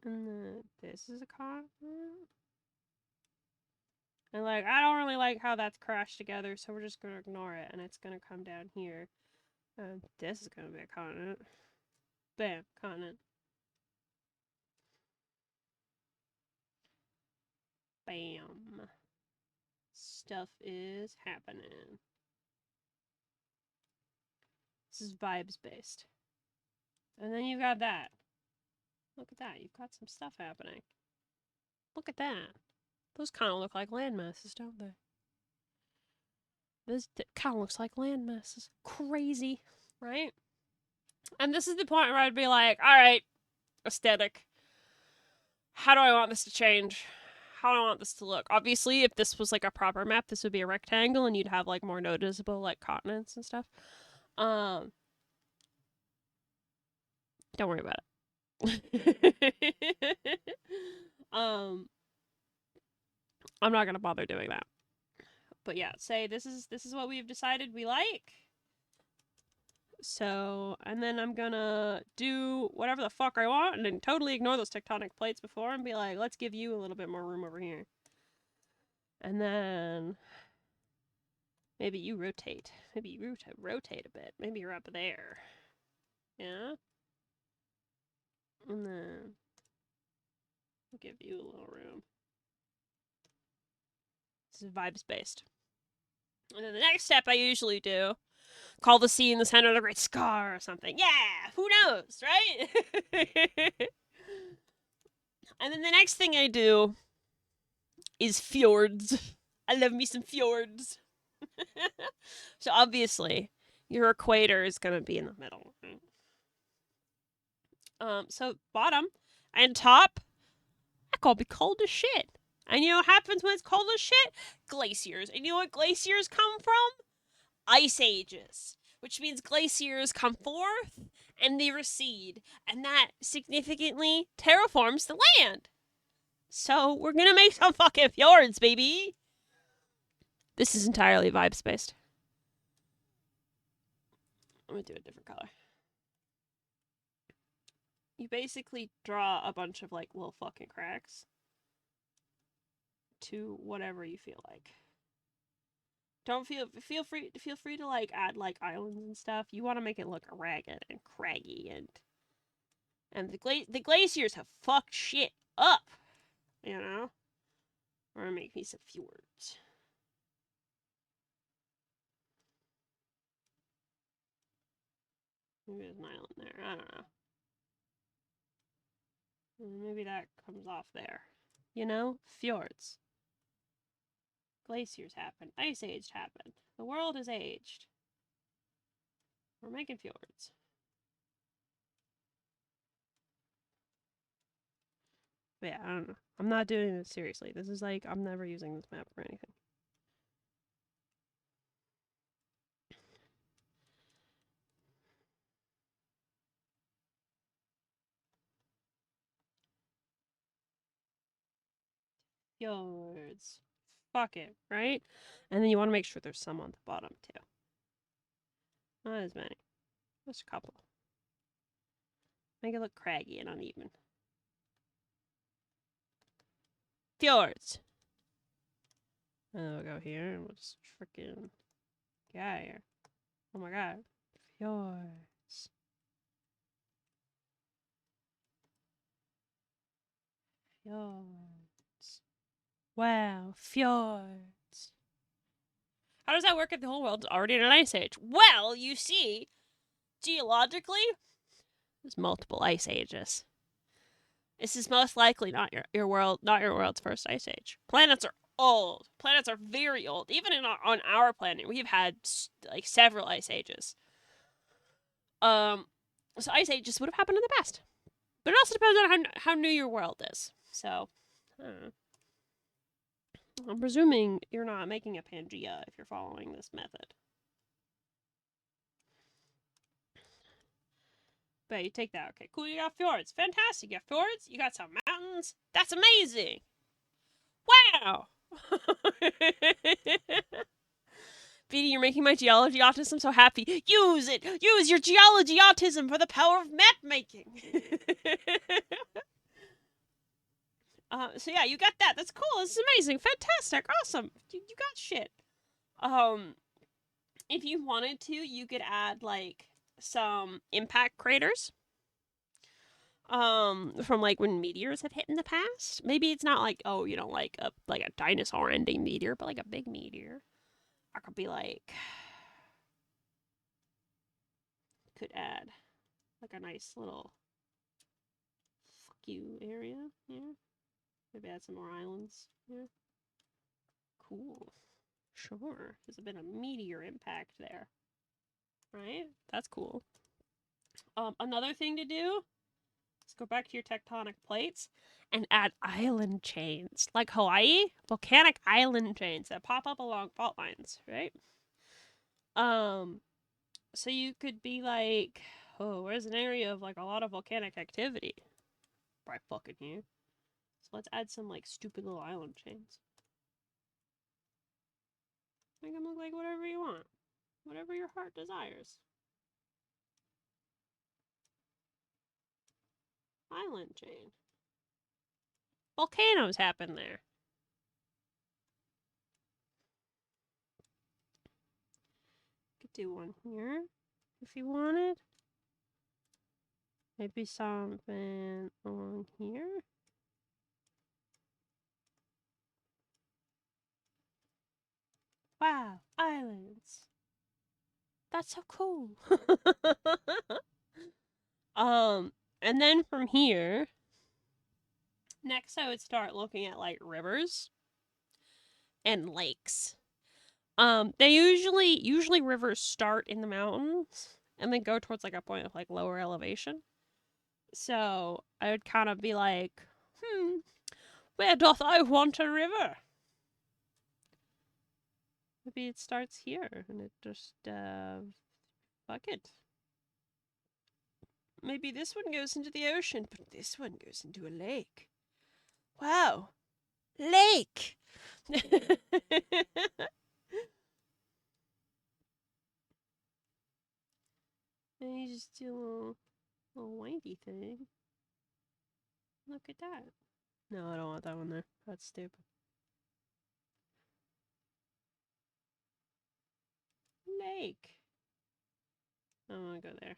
And then this is a continent. And like, I don't really like how that's crashed together, so we're just gonna ignore it, and it's gonna come down here. This is gonna be a continent. Bam, continent. Bam. Stuff is happening. This is vibes based. And then you've got that. Look at that, you've got some stuff happening. Look at that. Those kind of look like land masses, don't they? This kind of looks like land masses. Crazy, right? And this is the point where I'd be like, all right, aesthetic. How do I want this to change? How do I want this to look? Obviously, if this was like a proper map, this would be a rectangle and you'd have like more noticeable like continents and stuff. Don't worry about it. I'm not gonna bother doing that. But yeah, say this is what we've decided we like. So, and then I'm gonna do whatever the fuck I want and then totally ignore those tectonic plates before and be like, let's give you a little bit more room over here. And then maybe you rotate. Maybe you rotate a bit. Maybe you're up there. Yeah? And then I'll give you a little room. This is vibes based. And then the next step I usually do, call the sea in the center of the great scar or something. Yeah, who knows, right? And then the next thing I do is fjords. I love me some fjords. So obviously, your equator is gonna be in the middle. So bottom and top, that gonna be cold as shit. And you know what happens when it's cold as shit? Glaciers. And you know what glaciers come from? Ice ages. Which means glaciers come forth and they recede. And that significantly terraforms the land. So we're gonna make some fucking fjords, baby. This is entirely vibes based. I'm gonna do a different color. You basically draw a bunch of like little fucking cracks to whatever you feel like. Don't feel free to like add like islands and stuff. You want to make it look ragged and craggy and the glaciers have fucked shit up, you know. Or make me some fjords. Maybe there's an island there. I don't know. Maybe that comes off there. You know, fjords. Glaciers happen. Ice age happened. The world is aged. We're making fjords. But yeah, I don't know. I'm not doing this seriously. This is like, I'm never using this map for anything. Fjords. Fuck it, right? And then you want to make sure there's some on the bottom too. Not as many. Just a couple. Make it look craggy and uneven. Fjords. And then we'll go here and we'll just freaking get out of here. Oh my god. Fjords. Fjords. Wow, fjords. How does that work if the whole world's already in an ice age? Well, you see, geologically, there's multiple ice ages. This is most likely not your world's first ice age. Planets are old. Planets are very old. Even on our planet, we've had like several ice ages. So ice ages would have happened in the past, but it also depends on how new your world is. So, I don't know. I'm presuming you're not making a Pangea if you're following this method. But you take that. Okay, cool. You got fjords. Fantastic. You got fjords. You got some mountains. That's amazing. Wow. Beanie, you're making my geology autism so happy. Use it. Use your geology autism for the power of map making. So yeah, you got that. That's cool. This is amazing. Fantastic. Awesome. You got shit. If you wanted to, you could add like some impact craters. From like when meteors have hit in the past. Maybe it's not like, oh, you know, like a dinosaur ending meteor, but like a big meteor. I could be like, could add like a nice little fuck you area. Yeah. Maybe add some more islands. Yeah. Cool. Sure. There's been a meteor impact there. Right? That's cool. Another thing to do is go back to your tectonic plates and add island chains. Like Hawaii, volcanic island chains that pop up along fault lines, right? So you could be like, oh, where's an area of like a lot of volcanic activity? Right fucking here. So let's add some like stupid little island chains. Make them look like whatever you want. Whatever your heart desires. Island chain. Volcanoes happen there. Could do one here if you wanted. Maybe something along here. Wow, islands. That's so cool. And then from here, next I would start looking at like rivers and lakes. They usually rivers start in the mountains and then go towards like a point of like lower elevation. So I would kind of be like, where doth I want a river? Maybe it starts here and it just fuck it. Maybe this one goes into the ocean, but this one goes into a lake. Wow. Lake! And you just do a little windy thing. Look at that. No, I don't want that one there. That's stupid. Lake. I don't want to go there.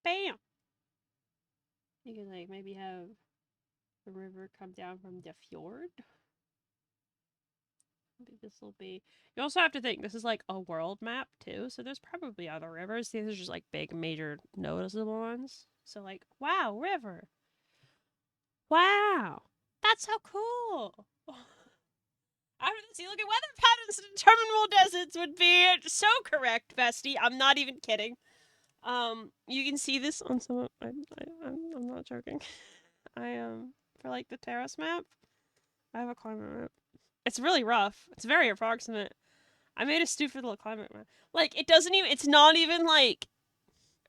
Bam! You can like maybe have the river come down from the fjord. Maybe this will be. You also have to think this is like a world map too, so there's probably other rivers. These are just like big, major, noticeable ones. So like, wow, river. Wow, that's so cool. After this, you look at weather patterns and interminable deserts would be so correct, bestie. I'm not even kidding. You can see this on some. I'm not joking. For like the terrace map, I have a climate map. It's really rough. It's very approximate. I made a stupid little climate map. Like it doesn't even. It's not even like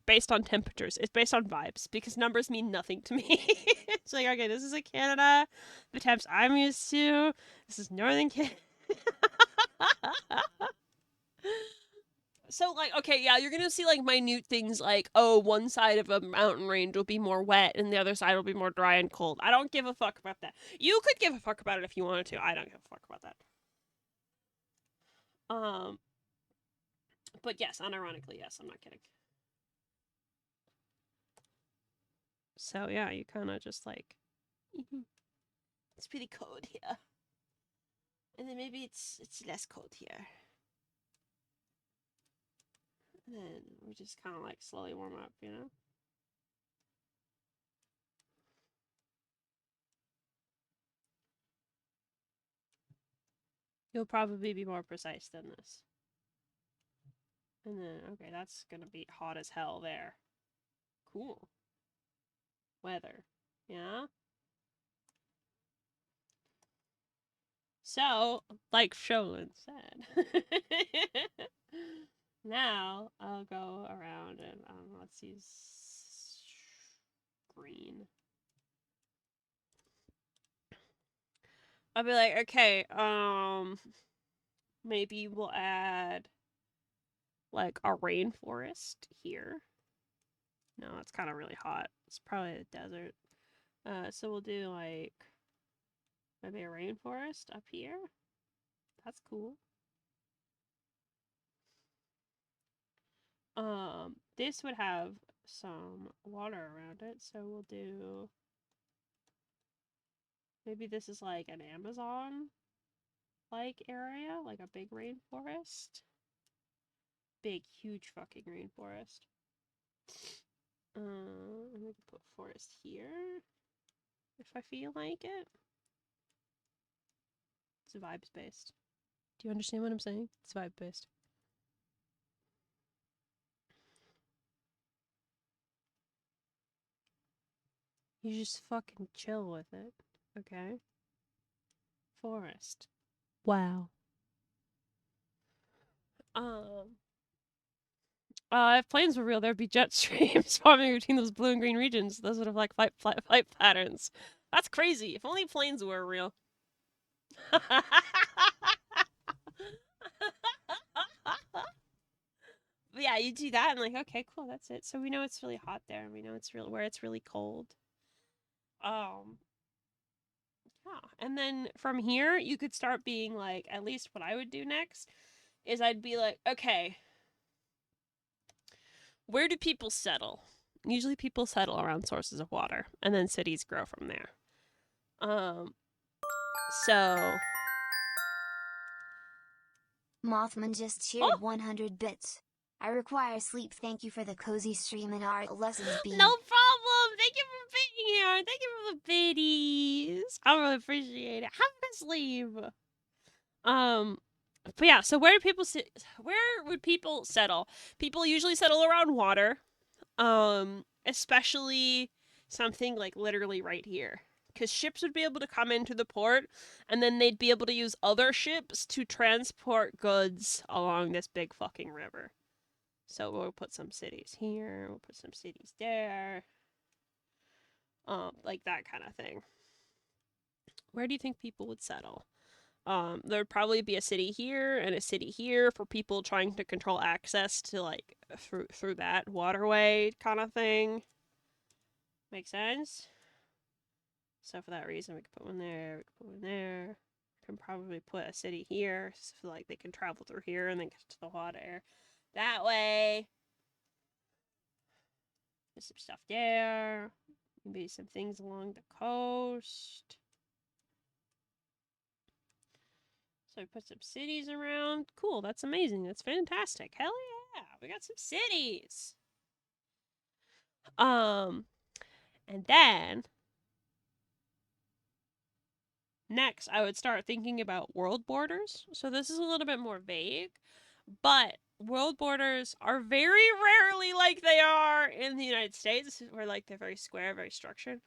based on temperatures. It's based on vibes because numbers mean nothing to me. It's like, okay, this is a Canada. The temps I'm used to. This is Northern Canada. So, like, okay, yeah, you're gonna see, like, minute things like, oh, one side of a mountain range will be more wet and the other side will be more dry and cold. I don't give a fuck about that. You could give a fuck about it if you wanted to. I don't give a fuck about that. But yes, unironically, yes, I'm not kidding. So, yeah, you kind of just, like, it's pretty cold here. And then maybe it's less cold here. And then we just kind of, like, slowly warm up, you know? You'll probably be more precise than this. And then, okay, that's gonna be hot as hell there. Cool. Weather. Yeah? So, like Sholin said, now I'll go around and, let's use green. I'll be like, okay, maybe we'll add like a rainforest here. No, it's kind of really hot. It's probably a desert. So we'll do like maybe a rainforest up here. That's cool. This would have some water around it, so we'll do maybe this is like an Amazon like area, like a big rainforest. Big, huge fucking rainforest. And we can put forest here if I feel like it. It's vibes based. Do you understand what I'm saying? It's vibe based. You just fucking chill with it, okay? Forest. Wow. If planes were real, there'd be jet streams forming between those blue and green regions. Those would have like flight patterns. That's crazy. If only planes were real. But yeah, you do that and like, okay, cool, that's it. So we know it's really hot there, and we know it's real where it's really cold. Yeah, and then from here you could start being like, at least what I would do next is I'd be like, okay, where do people settle? Usually people settle around sources of water, and then cities grow from there. So Mothman just cheered 100 bits. I require sleep. Thank you for the cozy stream and art lessons, Beanie. no problem. Thank you for being here. Thank you for the biddies. I really appreciate it. Have a good sleep. But yeah, so where would people settle? People usually settle around water. Especially something like literally right here. Because ships would be able to come into the port, and then they'd be able to use other ships to transport goods along this big fucking river. So we'll put some cities here, we'll put some cities there. Like that kind of thing. Where do you think people would settle? There'd probably be a city here and a city here for people trying to control access to like through that waterway kind of thing. Make sense? So for that reason, we could put one there, we could put one there. We can probably put a city here so like they can travel through here and then get to the water that way. There's some stuff there. Maybe some things along the coast. So we put some cities around. Cool, that's amazing. That's fantastic. Hell yeah, we got some cities. And then next I would start thinking about world borders. So this is a little bit more vague, but world borders are very rarely like they are in the United States, where like they're very square, very structured.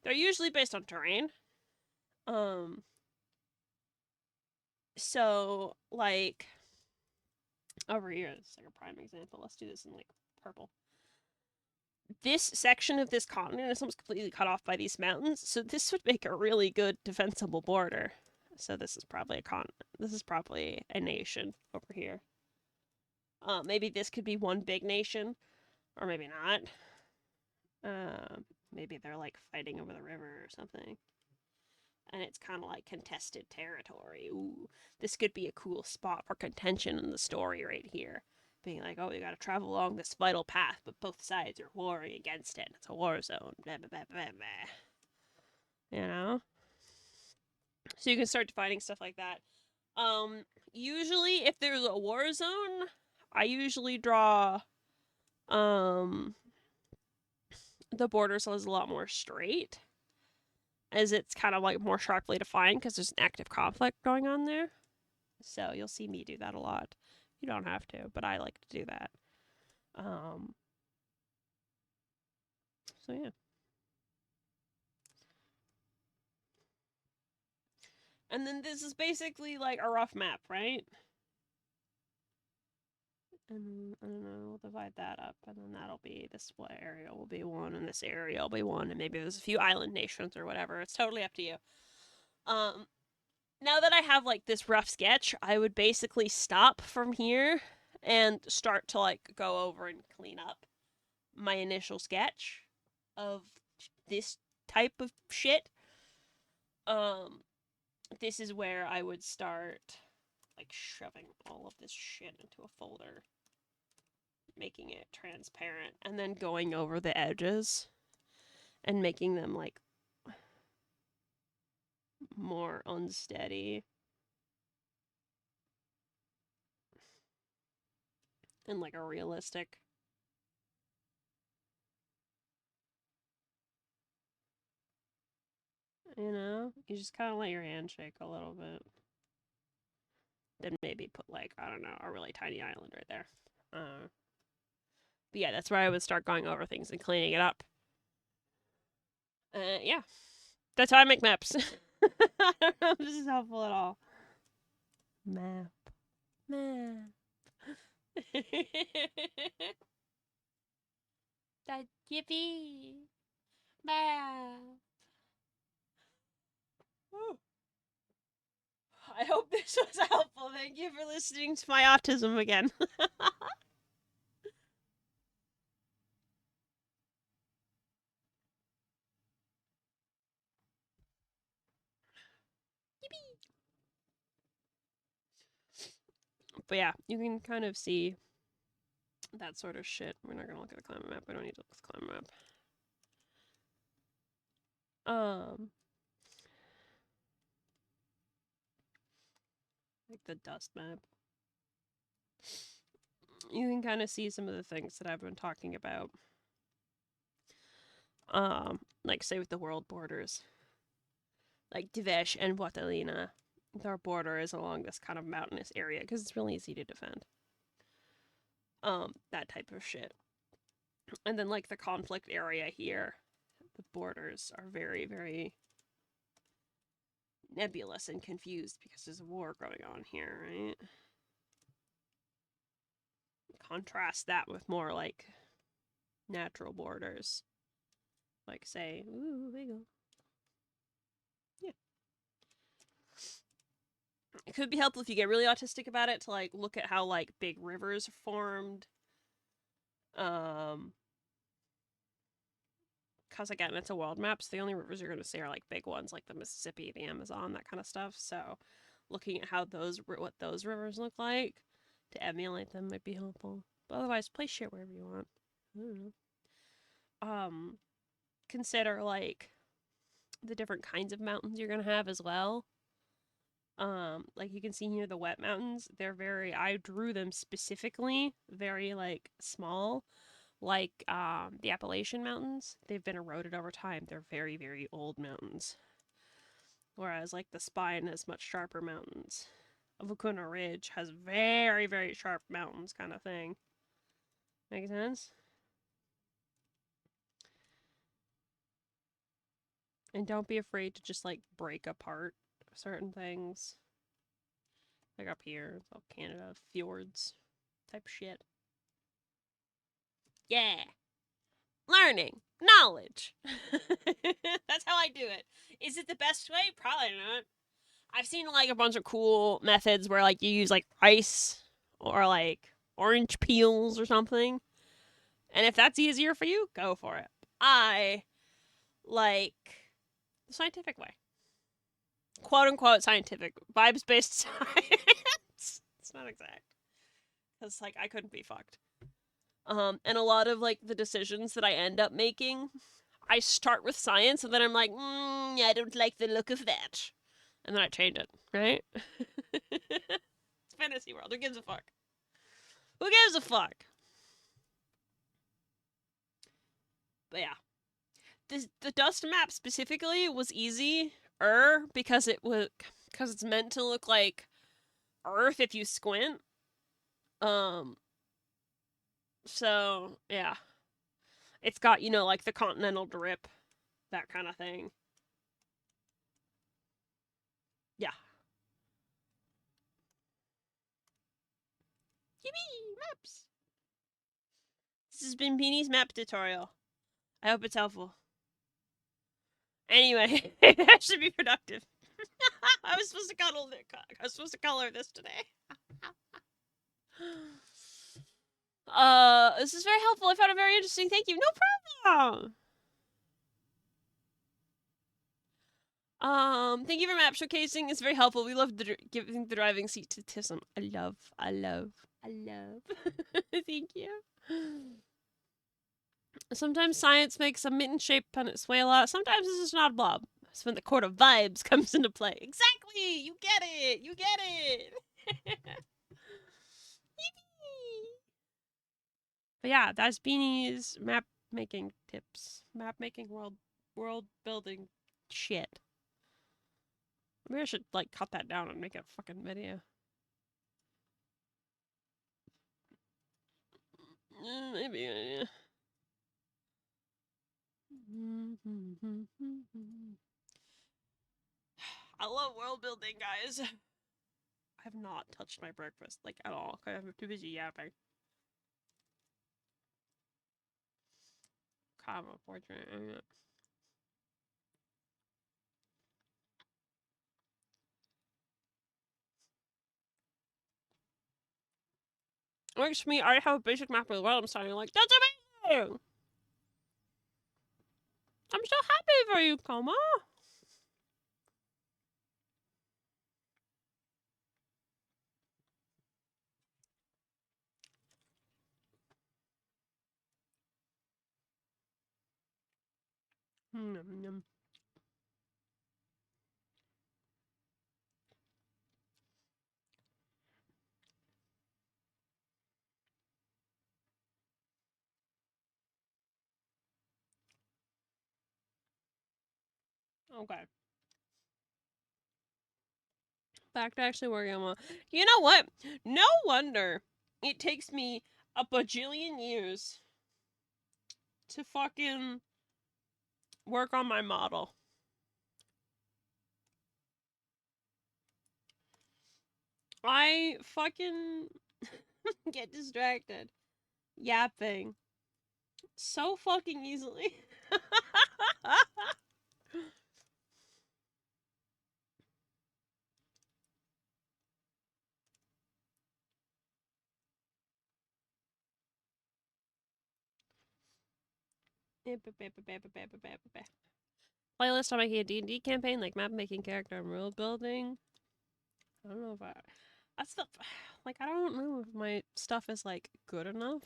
They're usually based on terrain. So like over here, this is like a prime example. Let's do this in like purple. This section of this continent is almost completely cut off by these mountains, so this would make a really good defensible border. So this is probably a continent. This is probably a nation over here. Maybe this could be one big nation, or maybe not. Maybe they're like fighting over the river or something. And it's kind of like contested territory. Ooh, this could be a cool spot for contention in the story right here. Being like, oh, we gotta travel along this vital path, but both sides are warring against it. It's a war zone. Blah, blah, blah, blah, blah. You know? So you can start defining stuff like that. Usually if there's a war zone, I usually draw the borders as a lot more straight, as it's kind of like more sharply defined because there's an active conflict going on there. So you'll see me do that a lot. You don't have to, but I like to do that. So yeah. And then this is basically like a rough map, right? And I don't know, we'll divide that up, and then that'll be this area will be one, and this area will be one, and maybe there's a few island nations or whatever. It's totally up to you. Now that I have like this rough sketch, I would basically stop from here and start to like go over and clean up my initial sketch of this type of shit. This is where I would start like shoving all of this shit into a folder, making it transparent, and then going over the edges and making them like more unsteady and like a realistic You know? You just kind of let your hand shake a little bit. Then maybe put, like, I don't know, a really tiny island right there. But yeah, that's where I would start going over things and cleaning it up. Yeah. That's how I make maps. I don't know if this is helpful at all. Map. That yippee. Map. Woo. I hope this was helpful. Thank you for listening to my autism again. But yeah, you can kind of see that sort of shit. We're not gonna look at the climate map. We don't need to look at the climate map. Like the dust map. You can kind of see some of the things that I've been talking about. Like say with the world borders. Like Divesh and Watalina. Their border is along this kind of mountainous area because it's really easy to defend. That type of shit. And then like the conflict area here, the borders are very, very nebulous and confused because there's a war going on here, right? Contrast that with more like natural borders. Like say, ooh, there you go. Yeah. It could be helpful if you get really autistic about it to like look at how like big rivers are formed. Because again, it's a world map, so the only rivers you're going to see are like big ones like the Mississippi, the Amazon, that kind of stuff. So looking at how what those rivers look like to emulate them might be helpful. But otherwise, place shit wherever you want. I don't know. Consider like the different kinds of mountains you're gonna have as well. Like you can see here the wet mountains, I drew them specifically very like small, like the Appalachian Mountains. They've been eroded over time. They're very, very old mountains. Whereas like the Spine has much sharper mountains. Vicuna Ridge has very, very sharp mountains kind of thing. Make sense? And don't be afraid to just like break apart certain things. Like up here, it's all Canada, fjords type shit. Yeah. Learning. Knowledge. That's how I do it. Is it the best way? Probably not. I've seen like a bunch of cool methods where like you use like ice or like orange peels or something. And if that's easier for you, go for it. I like the scientific way. Quote unquote scientific. Vibes based science. It's not exact. Because like I couldn't be fucked. And a lot of like the decisions that I end up making, I start with science and then I'm like, I don't like the look of that. And then I change it, right? It's fantasy world. Who gives a fuck? Who gives a fuck? But yeah. The dust map specifically was easy because it's meant to look like Earth if you squint. So yeah. It's got, like the continental drip, that kind of thing. Yeah. Yippee! Maps! This has been Beanie's map tutorial. I hope it's helpful. Anyway, I should be productive. I was supposed to color this today. This is very helpful. I found it very interesting. Thank you. No problem. Thank you for map showcasing. It's very helpful. We love giving the driving seat to Tism. I love. Thank you. Sometimes science makes a mitten-shaped Venezuela. Sometimes it's just not a blob. That's when the court of vibes comes into play. Exactly! You get it! But yeah, that's Beanie's map making tips. Map making world building shit. Maybe I should, like, cut that down and make it a fucking video. Maybe, yeah. I love world building, guys. I have not touched my breakfast, like, at all. I'm too busy yapping. Comma portrait. Works for me. I already have a basic map of the world. I'm starting like, that's amazing! I'm so happy for you, Coma. Okay. Back to actually working on one. You know what? No wonder it takes me a bajillion years to fucking work on my model. I fucking get distracted yapping so fucking easily. Playlist on making a D&D campaign, like map making, character, and world building. I don't know if that's the, like, I don't know if my stuff is, like, good enough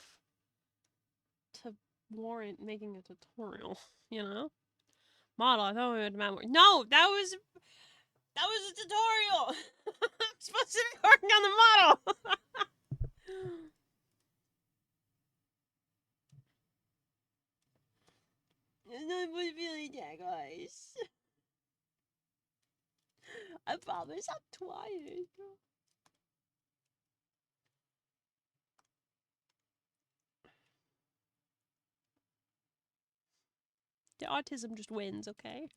to warrant making a tutorial, you know? Model, I thought we would map more. No, that was a tutorial! I'm supposed to be working on the model! It's not supposed to be like that, guys. I promise I'm tired. The autism just wins, okay?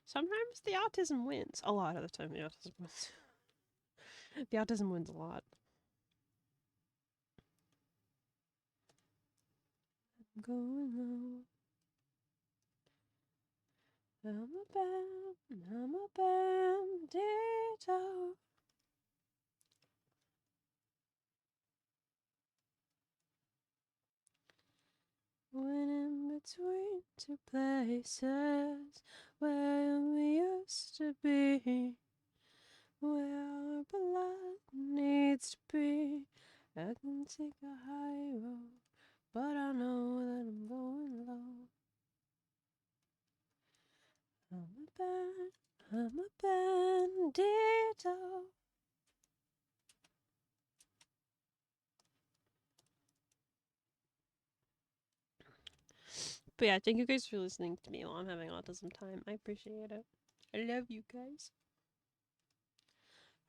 Sometimes the autism wins. A lot of the time the autism wins. The autism wins a lot. I'm going low. I'm a bandito. Went in between two places where we used to be, where our blood needs to be. I can take a high road, but I know that I'm going low. I'm a bandito. But yeah, thank you guys for listening to me while I'm having autism time. I appreciate it. I love you guys.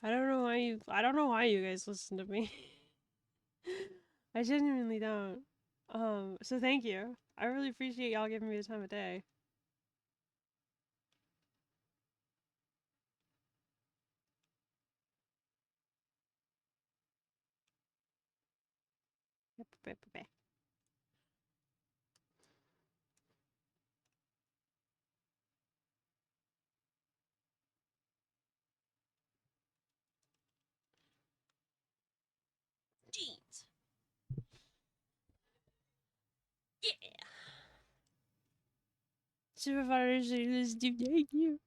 I don't know why you guys listen to me. I genuinely don't. So thank you. I really appreciate y'all giving me the time of day. Jeans. Yeah. Supervisors, thank you.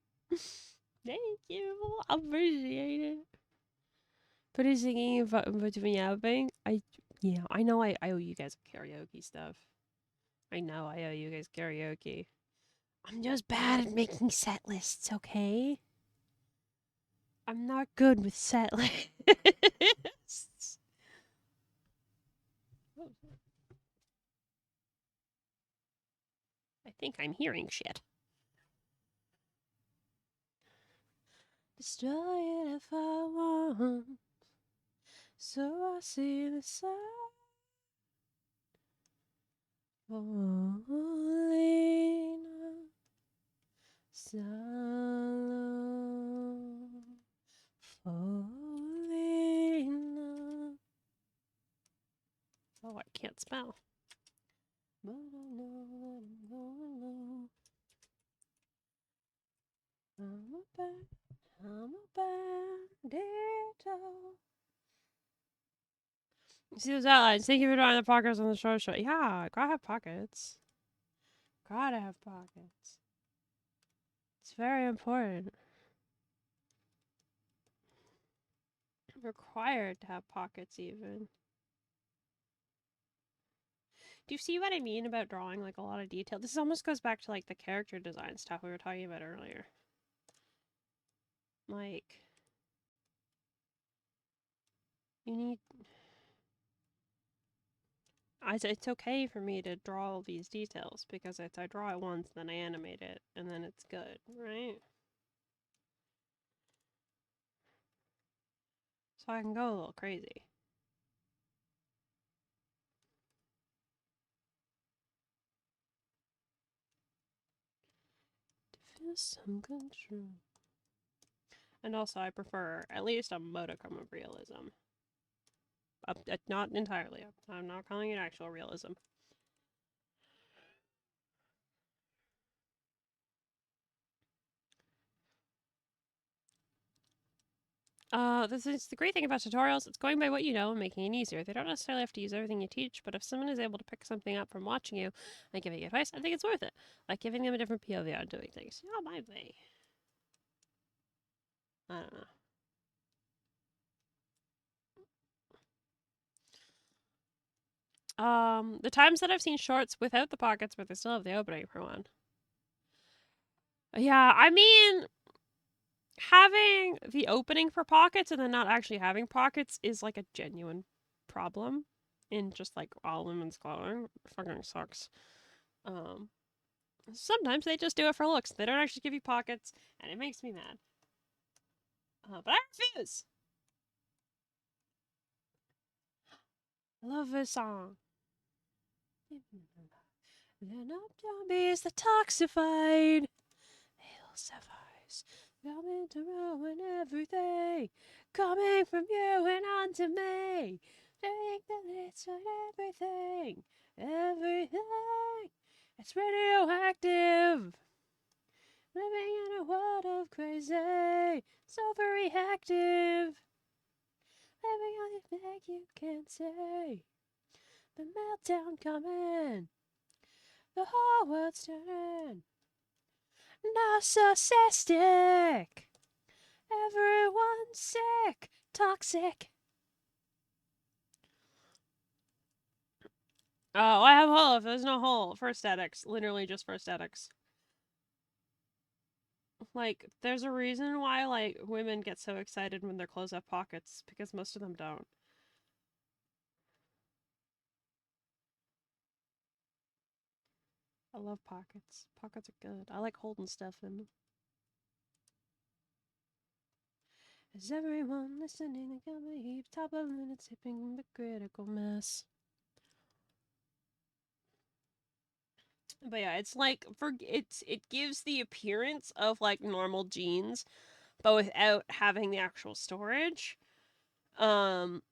Thank you. I appreciate it. But he's thinking between yapping. Yeah, I know I owe you guys karaoke stuff. I know I owe you guys karaoke. I'm just bad at making set lists, okay? I'm not good with set lists. I think I'm hearing shit. Destroy it if I want. So I see the sun falling, sun falling. Oh, I can't spell. But I know that I'm going low. I'm a bandito. See those outlines. Thank you for drawing the pockets on the short shot. Yeah, gotta have pockets. Gotta have pockets. It's very important. Required to have pockets, even. Do you see what I mean about drawing like a lot of detail? This almost goes back to like the character design stuff we were talking about earlier. Like, you need. It's okay for me to draw all these details because I draw it once, then I animate it, and then it's good, right? So I can go a little crazy. To feel some control. And also, I prefer at least a modicum of realism. Not entirely. I'm not calling it actual realism. This is the great thing about tutorials. It's going by what you know and making it easier. They don't necessarily have to use everything you teach, but if someone is able to pick something up from watching you and giving advice, I think it's worth it. Like giving them a different POV on doing things. Yeah, my way. I don't know. The times that I've seen shorts without the pockets, but they still have the opening for one. Yeah, I mean, having the opening for pockets and then not actually having pockets is like a genuine problem in just like all women's clothing. It fucking sucks. Sometimes they just do it for looks. They don't actually give you pockets, and it makes me mad. But I refuse. I love this song. They're not zombies, they're toxified. They'll suffice. Coming to ruin everything. Coming from you and onto me. Take the list on everything. Everything. It's radioactive. Living in a world of crazy. So very active. Living on the thing you can't say. The meltdown coming. The whole world's turning. Narcissistic. Everyone's sick. Toxic. Oh, I have hole if there's no hole for aesthetics. Literally just for aesthetics. Like, there's a reason why, like, women get so excited when their clothes have pockets, because most of them don't. I love pockets. Pockets are good. I like holding stuff in them. Is everyone listening? I got my heap top of minutes tipping the critical mass. But yeah, it's like it gives the appearance of like normal jeans, but without having the actual storage. I'm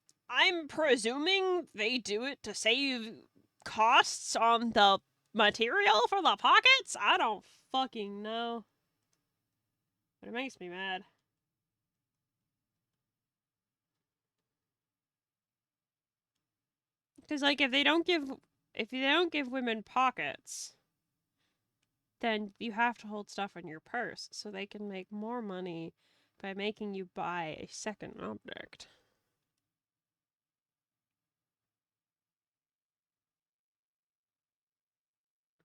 presuming they do it to save costs on the material for the pockets. I don't fucking know. But it makes me mad. Because like if they don't give women pockets, then you have to hold stuff in your purse so they can make more money by making you buy a second object.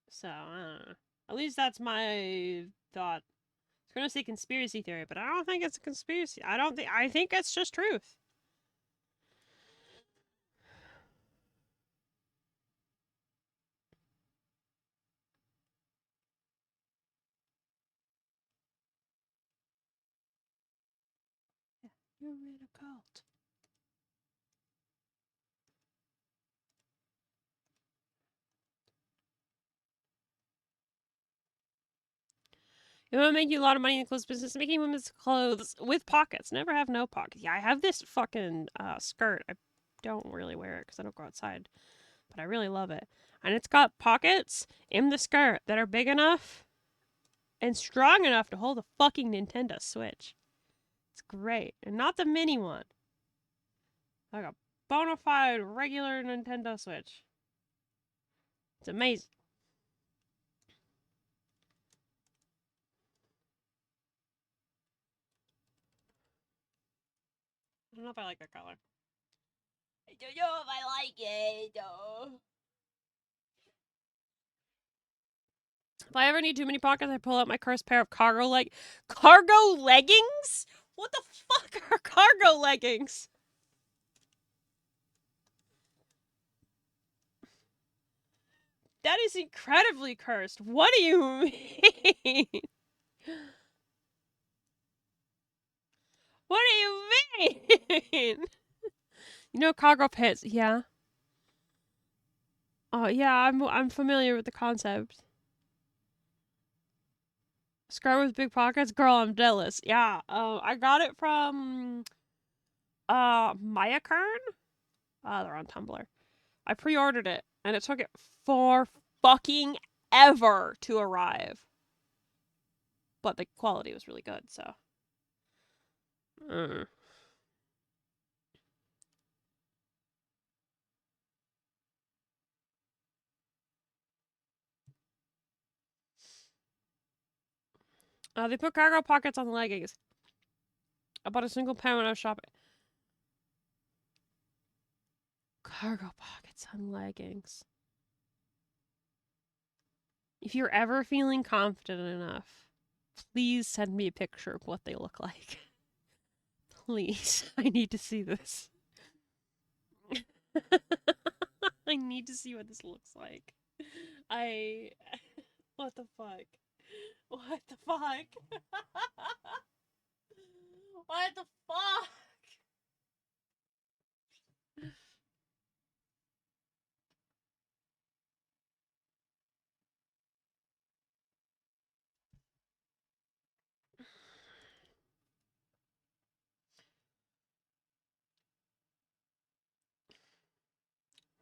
So, I don't know. At least that's my thought. I was gonna say conspiracy theory, but I don't think it's a conspiracy. I think it's just truth. You're in a cult. It would make you a lot of money in the clothes business, making women's clothes with pockets. Never have no pockets. Yeah, I have this fucking skirt. I don't really wear it because I don't go outside, but I really love it. And it's got pockets in the skirt that are big enough and strong enough to hold a fucking Nintendo Switch. It's great. And not the mini one. Like a bona fide regular Nintendo Switch. It's amazing. I don't know if I like that color. I don't know if I like it, though. If I ever need too many pockets, I pull out my cursed pair of cargo leggings? What the fuck are cargo leggings? That is incredibly cursed. What do you mean? What do you mean? You know cargo pants, yeah. Oh yeah, I'm familiar with the concept. Skirt with big pockets, girl, I'm jealous. Yeah, I got it from Maya Kern. They're on Tumblr. I pre-ordered it, and it took it for fucking ever to arrive. But the quality was really good, so. They put cargo pockets on the leggings. I bought a single pair when I was shopping. Cargo pockets on leggings. If you're ever feeling confident enough, please send me a picture of what they look like. Please. I need to see this. I need to see what this looks like. What the fuck? What the fuck? What the fuck?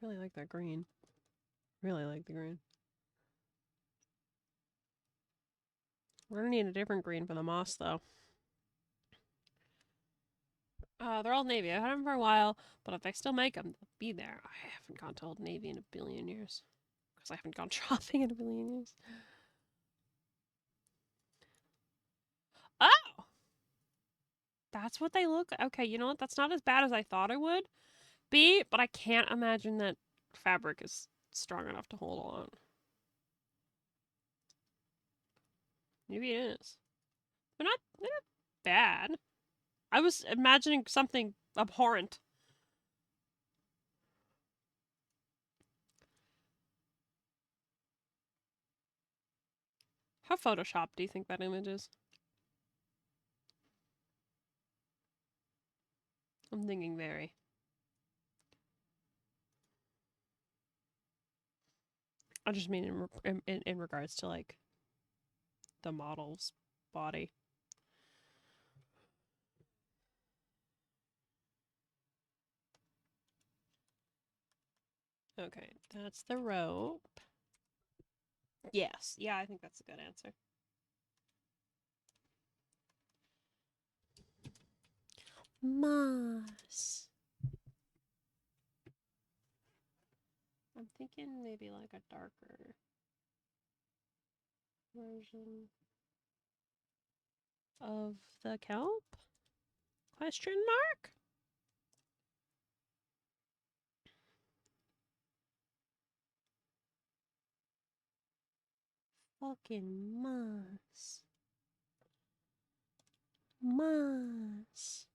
Really like that green. Really like the green. We're gonna need a different green for the moss, though. They're Old Navy. I've had them for a while, but if they still make them, they'll be there. I haven't gone to Old Navy in a billion years. Because I haven't gone shopping in a billion years. Oh! That's what they look like. Okay, you know what? That's not as bad as I thought it would be, but I can't imagine that fabric is strong enough to hold on. Maybe it is. They're not bad. I was imagining something abhorrent. How photoshopped do you think that image is? I'm thinking very. I just mean in regards to like the model's body. Okay, that's the rope. Yes, yeah, I think that's a good answer. Moss. I'm thinking maybe like a darker version of the kelp? Question mark? Fucking moss. Moss.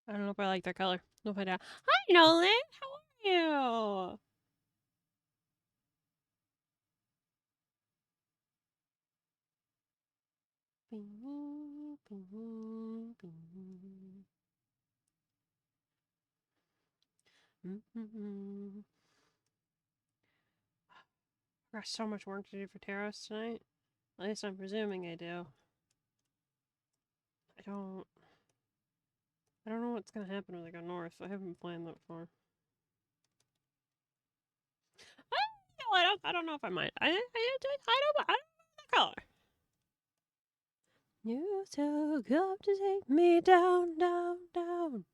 I don't know if I like their color. We'll find out. Hi, Nolan. How are you? Beanie, beanie, beanie. I got so much work to do for Taros tonight. At least I'm presuming I do. I don't. I don't know what's gonna happen when I go north. I haven't planned that far. I don't know if I might. I don't know the color. You so good to take me down, down, down.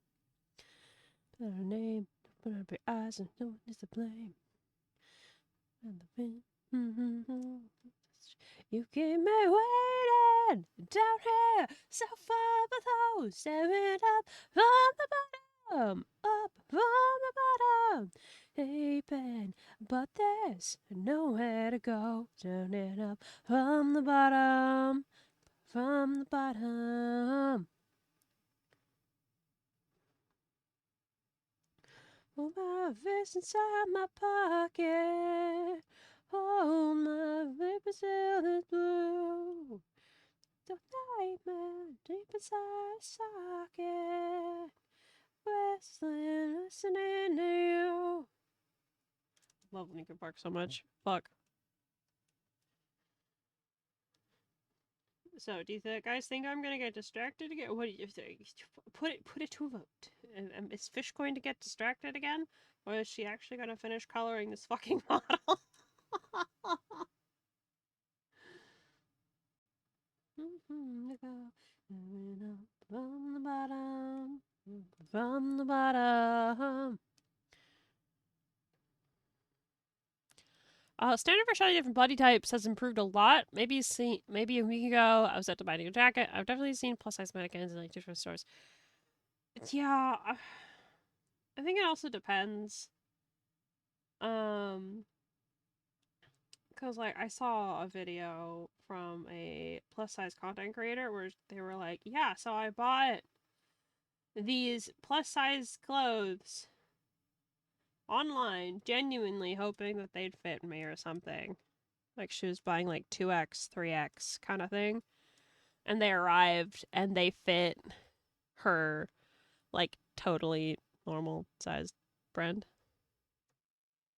Put her name, put up your eyes, and no one is to blame. And the wind, you keep me waiting down here, so far below, staring up from the bottom, up from the bottom, deep but there's nowhere to go, down and up from the bottom, from the bottom. Hold my fist inside my pocket. Hold my lips till it's blue. The nightmare deep inside a socket. Whistling, listening to you. Love Linkin Park so much. Fuck. So, do you guys think I'm gonna get distracted again? What do you think? Put it to a vote. Is Fish going to get distracted again, or is she actually gonna finish coloring this fucking model? From the bottom, from the bottom. Standard for shiny different body types has improved a lot. Maybe a week ago, I was at to buy a new jacket. I've definitely seen plus size mannequins in like different stores. Yeah, I think it also depends. Cause like I saw a video from a plus size content creator where they were like, yeah, so I bought these plus size clothes online, genuinely hoping that they'd fit me or something. Like she was buying like 2X, 3X kind of thing. And they arrived and they fit her like totally normal sized friend.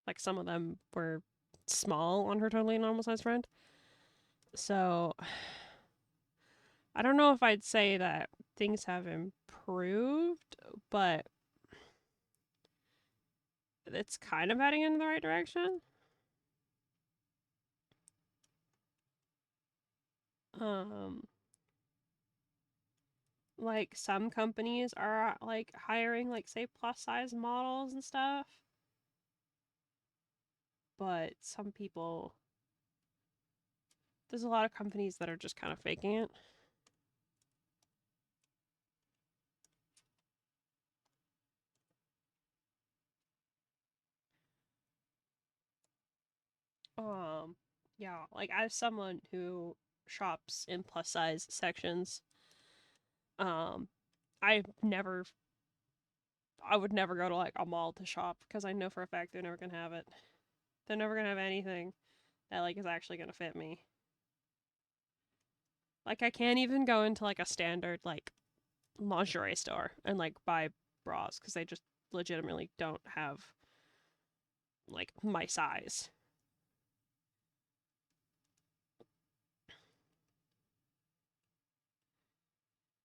Like some of them were small on her totally normal sized friend. So I don't know if I'd say that things have improved, but it's kind of heading in the right direction. Like some companies are like hiring like say plus size models and stuff, but some people, there's a lot of companies that are just kind of faking it. Yeah, like as someone who shops in plus size sections, um, I never, I would never go to like a mall to shop because I know for a fact they're never gonna have it. They're never gonna have anything that like is actually gonna fit me. Like I can't even go into like a standard like lingerie store and like buy bras because they just legitimately don't have like my size.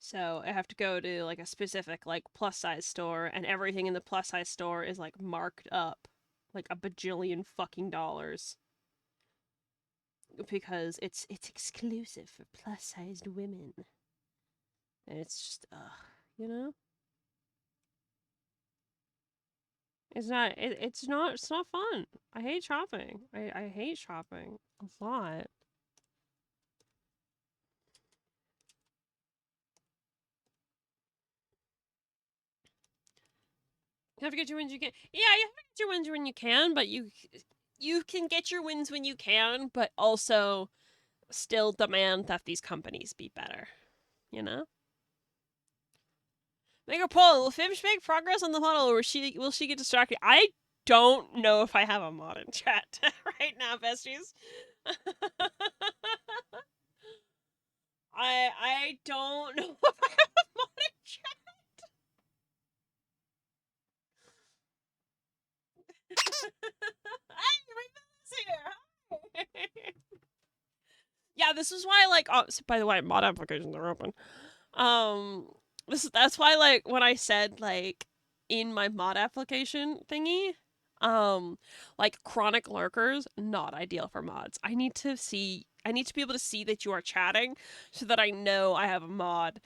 So I have to go to like a specific like plus size store, and everything in the plus size store is like marked up like a bajillion fucking dollars because it's exclusive for plus sized women, and it's just you know, it's not fun. I hate shopping. I hate shopping a lot. You have to get your wins you can. Yeah, you have to get your wins when you can, but you can get your wins when you can, but also still demand that these companies be better, you know? Make a poll. Will Fibs make progress on the model, or will she get distracted? I don't know if I have a mod in chat right now, besties. I don't know if I have a mod in chat. Hey, here. Yeah, this is why, like, by the way, mod applications are open. That's why, like, when I said, like, in my mod application thingy, like, chronic lurkers, not ideal for mods. I need to be able to see that you are chatting so that I know I have a mod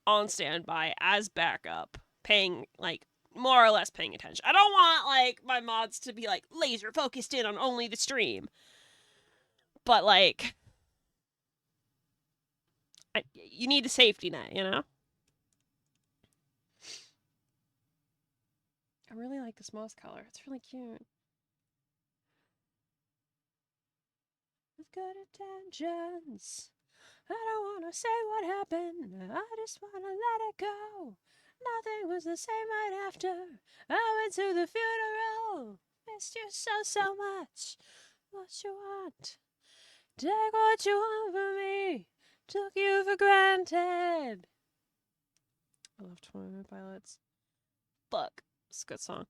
on standby as backup, paying, like, more or less paying attention. I don't want, like, my mods to be, like, laser focused in on only the stream. But, like, you need a safety net, you know? I really like this mouse color. It's really cute. I've got intentions. I don't want to say what happened. I just want to let it go. Nothing was the same right after I went to the funeral. Missed you so much. What you want? Take what you want from me. Took you for granted. I love 21 Pilots. Fuck. It's a good song.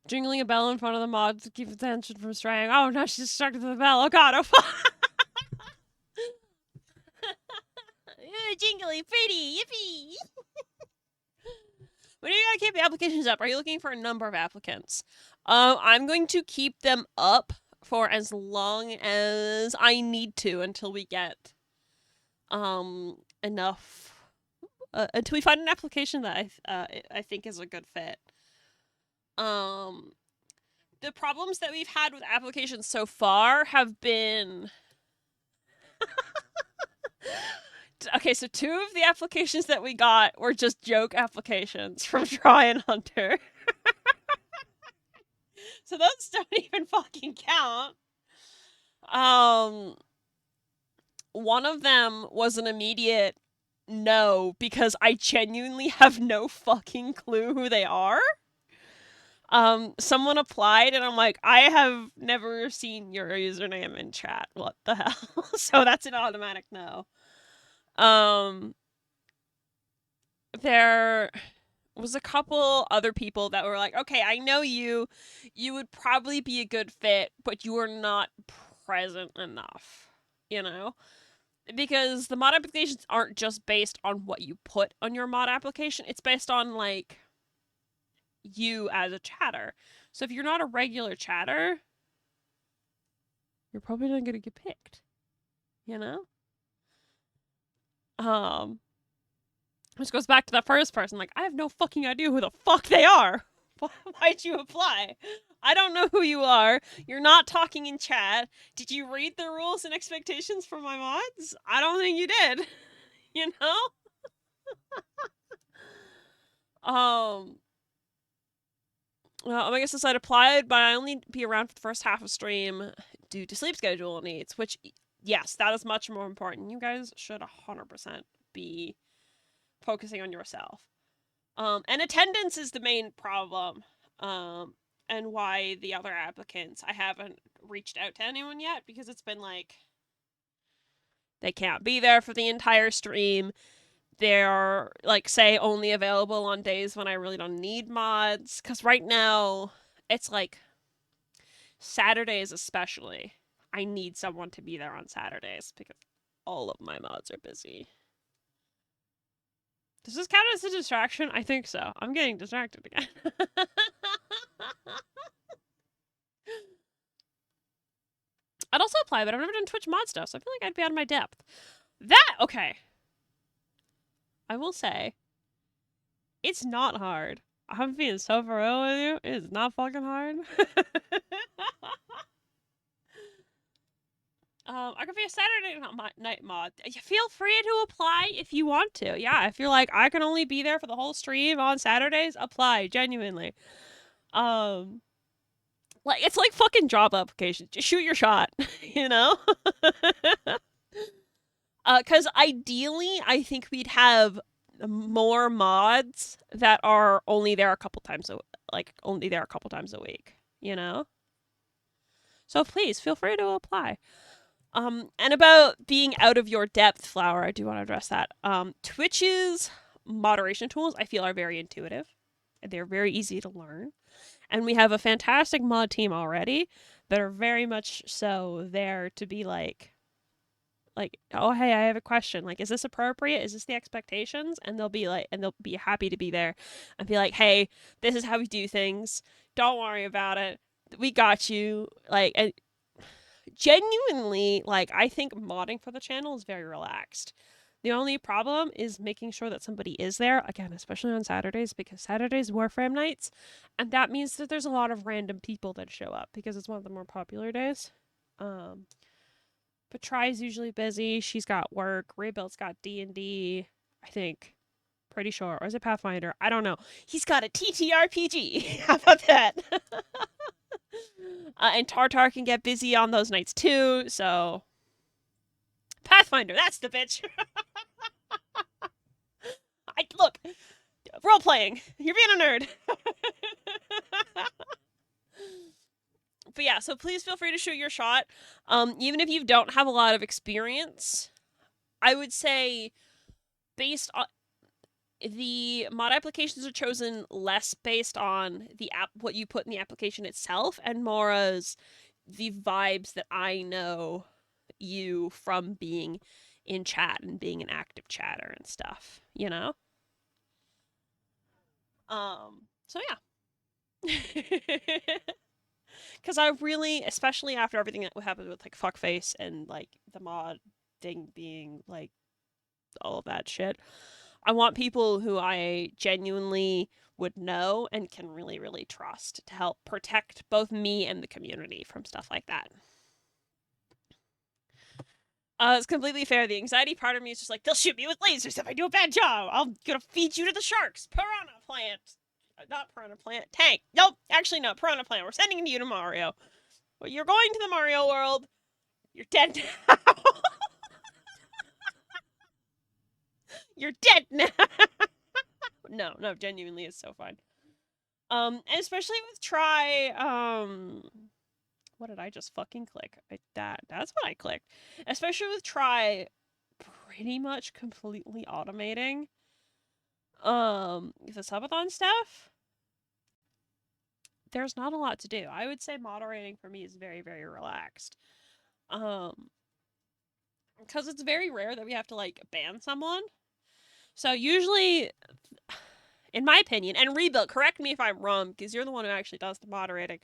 Jingling a bell in front of the mod to keep attention from straying. Oh, no, she's distracted to the bell. Oh, God. Oh, jingly, pretty, yippee. When are you going to keep the applications up? Are you looking for a number of applicants? I'm going to keep them up for as long as I need to until we get enough until we find an application that I think is a good fit. The problems that we've had with applications so far have been okay, so 2 of the applications that we got were just joke applications from Try and Hunter. So those don't even fucking count. One of them was an immediate no because I genuinely have no fucking clue who they are. Someone applied and I'm like, I have never seen your username in chat. What the hell? So that's an automatic no. There was a couple other people that were like, okay, I know you would probably be a good fit, but you are not present enough, you know? Because the mod applications aren't just based on what you put on your mod application, it's based on, like, you as a chatter. So if you're not a regular chatter, you're probably not gonna get picked, you know? Which goes back to that first person, like, I have no fucking idea who the fuck they are. Why'd you apply? I don't know who you are. You're not talking in chat. Did you read the rules and expectations for my mods? I don't think you did. You know? Well, I guess this I'd applied, but I only be around for the first half of stream due to sleep schedule needs, which, yes, that is much more important. You guys should 100% be focusing on yourself. And attendance is the main problem. And why the other applicants, I haven't reached out to anyone yet because it's been like, they can't be there for the entire stream. They're, like, say, only available on days when I really don't need mods. Because right now, it's like, Saturdays especially, I need someone to be there on Saturdays because all of my mods are busy. Does this count as a distraction? I think so. I'm getting distracted again. I'd also apply, but I've never done Twitch mod stuff, so I feel like I'd be out of my depth. Okay. I will say, it's not hard. I'm being so for real with you. It is not fucking hard. I could be a Saturday night mod. Feel free to apply if you want to. Yeah, if you're like, I can only be there for the whole stream on Saturdays, apply, genuinely. Like, it's like fucking job applications. Just shoot your shot, you know? Because ideally, I think we'd have more mods that are only there a couple times only there a couple times a week, you know? So please feel free to apply. And about being out of your depth, Flower, I do want to address that. Twitch's moderation tools, I feel, are very intuitive. They're very easy to learn. And we have a fantastic mod team already that are very much so there to be oh, hey, I have a question. Like, is this appropriate? Is this the expectations? And they'll be happy to be there and be like, hey, this is how we do things. Don't worry about it. We got you. Like, and genuinely, like, I think modding for the channel is very relaxed. The only problem is making sure that somebody is there, again, especially on Saturdays, because Saturdays Warframe nights, and that means that there's a lot of random people that show up because it's one of the more popular days. But Try's usually busy. She's got work. Rebuilt's got D&D, I think. Pretty sure. Or is it Pathfinder? I don't know. He's got a TTRPG. How about that? And Tartar can get busy on those nights too, so... Pathfinder, that's the bitch. Look, role playing. You're being a nerd. But yeah, so please feel free to shoot your shot. Even if you don't have a lot of experience, I would say based on the mod applications are chosen less based on the app, what you put in the application itself, and more as the vibes that I know you from being in chat and being an active chatter and stuff, you know? So yeah. Because I really, especially after everything that happened with like fuckface and like the mod thing being like all of that shit, I want people who I genuinely would know and can really, really trust to help protect both me and the community from stuff like that. It's completely fair. The anxiety part of me is just like, they'll shoot me with lasers if I do a bad job. I'm gonna feed you to the sharks. Piranha plant. Not piranha plant. Tank. Nope. Actually, no. Piranha plant. We're sending you to Mario. Well, you're going to the Mario world. You're dead now. You're dead now. No, genuinely, it's so fun. And especially with Try, what did I just fucking click? That's what I clicked. Especially with Try pretty much completely automating the subathon stuff. There's not a lot to do. I would say moderating for me is very, very relaxed. Because it's very rare that we have to like ban someone. So usually, in my opinion, and Rebuild, correct me if I'm wrong, because you're the one who actually does the moderating.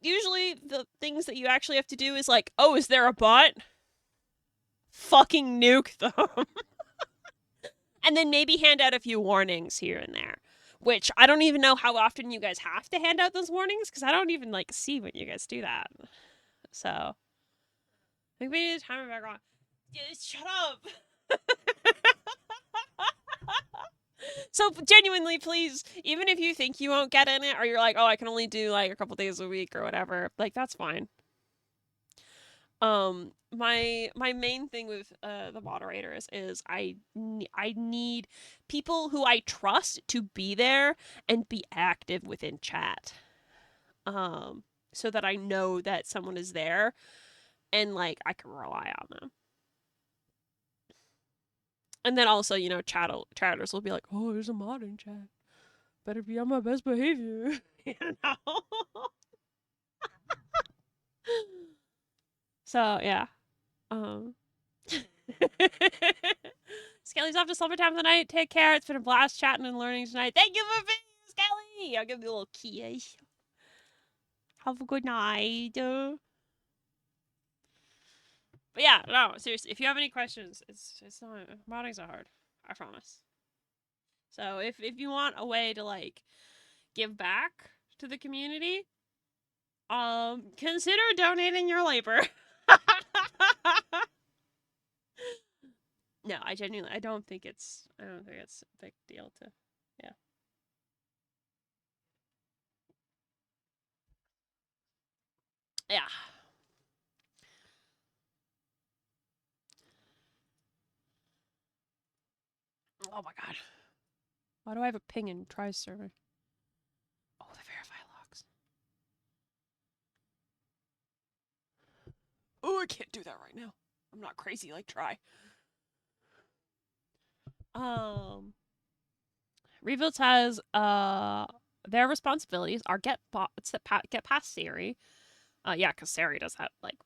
Usually the things that you actually have to do is like, oh, is there a bot? Fucking nuke them. And then maybe hand out a few warnings here and there. Which I don't even know how often you guys have to hand out those warnings, because I don't even like see when you guys do that. So I think we need to time it back on. Shut up. So genuinely, please, even if you think you won't get in it, or you're like, oh, I can only do like a couple days a week or whatever, like that's fine. My main thing with the moderators is I need people who I trust to be there and be active within chat. So that I know that someone is there and like I can rely on them. And then also, you know, chatters will be like, oh, there's a mod in chat. Better be on my best behavior. You know? So, yeah. Skelly's off to summertime tonight. Take care. It's been a blast chatting and learning tonight. Thank you for being Skelly. I'll give you a little kiss. Have a good night. But yeah, no, seriously, if you have any questions, it's not, modding's not hard. I promise. So if you want a way to like give back to the community, consider donating your labor. No, I don't think it's a big deal to, yeah. Yeah. Oh my god. Why do I have a ping in try server? Oh, the verify logs. Oh, I can't do that right now. I'm not crazy like try. Rebuild says their responsibilities are get bots that get past Siri. Yeah, because Siri does that like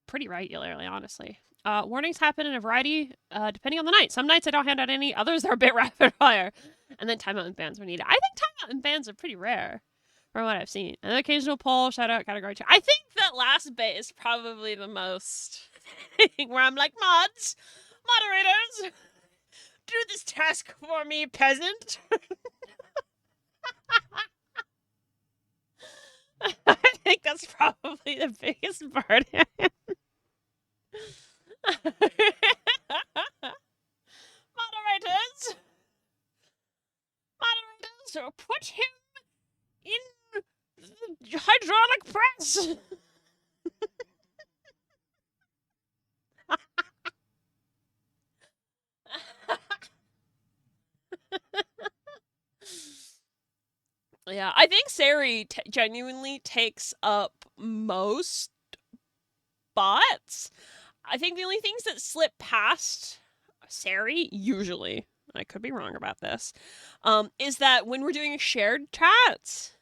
pretty regularly, honestly. Warnings happen in a variety, depending on the night. Some nights I don't hand out any, others are a bit rapid fire. And then timeout and bans are needed. I think timeout and bans are pretty rare from what I've seen. An occasional poll, shout out, category check. I think that last bit is probably the most where I'm like, mods, moderators, do this task for me, peasant. I think that's probably the biggest part. Moderators! Moderators, put him in the hydraulic press! Yeah, I think Sari genuinely takes up most bots. I think the only things that slip past Sari, usually, I could be wrong about this, is that when we're doing shared chats,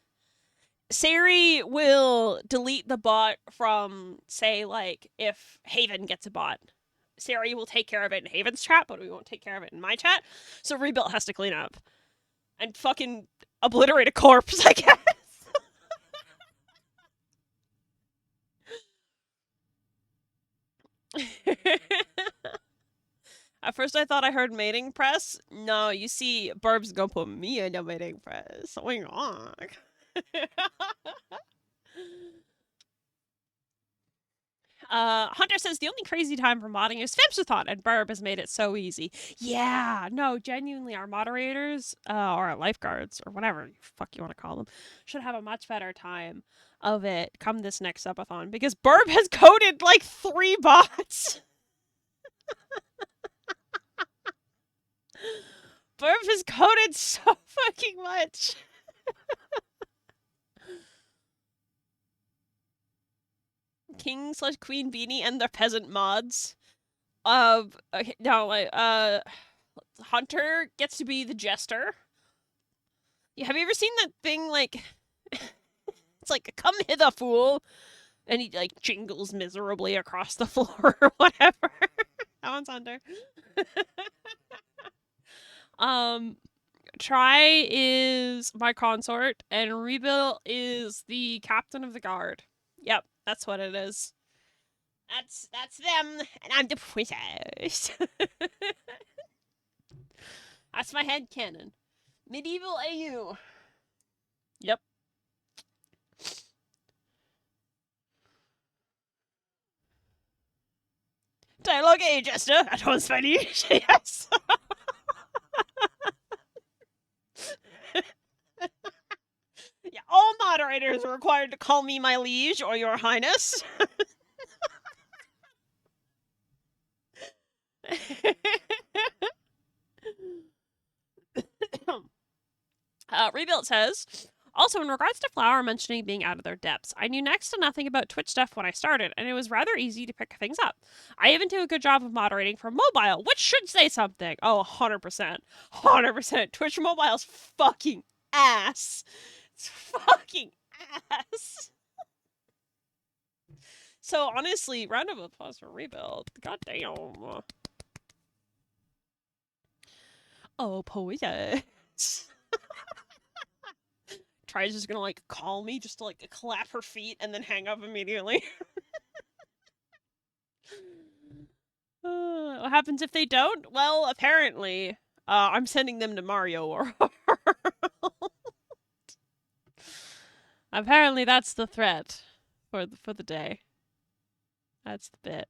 Sari will delete the bot from, say, like, if Haven gets a bot. Sari will take care of it in Haven's chat, but we won't take care of it in my chat. So Rebuilt has to clean up. And fucking obliterate a corpse, I guess. At first I thought I heard mating press. No, you see, Burb's gonna put me in a mating press. Oh my god. Hunter says the only crazy time for modding is Femsathon, and Burb has made it so easy. Yeah, no, genuinely, our moderators, or our lifeguards, or whatever the fuck you want to call them, should have a much better time of it come this next subathon, because Burb has coded like 3 bots. Burb has coded so fucking much. King / Queen Beanie and their peasant mods. Okay, no, Hunter gets to be the jester. Yeah, have you ever seen that thing, like, it's like, come hither, fool, and he, like, jingles miserably across the floor or whatever. That one's Hunter. Try is my consort, and Rebuild is the captain of the guard. Yep, that's what it is. That's them, and I'm the princess. That's my head canon. Medieval AU. Yep. Dialogue A, Jester. At once funny. Yes. Yeah, all moderators are required to call me my liege or your highness. Rebuilt says, also in regards to Flower mentioning being out of their depths, I knew next to nothing about Twitch stuff when I started, and it was rather easy to pick things up. I even do a good job of moderating for mobile, which should say something. Oh, 100%. 100%. Twitch mobile's fucking ass. It's fucking ass. So honestly, round of applause for Rebuild. God damn. Oh, poet. Tries just gonna like call me just to like clap her feet and then hang up immediately. What happens if they don't? Well, apparently, I'm sending them to Mario World. Apparently, that's the threat for the day. That's the bit.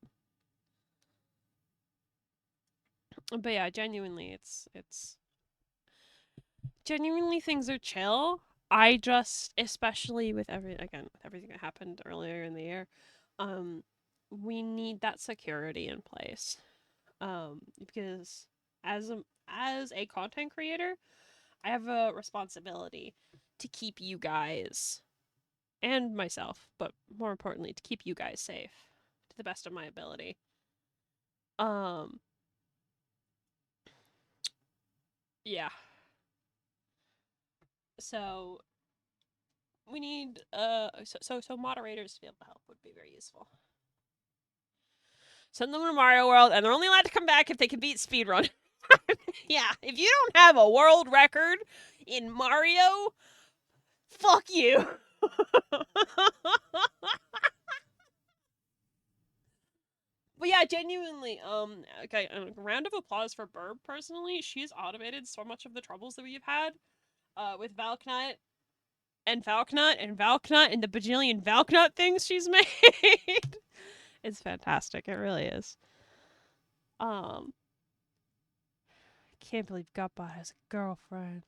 But yeah, genuinely, it's genuinely things are chill. I just, especially with everything that happened earlier in the year, we need that security in place. Because as a content creator, I have a responsibility to keep you guys and myself, but more importantly, to keep you guys safe to the best of my ability. Um, yeah. So we need so moderators to be able to help would be very useful. Send them to Mario World, and they're only allowed to come back if they can beat speedrun. Yeah, if you don't have a world record in Mario, fuck you. But yeah, genuinely, okay, a round of applause for Burb, personally. She's automated so much of the troubles that we've had, with Valknut and Valknut and Valknut and the bajillion Valknut things she's made. It's fantastic, it really is. Can't believe Gutbot has a girlfriend.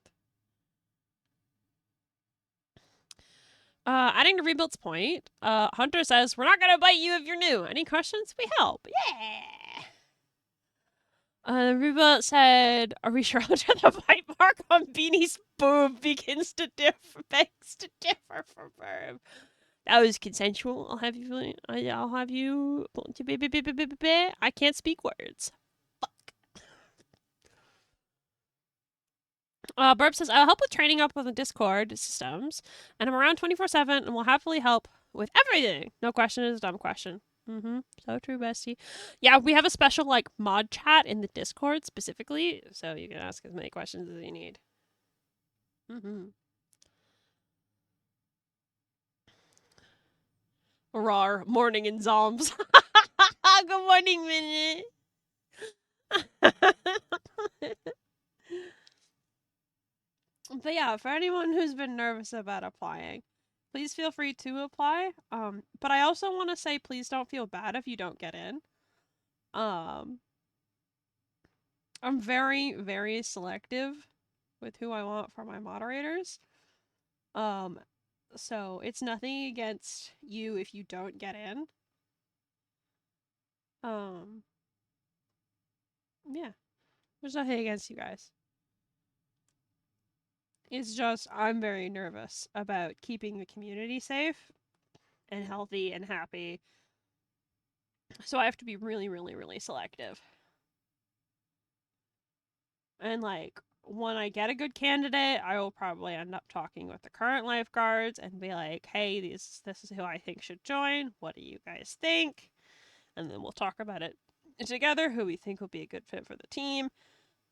Adding to Rebuild's point, Hunter says, we're not gonna bite you if you're new. Any questions? We help. Yeah! Rebuild said, are we sure Hunter the bite mark on Beanie's boob begs to differ from Verb? That was consensual. I'll have you. I can't speak words. Burb says, I'll help with training up on the Discord systems, and I'm around 24/7 and will happily help with everything. No question is a dumb question. So true, bestie. Yeah, we have a special, like, mod chat in the Discord specifically, so you can ask as many questions as you need. Rawr, morning in Zoms. Good morning, Minute. But yeah, for anyone who's been nervous about applying, please feel free to apply. But I also want to say, please don't feel bad if you don't get in. I'm very, very selective with who I want for my moderators. So it's nothing against you if you don't get in. Yeah, there's nothing against you guys. It's just I'm very nervous about keeping the community safe and healthy and happy. So I have to be really, really, really selective. And, like, when I get a good candidate, I will probably end up talking with the current lifeguards and be like, hey, this is who I think should join. What do you guys think? And then we'll talk about it together, who we think will be a good fit for the team.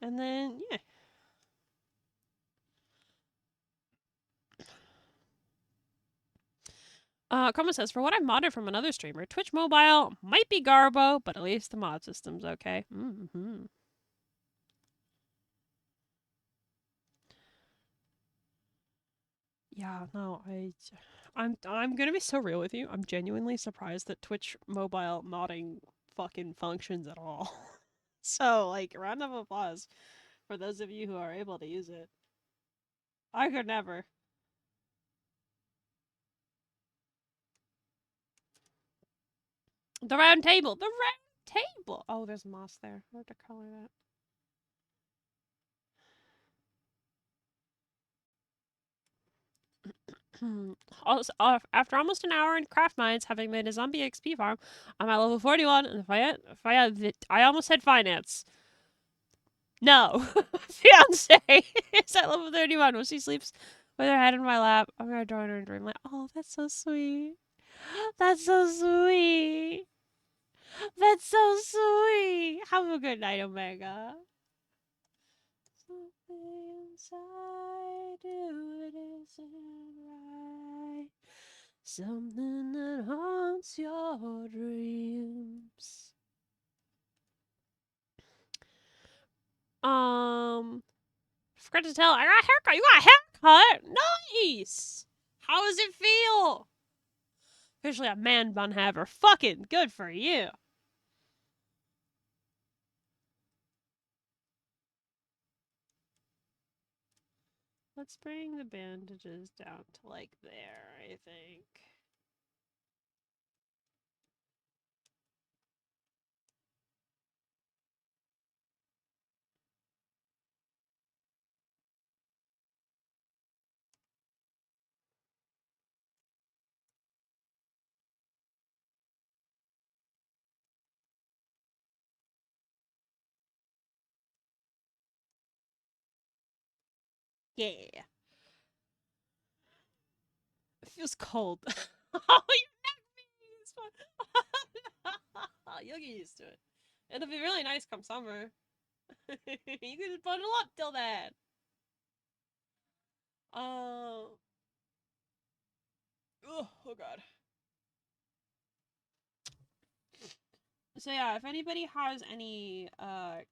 And then, yeah. Comment says, for what I've modded from another streamer, Twitch Mobile might be Garbo, but at least the mod system's okay. Yeah, no, I'm gonna be so real with you. I'm genuinely surprised that Twitch Mobile modding fucking functions at all. So, like, round of applause for those of you who are able to use it. I could never. The round table! The round table! Oh, there's moss there. I have to color that. Also, after almost an hour in craft mines, having made a zombie XP farm, I'm at level 41, and I almost said finance. No, fiance is at level 31 when she sleeps with her head in my lap. I'm gonna join her in dreamland. Oh, that's so sweet. That's so sweet. That's so sweet. Have a good night, Omega. Something inside you, it isn't right. Something that haunts your dreams. Forgot to tell, I got a haircut. You got a haircut? Nice. How does it feel? Officially a man bun haver. Fucking good for you. Let's bring the bandages down to like there, I think. Yeah. It feels cold. Oh, your neck fine. You'll get used to it. It'll be really nice come summer. You can just bundle up till then. Oh, oh god. So yeah, if anybody has any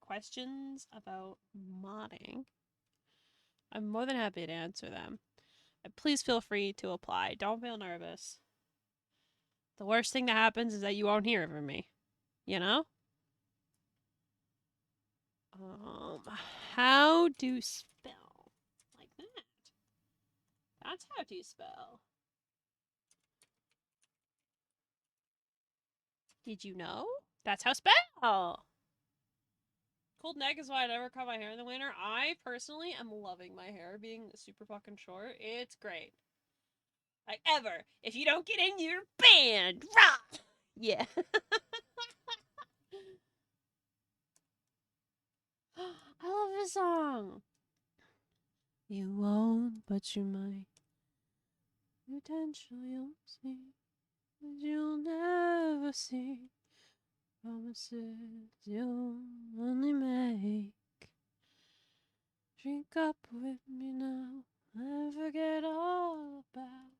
questions about modding, I'm more than happy to answer them. And please feel free to apply. Don't feel nervous. The worst thing that happens is that you won't hear from me. You know? How to spell? Like that. That's how to spell. Did you know? That's how spell. Cold neck is why I never cut my hair in the winter. I personally am loving my hair being super fucking short. It's great. Like ever. If you don't get in your band, rah! Yeah. I love this song. You won't, but you might. Potential you'll see, but you'll never see. Promises you'll only make. Drink up with me now and forget all about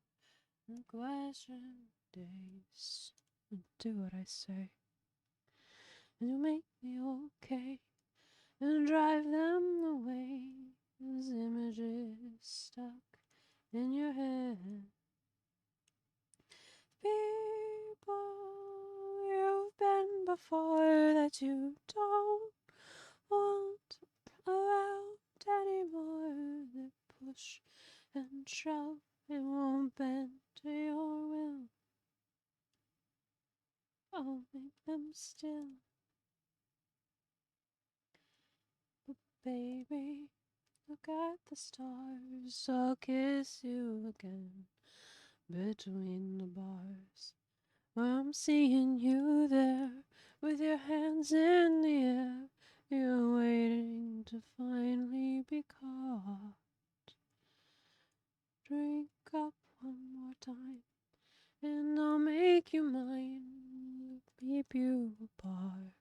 the question days. And do what I say, and you'll make me okay, and drive them away as images stuck in your head. People you've been before that you don't want around anymore, that push and shove and won't bend to your will. I'll make them still. But baby, look at the stars. I'll kiss you again between the bars. I'm seeing you there with your hands in the air. You're waiting to finally be caught. Drink up one more time, and I'll make you mine. Keep you apart,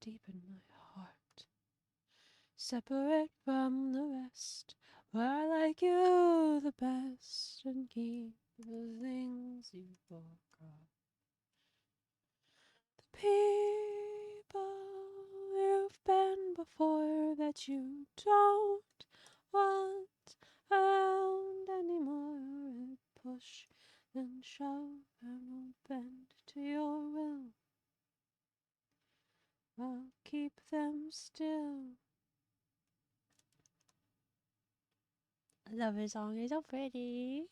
deep in my heart, separate from the rest, where I like you the best, and keep the things you forgot. The people you've been before that you don't want around anymore, push and shove and won't bend to your will. I'll keep them still. I love his song, it's so pretty.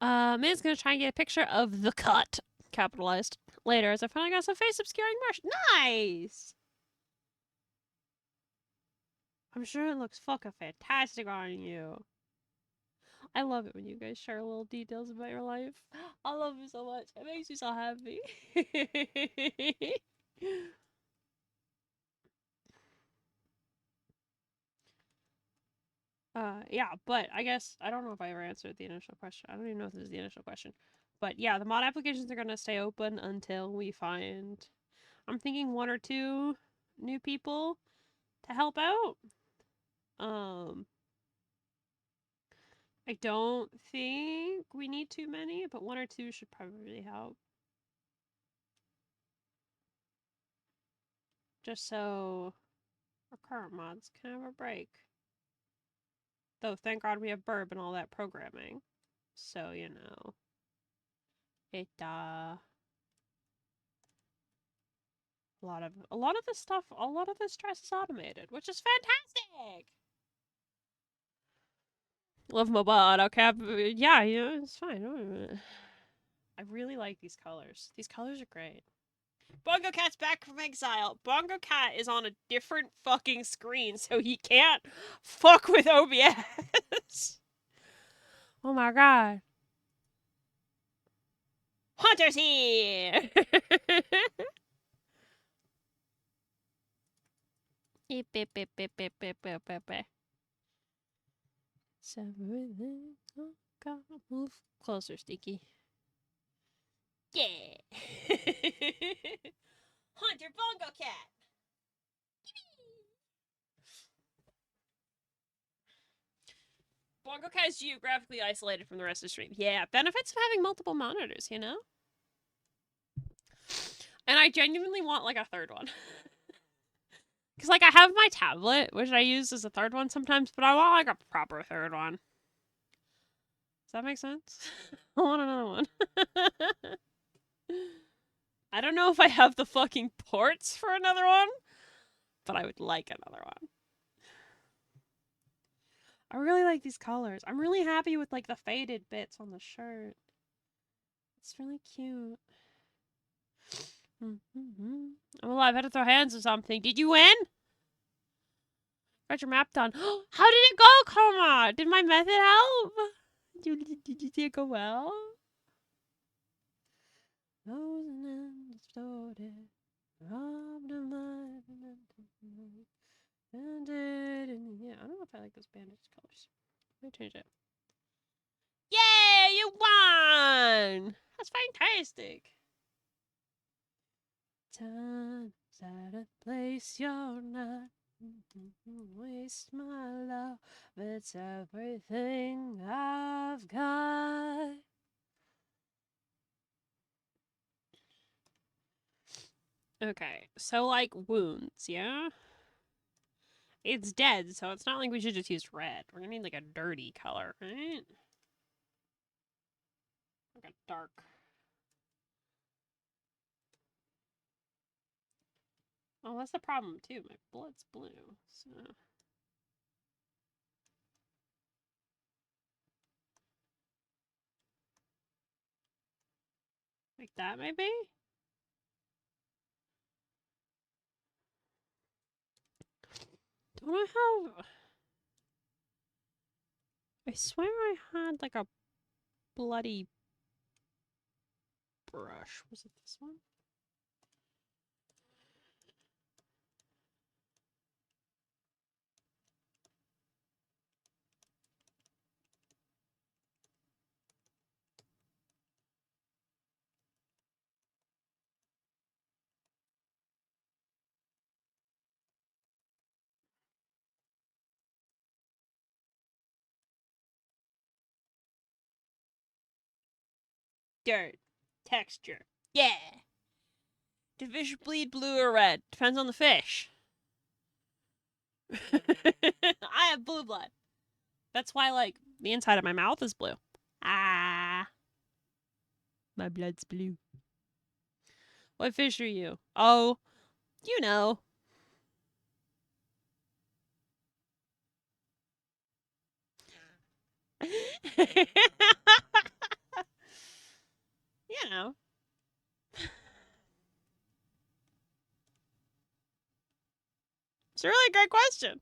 Man's gonna try and get a picture of the cut, capitalized, later as I finally got some face obscuring brush. Nice! I'm sure it looks fucking fantastic on you. I love it when you guys share little details about your life. I love it so much. It makes me so happy. Yeah, but I guess I don't know if I ever answered the initial question. I don't even know if this is the initial question. But yeah, the mod applications are gonna stay open until we find, I'm thinking 1 or 2 new people to help out. I don't think we need too many, but 1 or 2 should probably help. Just so our current mods can have a break. Though, thank God we have Burb and all that programming. So, you know. It, A lot of this stuff, a lot of this dress is automated, which is fantastic. Love mobile AutoCap. Yeah, it's fine. I really like these colors. These colors are great. Bongo Cat's back from exile. Bongo Cat is on a different fucking screen, so he can't fuck with OBS. Oh my god. Hunter's here! Move closer, Stinky. Yeah! Hunter Bongo Cat! Bongo Cat is geographically isolated from the rest of the stream. Yeah, benefits of having multiple monitors, you know? And I genuinely want, like, a third one. Because, like, I have my tablet, which I use as a third one sometimes, but I want, like, a proper third one. Does that make sense? I want another one. I don't know if I have the fucking ports for another one, but I would like another one. I really like these colors. I'm really happy with, like, the faded bits on the shirt. It's really cute. I'm alive. I had to throw hands or something. Did you win? Got your map done. How did it go, Coma? Did my method help? Did you see it go well? Yeah, I don't know if I like those bandage colors. Let me change it. Yeah, you won! That's fantastic. Time's out of place, you're not. Waste my love, it's everything I've got. Okay, so like wounds, yeah? It's dead, so it's not like we should just use red. We're gonna need like a dirty color, right? Like a dark. Oh, that's the problem too. My blood's blue, so. Like that, maybe? Don't I have... I swear I had like a bloody brush. Was it this one? Dirt. Texture. Yeah! Do fish bleed blue or red? Depends on the fish. I have blue blood. That's why, like, the inside of my mouth is blue. Ah. My blood's blue. What fish are you? Oh, you know. You know. It's a really great question.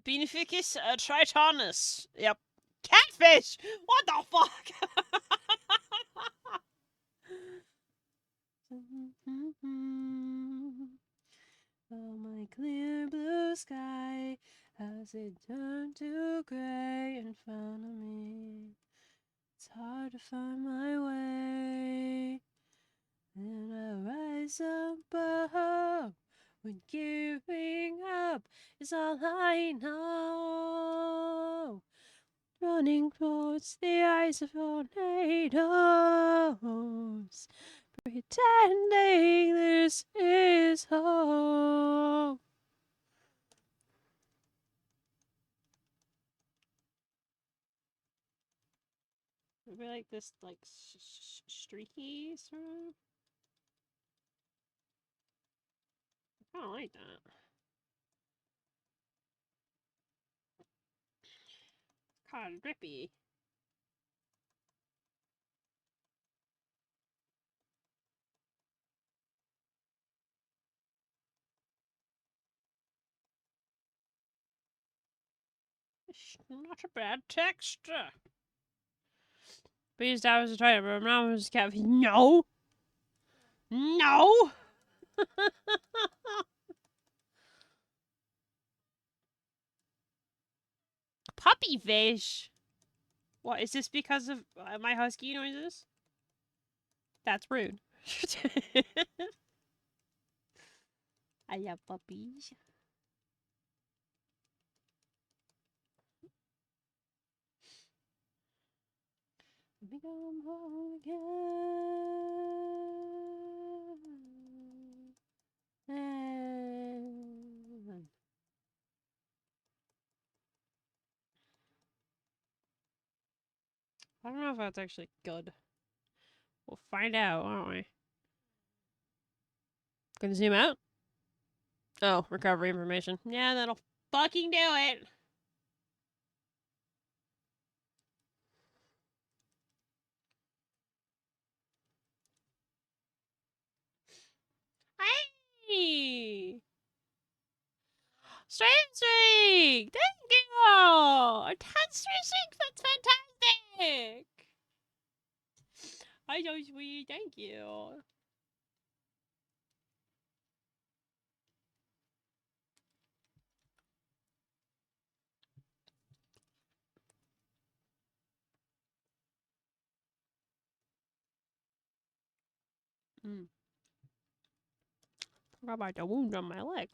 Beanificus tritonus. Yep. Catfish! What the fuck? Oh, my clear blue sky, has it turned to gray in front of me? It's hard to find my way. Then I rise above when giving up is all I know. running towards the eyes of tornadoes, pretending this is home. Maybe like this, like streaky sort of. I don't like that. Kind of drippy. It's not a bad texture. Beanie's dad was trying to, but mom was cat. No! No! Puppy fish! What, is this because of my husky noises? That's rude. I love puppies. Let me come home again. I don't know if that's actually good. We'll find out, won't we? Gonna zoom out? Oh, recovery information. Yeah, that'll fucking do it. Hey! Streak! Thank you! A 10 streak! That's fantastic! Hi, so sweet. Thank you. Forgot about the wound on my leg.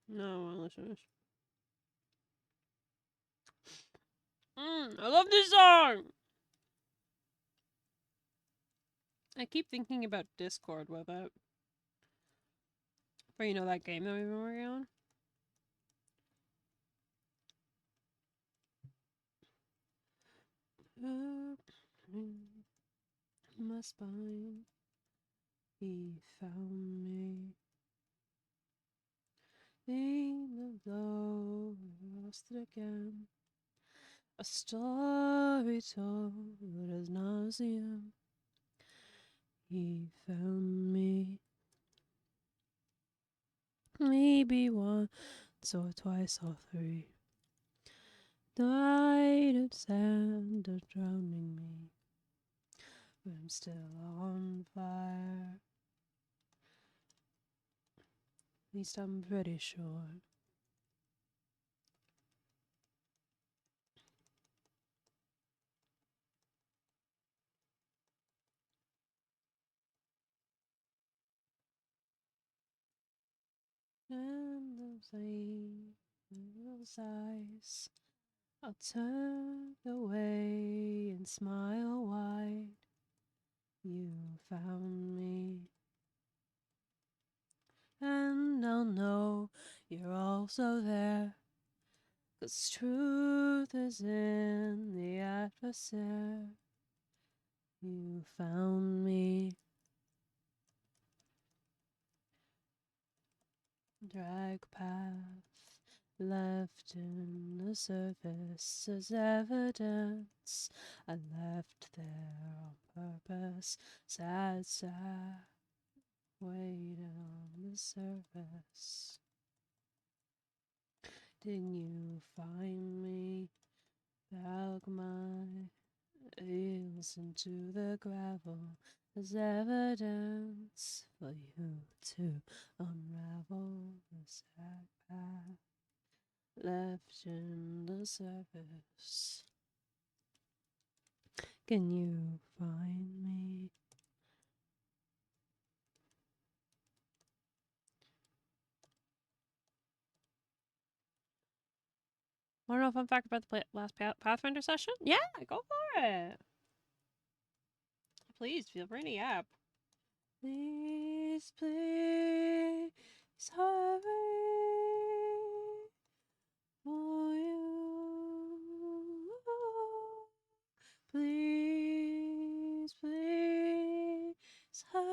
No, listeners. I love this song! I keep thinking about Discord with it. But you know that game that we've been working on? My spine, he found me. In the blow, lost it again. A story told as nauseum. He found me. Maybe once or twice or three. Died of sand or drowning me. But I'm still on fire. At least I'm pretty sure. And those eyes, I'll turn away and smile wide. You found me. And I'll know you're also there. 'Cause truth is in the atmosphere. You found me. Drag path left in the surface as evidence. I left there on purpose. Sad, sad. Waiting on the surface. Didn't you find me? Dug my heels into the gravel as evidence for you to unravel the sad path left in the surface. Can you find me? fun fact about the last Pathfinder session? Yeah, go for it. Please feel free to yap. Please, please, hurry for you. Please, please, hurry.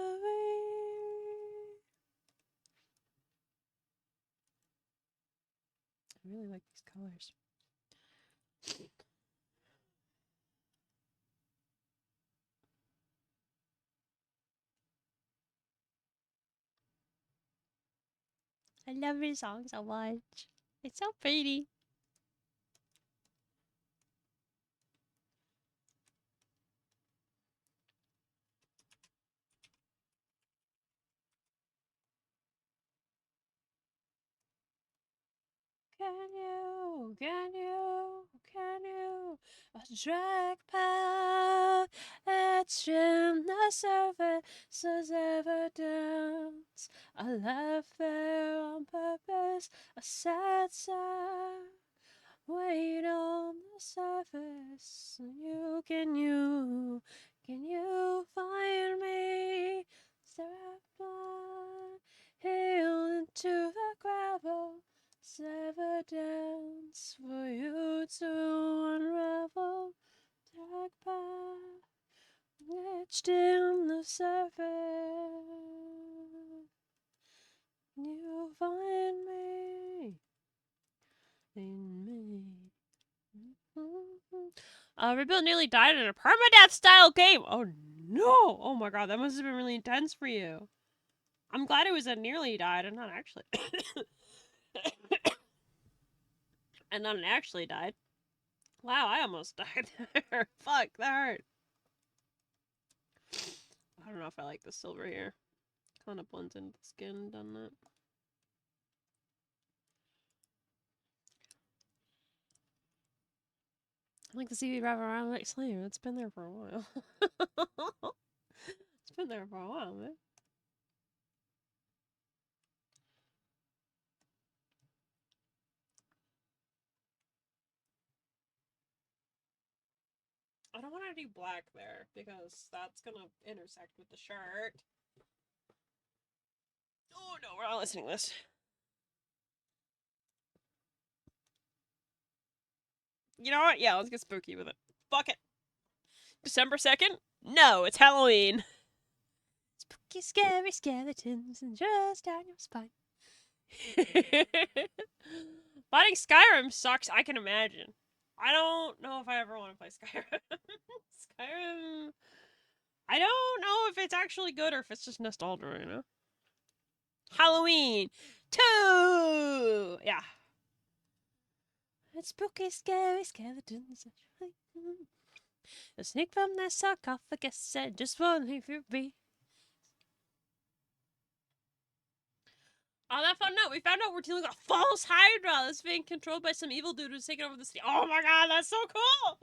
I really like these colors. I love this song so much. It's so pretty. Can you drag path that trim the surface as evidence? I left there on purpose, a sad sigh. Wait on the surface. Can you find me? Strap my heel into the gravel. It's evidence for you to unravel. Dark path etched in the surface. You find me in me. Rebuild nearly died in a permadeath style game. Oh no! Oh my god, that must have been really intense for you. I'm glad it was a nearly died and not actually. And not an actually died. Wow, I almost died there. Fuck, that hurt. I don't know if I like the silver here. Kind of blends into the skin, doesn't it? I like the seaweed wrap around like Slayer. It's been there for a while. It's been there for a while, man. I don't want to do black there because that's gonna intersect with the shirt. Oh no, we're not listening to this. You know what? Yeah, let's get spooky with it. Fuck it. December 2nd? No, it's Halloween. Spooky, scary skeletons and just down your spine. Fighting Skyrim sucks, I can imagine. I don't know if I ever want to play Skyrim. Skyrim... I don't know if it's actually good or if it's just nostalgia, you know? Halloween 2! Yeah. It's spooky, scary skeletons. A snake from the sarcophagus said, just one if you be. On that fun note, we found out we're dealing with a false Hydra that's being controlled by some evil dude who's taking over the city. Oh my god, that's so cool!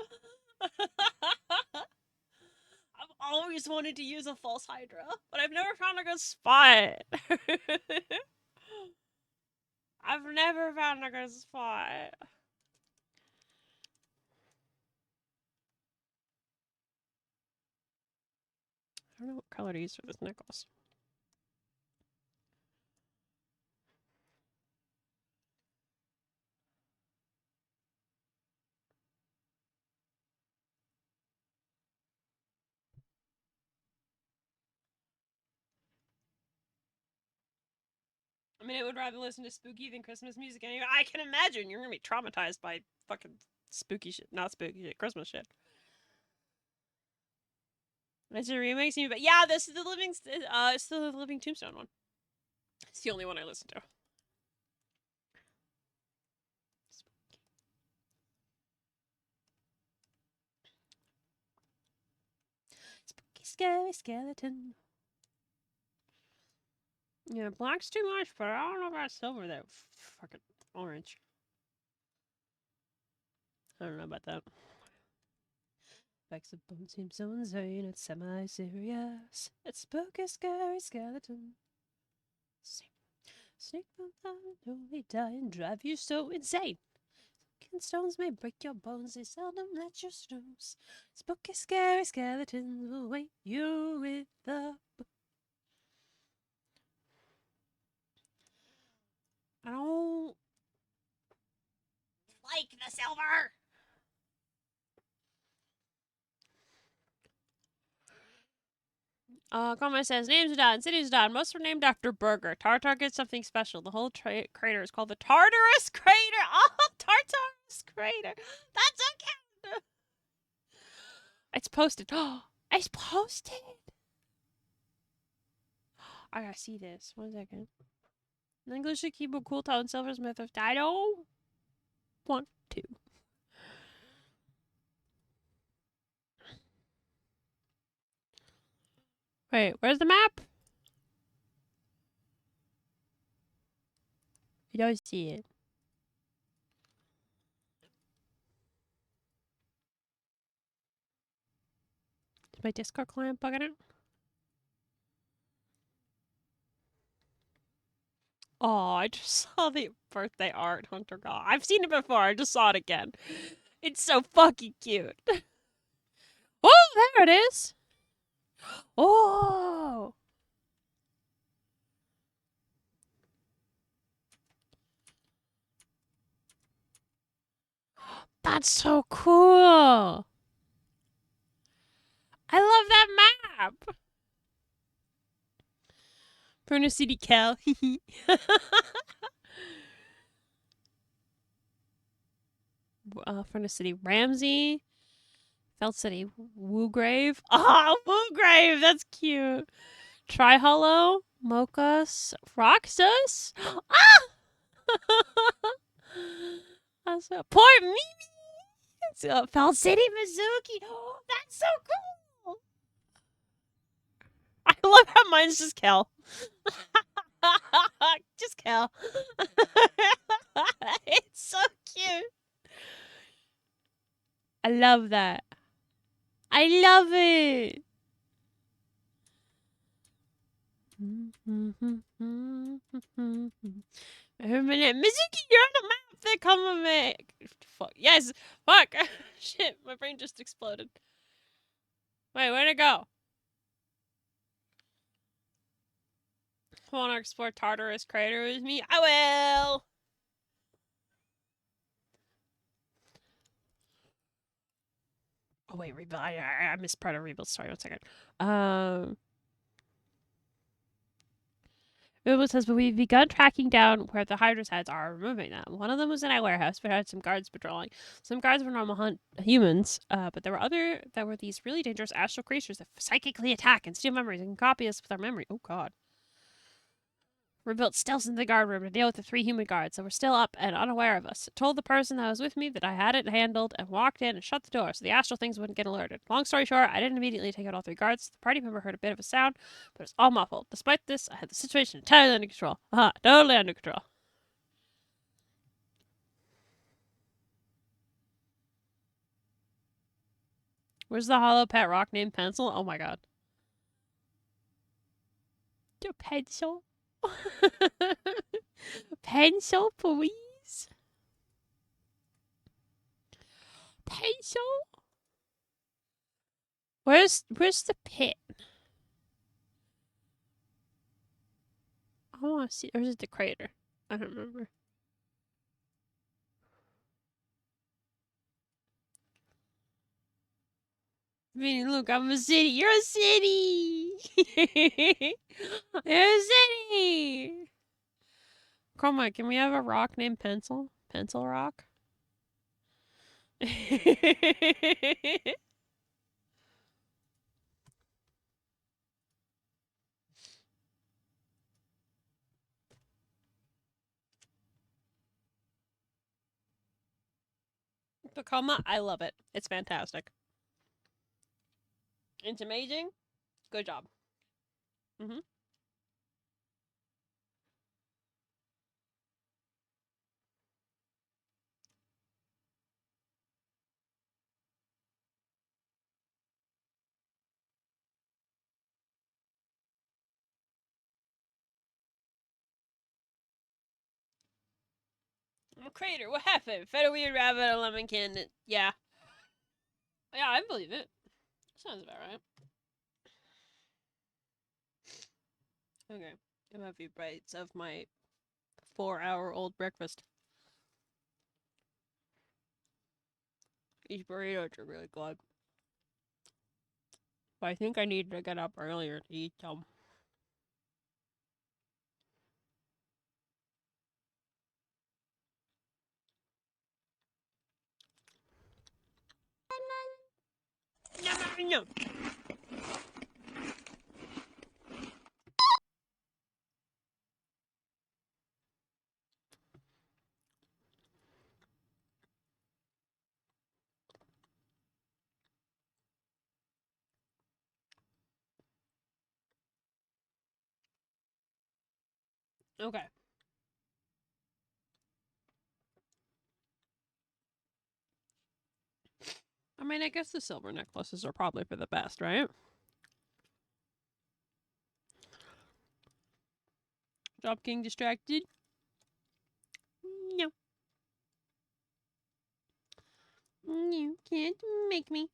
I've always wanted to use a false Hydra, but I've never found a good spot. I've never found a good spot. I don't know what color to use for this necklace. I mean, I would rather listen to spooky than Christmas music anyway. I can imagine you're gonna be traumatized by fucking spooky shit. Not spooky shit, Christmas shit. It's a remix, but yeah, this is the living, it's the Living Tombstone one. It's the only one I listen to. Spooky, scary skeleton. Yeah, black's too much, but I don't know about silver. That fucking orange. I don't know about that. Facts of bone seem so insane. It's semi-serious. It's spooky, scary skeleton. Snake from the only die and drive you so insane. Stones may break your bones, they seldom let you snooze. Spooky, scary skeletons will wake you with the. I don't like the silver. Comment says, names are done, cities are done. Most were named after Burger. Tartar gets something special. The whole crater is called the Tartarus Crater. Oh, Tartarus Crater. That's okay. It's posted. Oh, it's posted. I gotta see this. 1 second. In English, should keep a cool tone. Silversmith of I don't want to. Wait, where's the map? I don't see it. Is my Discord client bugging it? Oh, I just saw the birthday art Hunter got. I've seen it before. I just saw it again. It's so fucking cute. Oh, there it is. Oh. That's so cool. I love that map. Furnace City Cal. Furnace City Ramsey. Felt City Woograve. Oh, Woograve. That's cute. Trihollow. Mochas. Roxas. Ah! That's Port Mimi. Felt City Mizuki. Oh, that's so cool. I love how mine's just Kel. Just Kel. It's so cute. I love that. I love it. Mizuki, you're on the map. They come with me. Fuck. Yes. Fuck. Shit. My brain just exploded. Wait, where'd it go? Want to explore Tartarus Crater with me? I will. Oh wait, rebuild. I missed part of rebuild. Sorry, 1 second. Rebuild says, but we've begun tracking down where the Hydra's heads are, removing them. One of them was in our warehouse, but had some guards patrolling. Some guards were normal humans, but there were other that were these really dangerous astral creatures that psychically attack and steal memories and can copy us with our memory. Oh god. Rebuilt stealth into the guard room to deal with the 3 human guards that were still up and unaware of us. Told the person that was with me that I had it handled and walked in and shut the door so the astral things wouldn't get alerted. Long story short, I didn't immediately take out all 3 guards. The party member heard a bit of a sound, but it was all muffled. Despite this, I had the situation entirely under control. Aha, totally under control. Where's the hollow pet rock named Pencil? Oh my god. Your pencil? Pencil, please? Pencil? Where's the pit? I want to see. Or is it the crater? I don't remember. Beanie, look, I'm a city. You're a city. You're a city. Chroma, can we have a rock named Pencil? Pencil Rock? Tacoma, I love it. It's fantastic. It's amazing. Good job. Mm-hmm. I'm a crater. What happened? Fed a weird rabbit a lemon-can. Yeah. Yeah, I believe it. Sounds about right. Okay. I'm having a few bites of my 4-hour-old breakfast. These burritos are really good. But I think I need to get up earlier to eat them. No. Okay. I mean, I guess the silver necklaces are probably for the best, right? Stop getting distracted. No. You can't make me.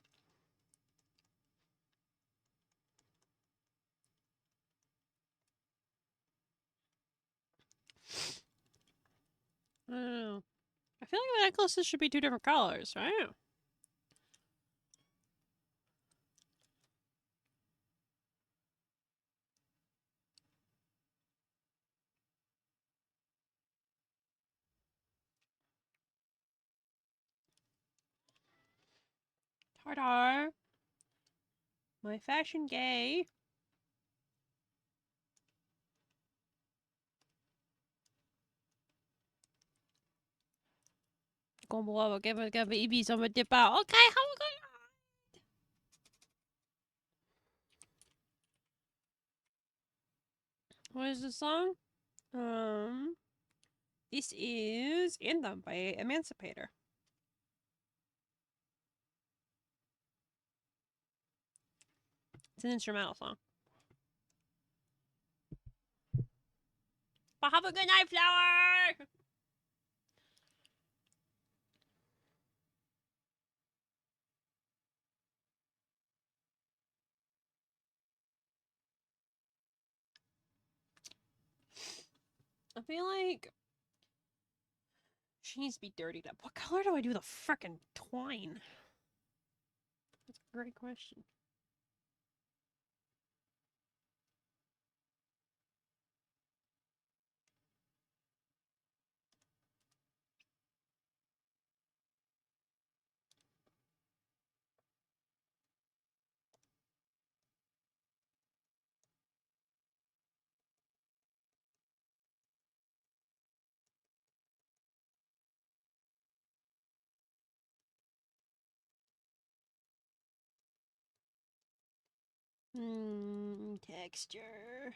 I don't know. I feel like the necklaces should be 2 different colors, right? Tartar. My fashion gay. Going below, give a baby some dip out. Okay, how we going? What is the song? This is Anthem by Emancipator. It's an instrumental song. But have a good night, flower! I feel like she needs to be dirtied up. What color do I do the frickin' twine? That's a great question. Texture.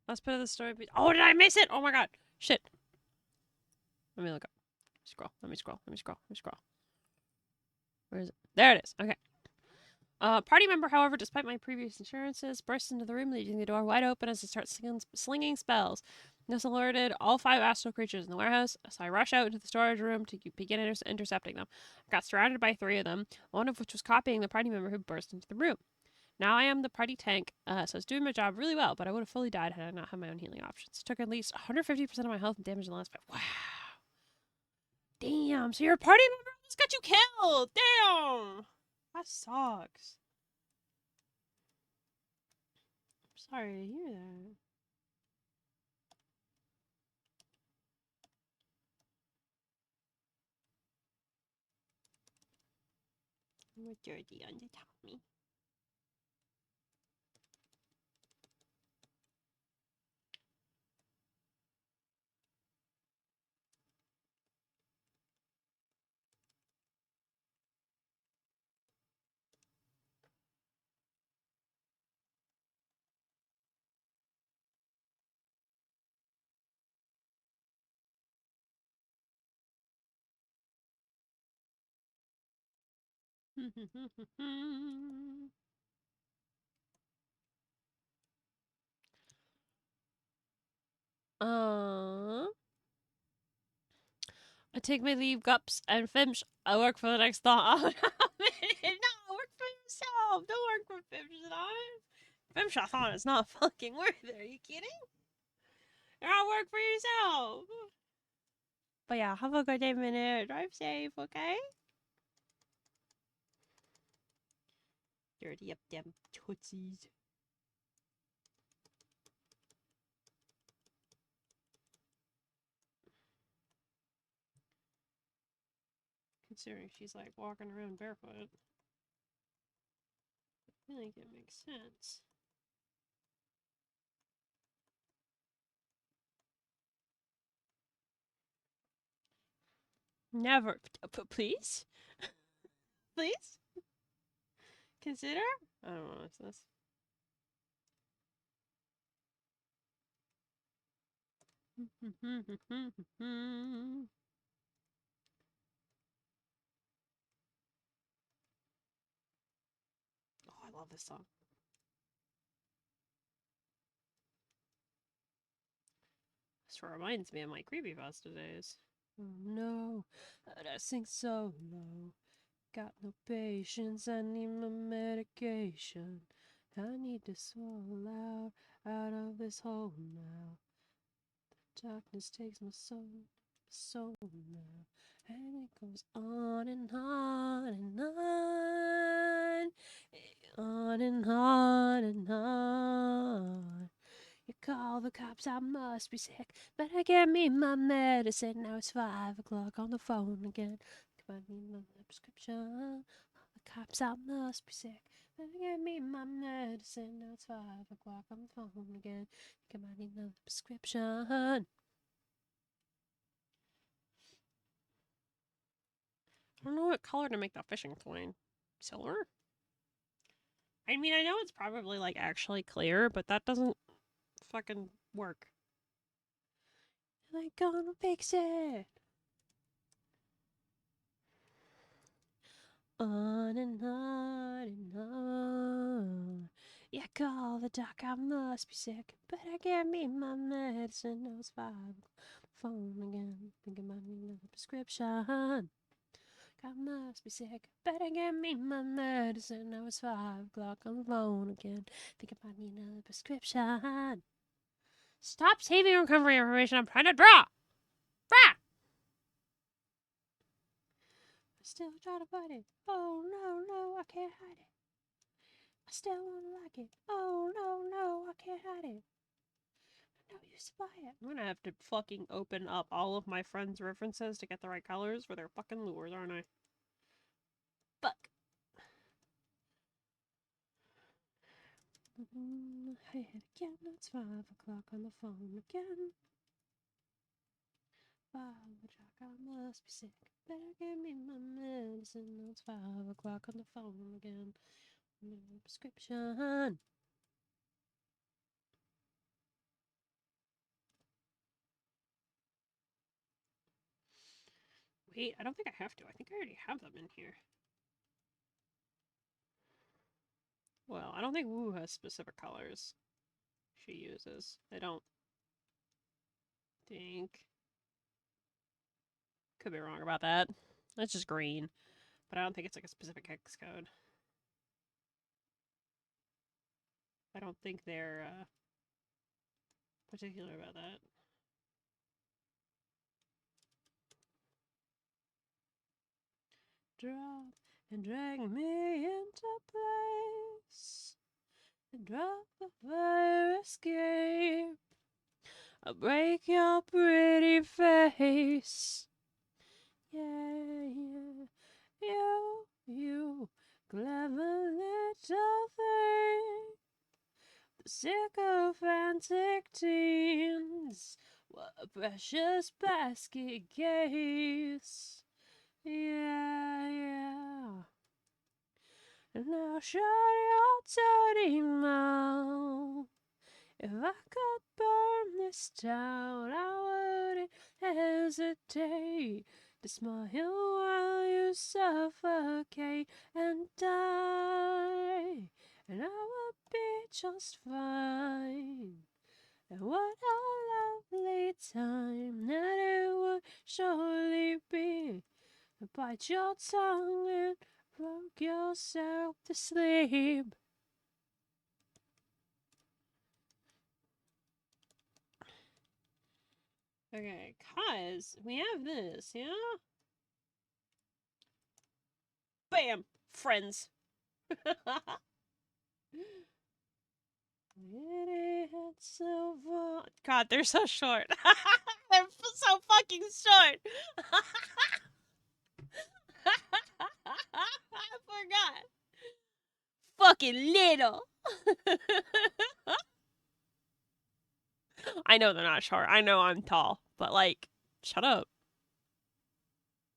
Let's put the story. Oh, did I miss it? Oh my god. Shit. Let me look up. Scroll. Let me scroll. Let me scroll. Let me scroll. Where is it? There it is. Okay. Party member, however, despite my previous assurances, burst into the room, leaving the door wide open as I start slinging spells. This alerted all 5 astral creatures in the warehouse, so I rush out into the storage room to begin intercepting them. I got surrounded by 3 of them, one of which was copying the party member who burst into the room. Now I am the party tank, so I was doing my job really well, but I would have fully died had I not had my own healing options. It took at least 150% of my health and damage in the last 5. Wow. Damn, so your party member almost got you killed! Damn! That sucks. I'm sorry to hear that. More dirty on the tummy. uh, I take my leave, gups, and Fimsh. I work for the next thought. No, work for yourself. Don't work for Fimsh and I. Fimsh thought it's not fucking worth it. Are you kidding? You're not work for yourself. But yeah, have a good day, minute. Drive safe, okay? Dirty up them tootsies. Considering she's like walking around barefoot, I feel like it makes sense. Never. Please? Please? Consider? I don't know what's this. Oh, I love this song. This reminds me of my creepypasta days. Oh no, I sing so low. Got no patience, I need my medication. I need to swallow out of this hole now. The darkness takes my soul now. And it goes on and on and on. On and on and on. You call the cops, I must be sick. Better get me my medicine. Now it's 5 o'clock on the phone again. Come on, need another prescription. The cops, I must be sick. Better get me my medicine. Now it's 5 o'clock on the phone again. Come on, need another prescription. I don't know what color to make that fishing twine. Silver? I mean, I know it's probably like actually clear, but that doesn't fucking work. They're gonna fix it. On and on and on. Yeah, call the doc, I must be sick. Better get me my medicine. Now it's 5 phone again. Think I might need another prescription. I must be sick. Better get me my medicine. Now it's 5 o'clock on the phone again. Think I might need another prescription. Stop saving your recovery information. I'm trying to draw. Brah! I still try to fight it. Oh no, I can't hide it. I still wanna like it. Oh no, I can't hide it. No use to buy it. I'm gonna have to fucking open up all of my friends' references to get the right colors for their fucking lures, aren't I? Fuck. I hit again. It's 5 o'clock on the phone again. 5 o'clock, I must be sick. Better give me my medicine. It's 5 o'clock on the phone again. No prescription. Wait, I don't think I have to. I think I already have them in here. Well, I don't think Woo has specific colors she uses. I don't think. Could be wrong about that. That's just green. But I don't think it's like a specific hex code. I don't think they're particular about that. Drop and drag me into place. And drop the fire escape. I'll break your pretty face. Yeah, you, clever little thing. The sycophantic teens. What a precious basket case. Yeah. And now shut your dirty mouth. If I could burn this town, I wouldn't hesitate to smile while you suffocate and die, and I will be just fine. And what a lovely time that it would surely be. Bite your tongue and rock yourself to sleep. Okay, cause we have this, yeah? Bam! Friends. God, they're so short. They're so fucking short. I forgot. Fucking little. I know they're not short. I know I'm tall. But, like, shut up.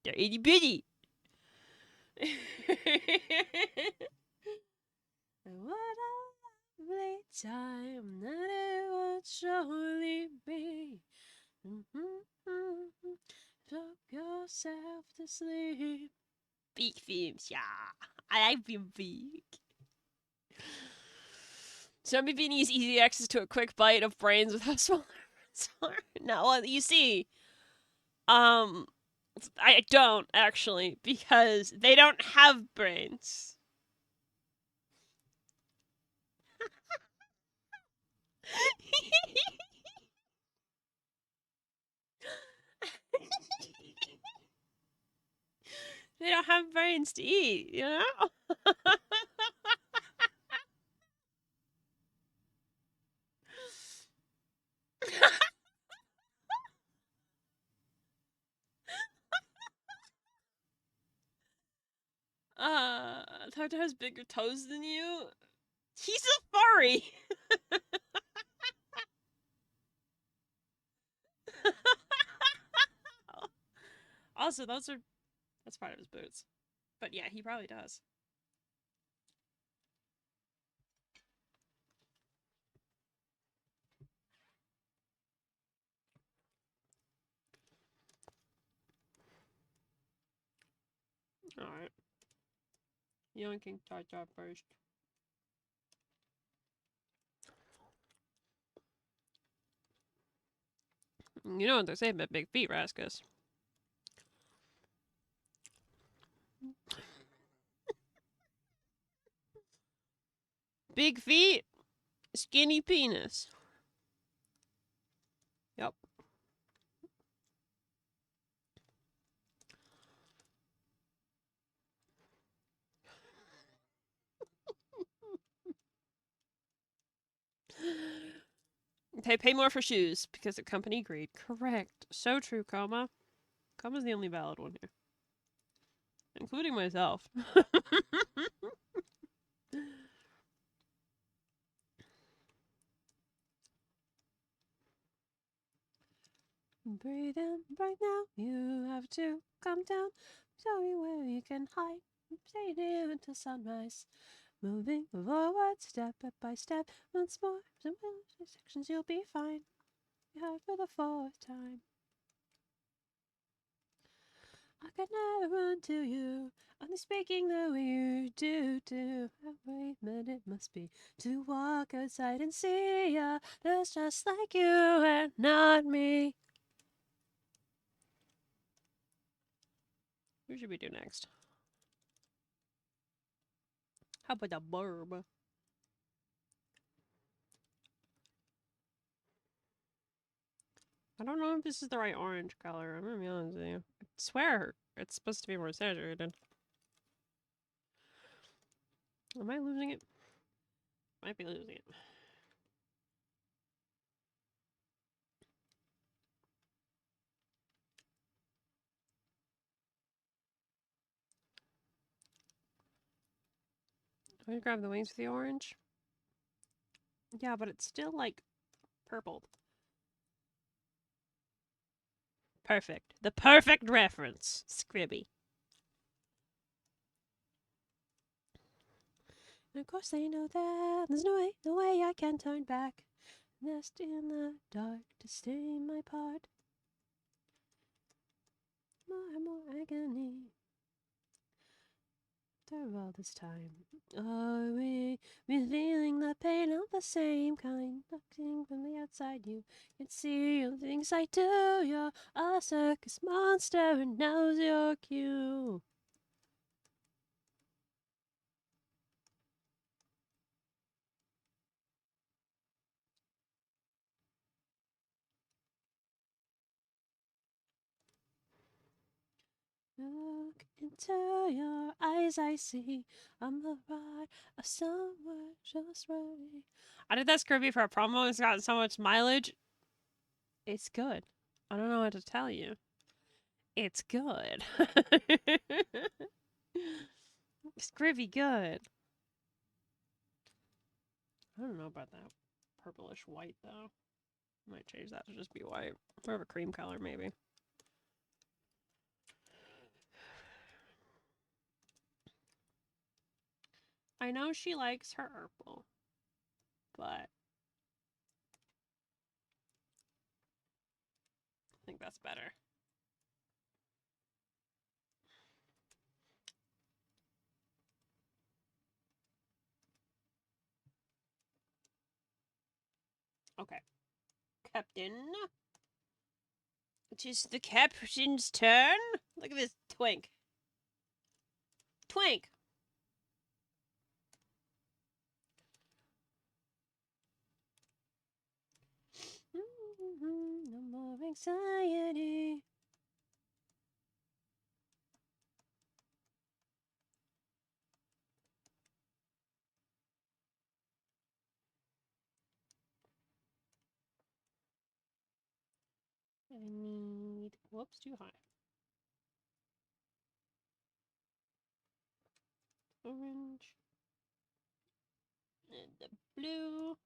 They're itty bitty. And what a lovely time that it would surely be. Talk yourself to sleep. Big films, yeah. I like being big. Zombie Beanie's easy access to a quick bite of brains without smaller are. No, well, you see, I don't actually, because they don't have brains. They don't have brains to eat, you know? Toto has bigger toes than you? He's a furry! Also, that's part of his boots. But yeah, he probably does. Alright. Yoinking Tata first. You know what they say about big feet, Raskus. Big feet, skinny penis. Yep. They pay more for shoes because of company greed. Correct. So true, Coma. Coma's the only valid one here. Including myself. Breathe in right now. You have to come down. Tell me where you can hide. Stay near until sunrise. Moving forward, step by step. Once more, some sections you'll be fine. You have for the fourth time. I could never run to you, only speaking the way you do. How brave man it must be to walk outside and see ya. There's just like you and not me. Who should we do next? How about the burb? I don't know if this is the right orange color. I'm gonna be honest with you. I swear it's supposed to be more saturated. Am I losing it? Might be losing it. Do I grab the wings with the orange? Yeah, but it's still like purpled. Perfect. The perfect reference. Scribby. And of course they know that there's no way I can turn back. Nest in the dark to stay my part. more and more agony. Through all this time, are we been feeling the pain of the same kind? Looking from the outside, you can see all the things I do. You're a circus monster, and now's your cue. Look into your eyes, I see I'm the ride of somewhere just right. I did that Scurvy for a promo. It's gotten so much mileage. It's good. I don't know what to tell you. It's good. Scurvy good. I don't know about that purplish white though. Might change that to just be white. More of a cream color maybe. I know she likes her purple, but I think that's better. Okay. Captain. It is the captain's turn. Look at this twink. Twink. No more anxiety. I need. Whoops, too high. Orange. And the blue.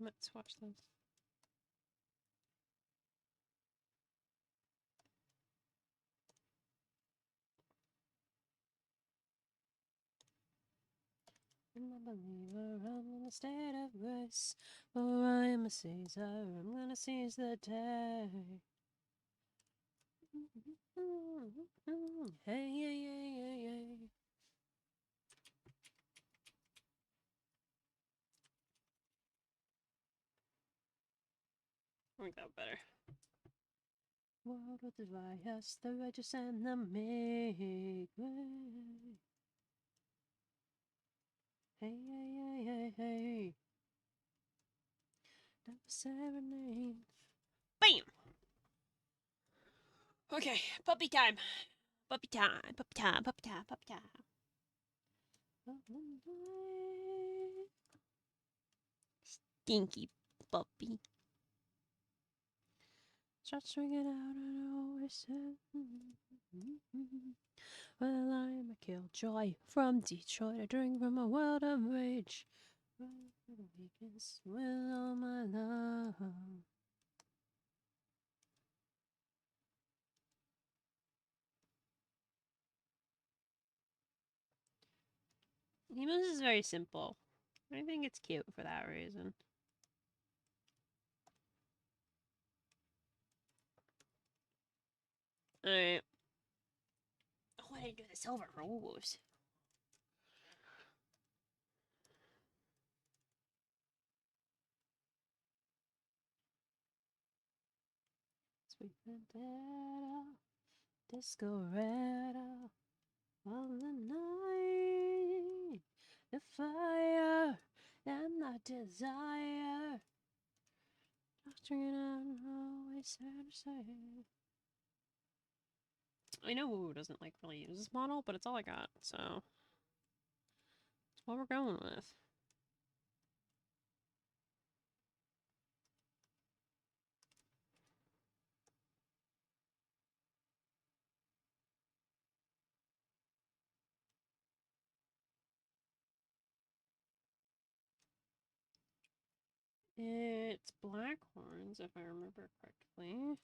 Let's watch this. I'm a believer, I'm in a state of grace. For I am a Caesar, I'm gonna seize the day. Hey, hey, hey, hey, hey. I think that better. World with the bias, the righteous and the meek. Hey, hey, hey, hey, hey. That was serenade. Bam! Okay, puppy time. Puppy time, puppy time, puppy time, puppy time. Stinky puppy. Start swinging out and always said, well, I am a killjoy from Detroit. I drink from a world of rage. For the weakness with all my love. Nemo's is very simple. I think it's cute for that reason. Alright. Oh, I didn't do the silver rules. Sweet vendetta, disco red on the night, the fire and the desire. Stringing out and always sad to say. I know Woo doesn't like really use this model, but it's all I got, so That's what we're going with. It's black horns, if I remember correctly.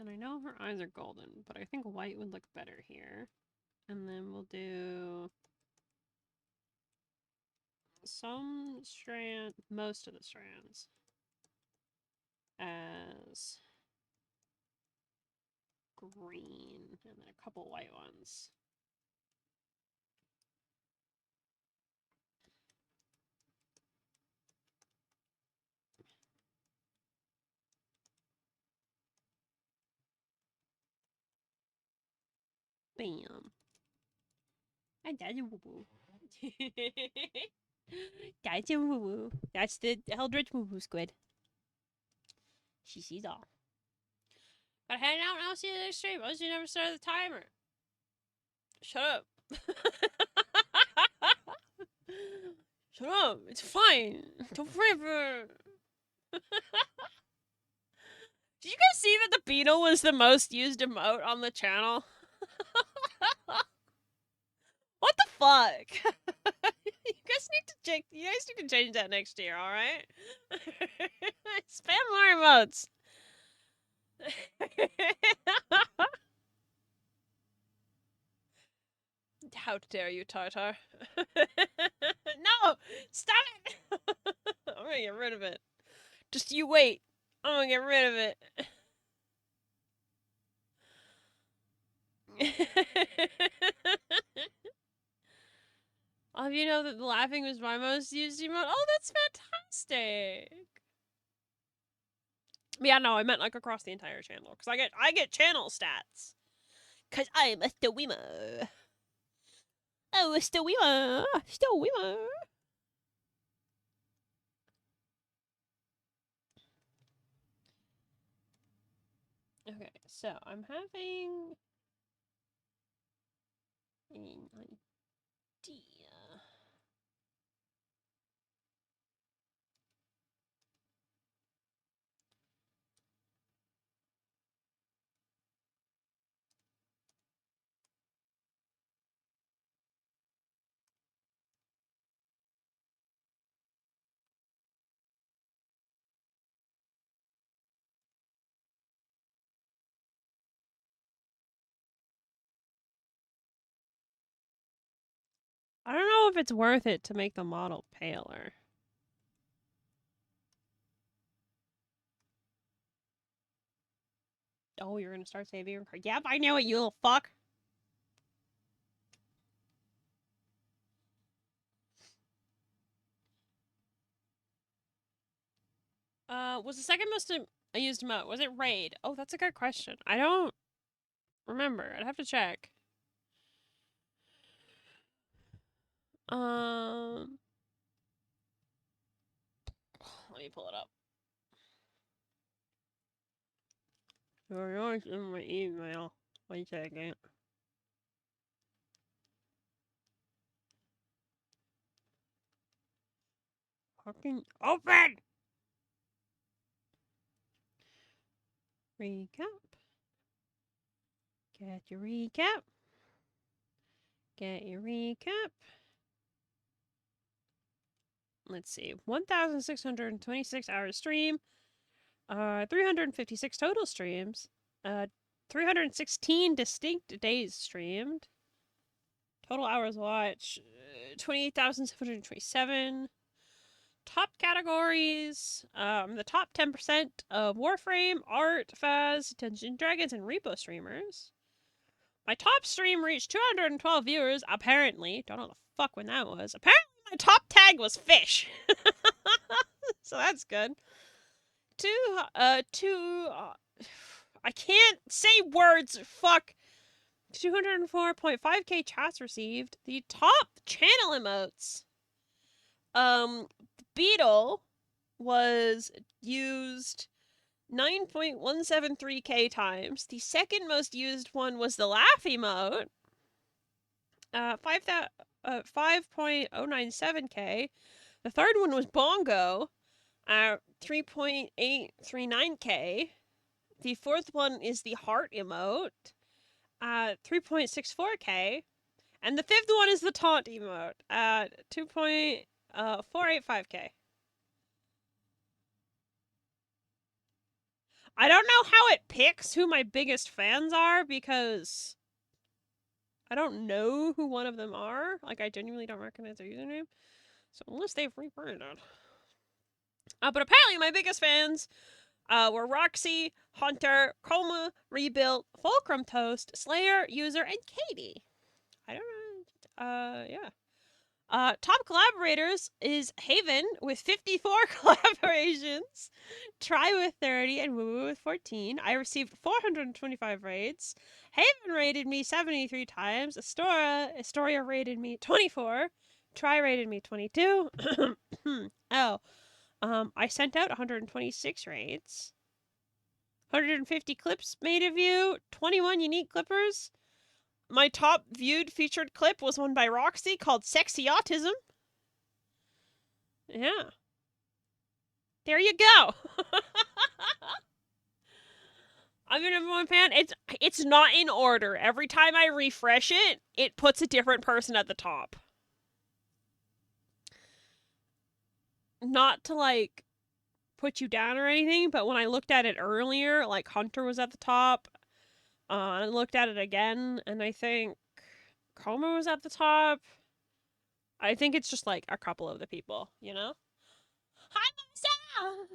And I know her eyes are golden, but I think white would look better here. And then we'll do some strand, most of the strands as green, and then a couple white ones. Bam. And that's a woo-woo. That's a woo-woo. That's the Eldritch woo-woo squid. She sees all. Gotta head out and I'll see you next stream. Unless you never started the timer. Shut up. Shut up. It's fine. Don't worry about it. Did you guys see that the beetle was the most used emote on the channel? What the fuck? You guys need to change that next year, alright? Spam more emotes. How dare you, Tartar? No! Stop it! I'm gonna get rid of it. Just you wait. I'm gonna get rid of it. All of you know that the laughing was my most used emote. Oh, that's fantastic! Yeah, no, I meant like across the entire channel. Cause I get channel stats. Cause I'm a streamer. Oh, a streamer. Streamer. Okay, so I'm having an idea. I don't know if it's worth it to make the model paler. Oh, you're gonna start saving your card. Yep, I knew it, you little fuck. Was the second most used emote? Was it raid? Oh, that's a good question. I don't remember. I'd have to check. Let me pull it up. You're always in my email. Wait a second. Fucking open! Recap. Get your recap. Get your recap. Let's see. 1,626 hours stream. 356 total streams. 316 distinct days streamed. Total hours watched. 28,727. Top categories. The top 10% of Warframe, Art, Faz, Dungeons & Dragons, and Repo streamers. My top stream reached 212 viewers, apparently. Don't know the fuck when that was. Apparently my top tag was fish. So that's good. I can't say words, fuck. 204.5k chats received. The top channel emotes. Beetle was used 9.173k times. The second most used one was the laugh emote. 5.097k. The third one was bongo. 3.839k. The fourth one is the heart emote. 3.64k. And the fifth one is the taunt emote. 2.485k. I don't know how it picks who my biggest fans are because I don't know who one of them are. Like, I genuinely don't recognize their username. So, unless they've rebranded. But apparently my biggest fans were Roxy, Hunter, Coma, Rebuilt, Fulcrum Toast, Slayer, User, and Katie. I don't know. Yeah. Top collaborators is Haven with 54 collaborations, Try with 30, and Woo Woo with 14. I received 425 raids. Haven rated me 73 times. Astoria rated me 24. Try rated me 22. I sent out 126 raids. 150 clips made of you. 21 unique clippers. My top viewed featured clip was one by Roxy called Sexy Autism. Yeah. There you go. I'm your number one fan. It's not in order. Every time I refresh it, it puts a different person at the top. Not to, like, put you down or anything, but when I looked at it earlier, like, Hunter was at the top. I looked at it again, and I think Coma was at the top. I think it's just, like, a couple of the people, you know? Hi, Marcel!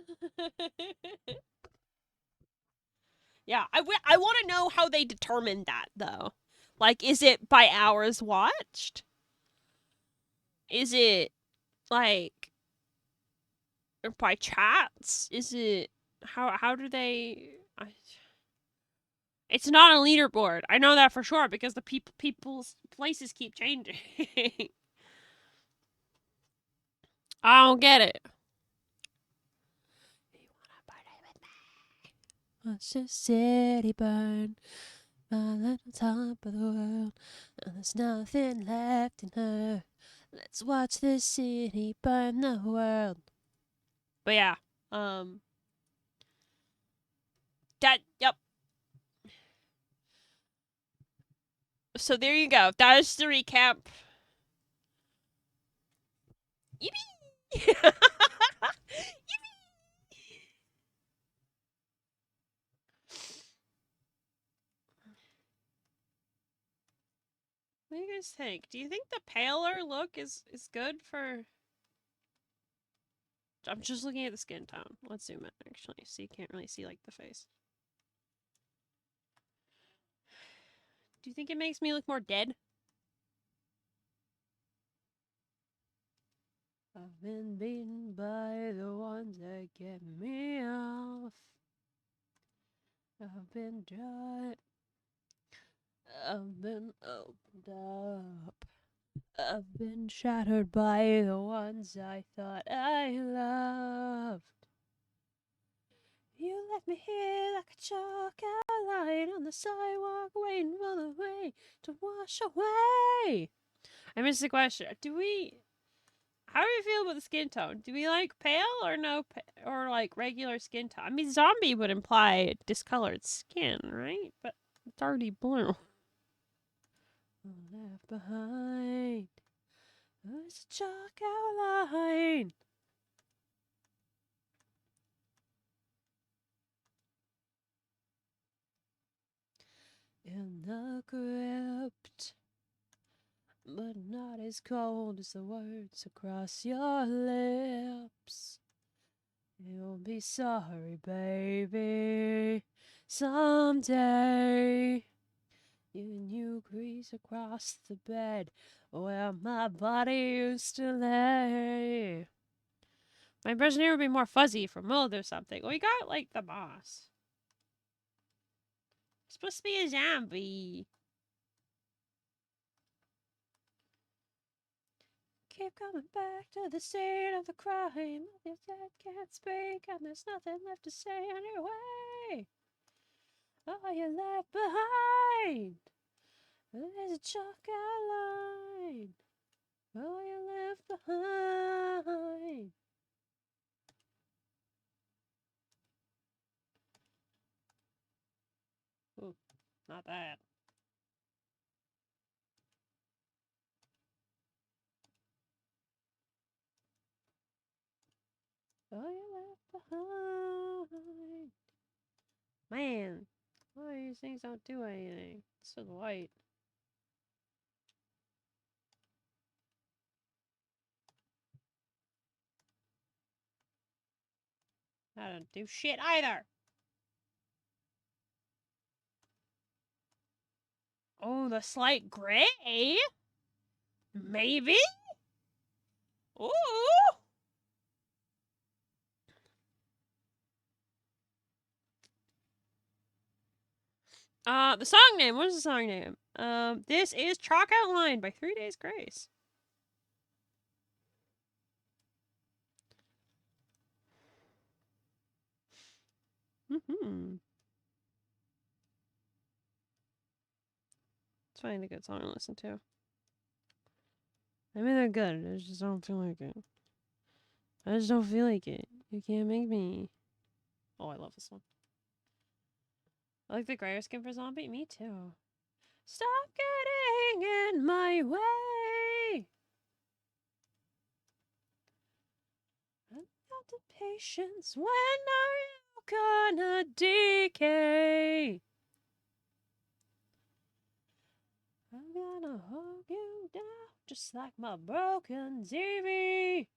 Yeah, I want to know how they determined that, though. Like, is it by hours watched? Is it, like, by chats? Is it... How do they... It's not a leaderboard. I know that for sure, because the people's places keep changing. I don't get it. You wanna party with me? Watch the city burn. On top of the world, and there's nothing left in her. Let's watch this city burn the world. But yeah, yep. So there you go. That is the recap. Yippee! Yippee! What do you guys think? Do you think the paler look is good for... I'm just looking at the skin tone. Let's zoom in, actually, so you can't really see, like, the face. Do you think it makes me look more dead? I've been beaten by the ones that get me off. I've been dry. I've been opened up. I've been shattered by the ones I thought I loved. You left me here like a chalk outline on the sidewalk, waiting for the rain to wash away. I missed the question. How do we feel about the skin tone? Do we like pale or no, or like regular skin tone? I mean, zombie would imply discolored skin, right? But it's already blue. Left behind, there's a chalk outline. In the crypt, but not as cold as the words across your lips. You'll be sorry, baby, someday. You crease across the bed where my body used to lay. My impression here would be more fuzzy from mold or something. We got, like, the moss. It's supposed to be a zombie. keep coming back to the scene of the crime. Your dad can't speak, and there's nothing left to say anyway. All you left behind is a chalk outline. All you left behind. Ooh, not that. All you left behind. Man, all these things don't do anything. It's so white. I don't do shit either. Oh, the slight gray? Maybe? Ooh! The song name. What is the song name? This is Chalk Outline by 3 Days Grace. It's finding a good song to listen to. I mean, they're good. I just don't feel like it. I just don't feel like it. You can't make me. Oh, I love this one. I like the grayer skin for zombie. Me too. Stop getting in my way. I'm out of patience. When are you gonna decay? I'm gonna hug you down just like my broken TV.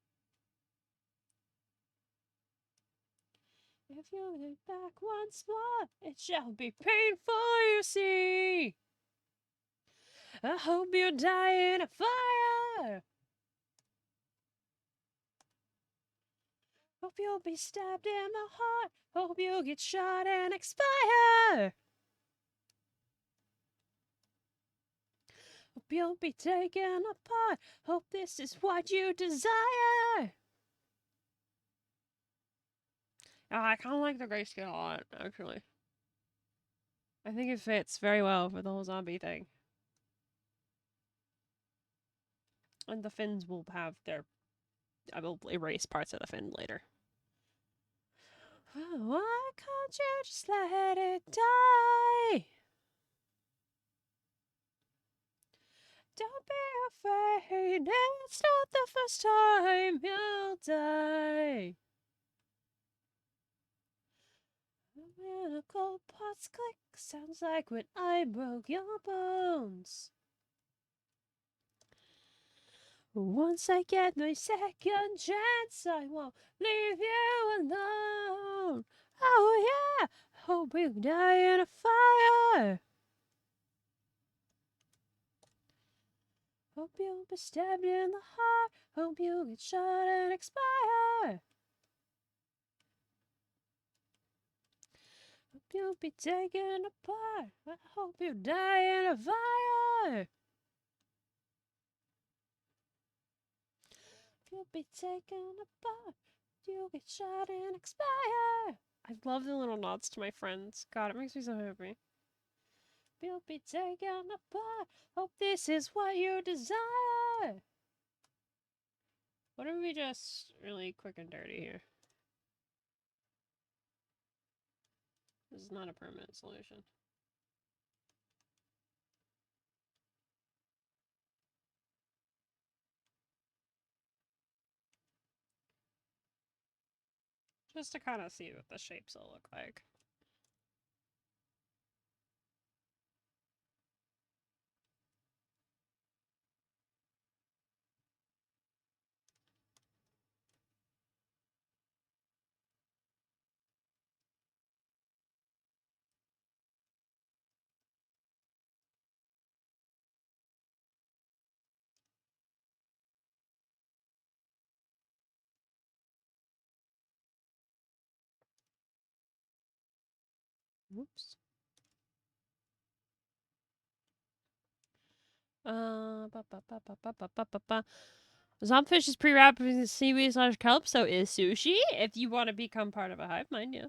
If you look back once more, it shall be painful, you see. I hope you die in a fire. Hope you'll be stabbed in the heart. Hope you get shot and expire. Hope you'll be taken apart. Hope this is what you desire. Oh, I kind of like the grayscale a lot, actually. I think it fits very well for the whole zombie thing. And the fins will have their... I will erase parts of the fin later. Why can't you just let it die? Don't be afraid, it's not the first time you'll die. When a cold parts click, sounds like when I broke your bones. Once I get my second chance, I won't leave you alone. Oh yeah, hope you die in a fire. Hope you'll be stabbed in the heart. Hope you get shot and expire. Hope you'll be taken apart. I hope you die in a fire. You'll be taken apart. You'll get shot and expire. I love the little nods to my friends. God, it makes me so happy. You'll be taken apart. Hope this is what you desire. What if we just really quick and dirty here? This is not a permanent solution. Just to kind of see what the shapes will look like. Whoops. Ba, ba, ba, ba, ba, ba, ba, ba, ba. Some fish is pre-wrapped in seaweed / kelp, so is sushi. If you want to become part of a hive mind, yeah.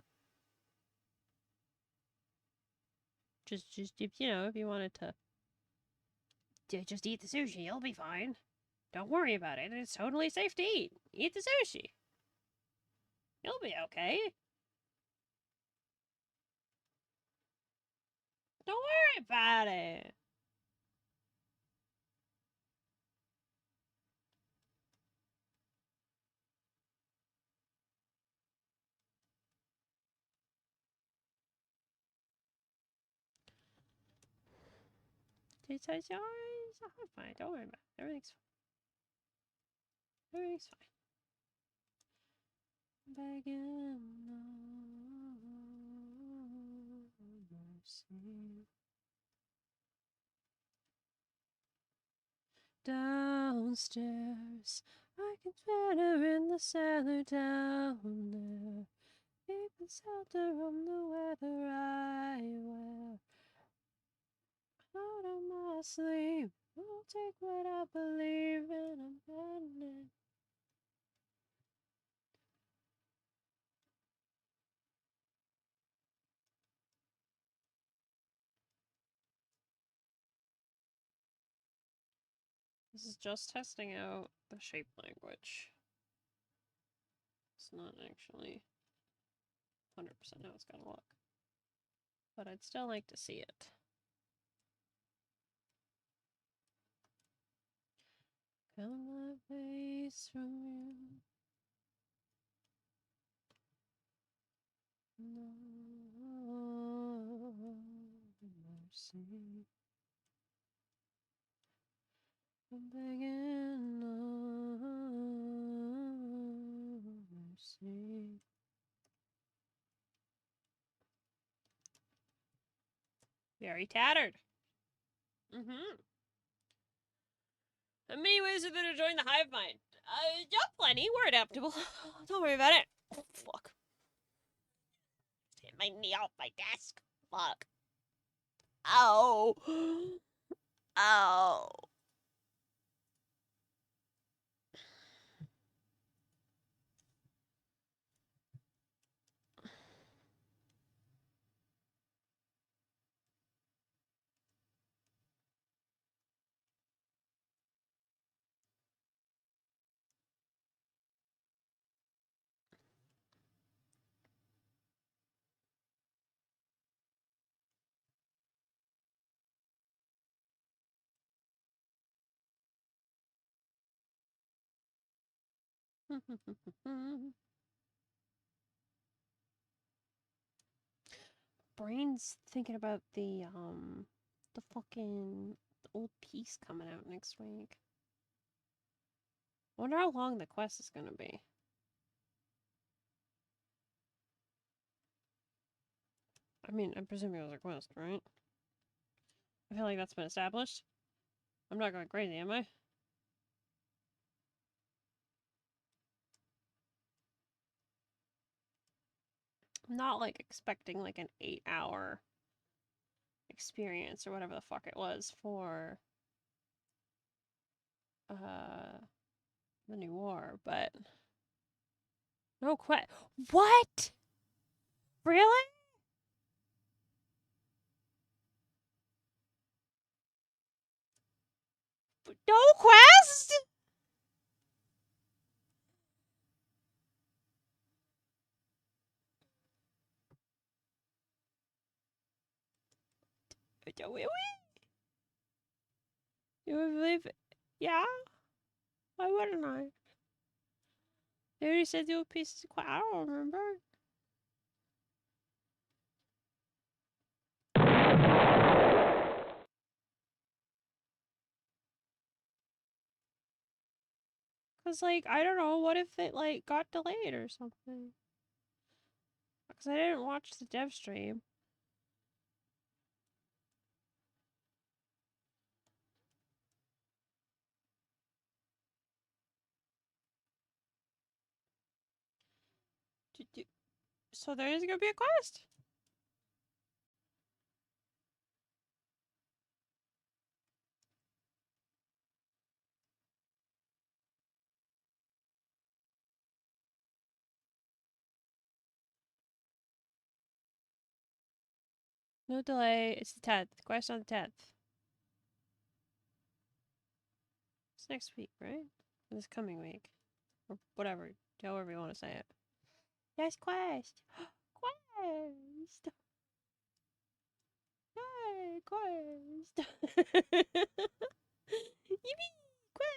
Just if you know, if you wanted to just eat the sushi, you'll be fine. Don't worry about it. It's totally safe to eat. Eat the sushi. You'll be okay. Don't worry about it. It's fine. Don't worry about it. Everything's fine. Everything's fine. Begging no mercy. Downstairs, I can smell her in the cellar down there. Keep shelter from the weather I wear. Out of my sleep, I'll take what I believe in. I'm burning. This is just testing out the shape language. It's not actually 100% how it's gonna look. But I'd still like to see it. Come my face from you. No mercy. I'm begging no mercy. Very tattered. How many ways are there to join the hive mind? Yeah, plenty. We're adaptable. Don't worry about it. Oh, fuck. Hit my knee off my desk. Fuck. Ow. Ow. Brain's thinking about the fucking old piece coming out next week. I wonder how long the quest is gonna be. I mean, I presume it was a quest, right? I feel like that's been established. I'm not going crazy, am I? I'm not like expecting like an 8-hour experience or whatever the fuck it was for the new war, but no quest. What? Really? No quest? Really? You would believe it? Yeah? Why wouldn't I? They already said the old piece is quite. I don't remember. Cause like I don't know. What if it like got delayed or something? Cause I didn't watch the dev stream. So there is gonna be a quest. No delay. It's the 10th. Quest on the 10th. It's next week, right? This coming week. Or whatever. However you want to say it. Yes, quest! Quest! Yay, quest! Yippee! Quest!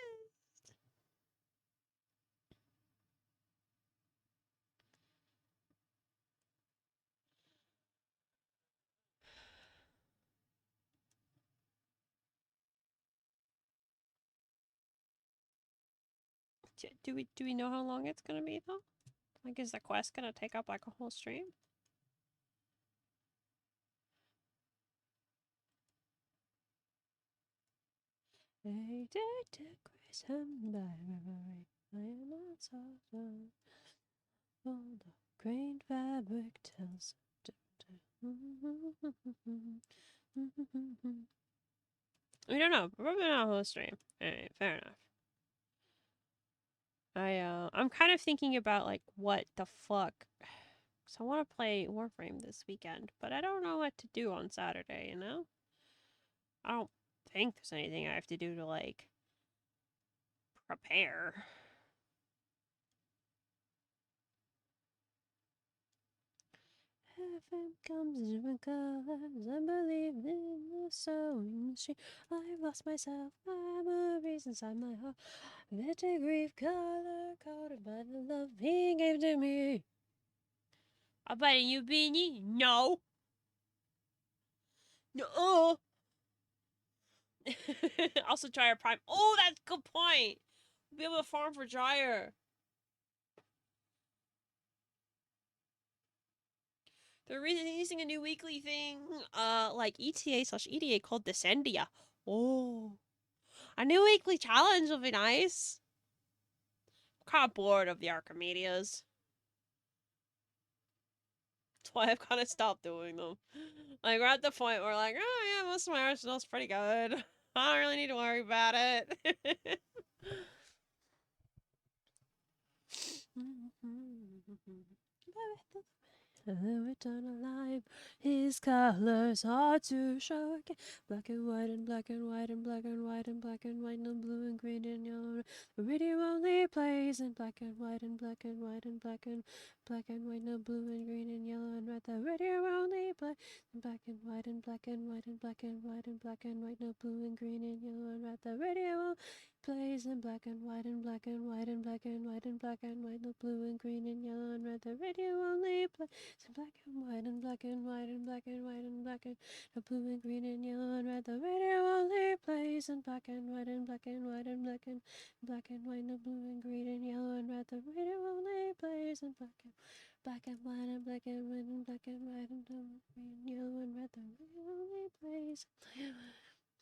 Do we know how long it's gonna be though? Like, is the quest gonna take up like a whole stream? I dare to grace him by memory. I am not soft. All the grain fabric tells. We don't know. Probably not a whole stream. Alright, fair enough. I'm kind of thinking about like what the fuck. So I want to play Warframe this weekend, but I don't know what to do on Saturday, you know? I don't think there's anything I have to do to like prepare. Heaven comes in different colors. I believe in the sewing machine. I've lost myself, memories inside my heart. Bitter grief, color coded by the love he gave to me. I'm biting you, Beanie. No. No. Also, Dryer Prime. Oh, that's a good point. We'll be able to farm for Dryer. They're releasing a new weekly thing, like ETA/EDA called Descendia. Oh. A new weekly challenge will be nice. I'm kind of bored of the Archimedias. That's why I've kind of stopped doing them. Like, we're at the point where, like, oh yeah, most of my arsenal's pretty good. I don't really need to worry about it. Return alive. His colors are to show again. Black and white and black and white and black and white and black and white and blue and green and yellow. The radio only plays in black and white and black and white and black and white, no blue and green and yellow and red. The radio only plays in black and white and black and white and black and white and black and white, no blue and green and yellow and red. The radio plays in black and white and black and white and black and white and black and white, no blue and green and yellow and red. The radio only plays in black and white and black and white and black and white and black and no blue and green and yellow and red. The radio only plays in black and white and black and white and black and white, no blue and green and yellow and red. The radio only plays in black and white and black and white and black and white and green, yellow and red. The radio only plays.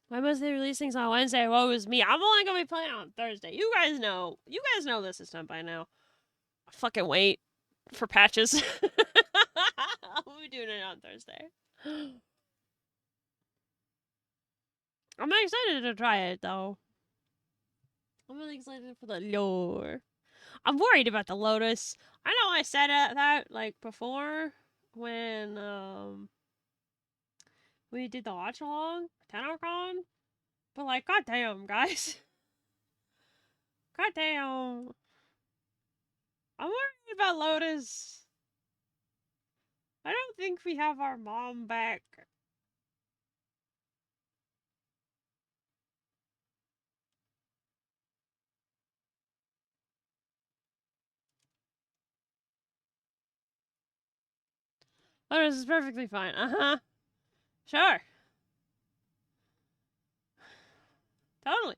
Why must they release things on Wednesday? Woe is me. I'm only gonna be playing on Thursday. You guys know. You guys know this is done by now. I fucking wait for patches. I'll be doing it on Thursday. I'm excited to try it though. I'm really excited for the lore. I'm worried about the Lotus. I know I said that like before when we did the watch along, TennoCon. But like, goddamn, guys. Goddamn. I'm worried about Lotus. I don't think we have our mom back. Lotus is perfectly fine. Uh-huh. Sure. Totally.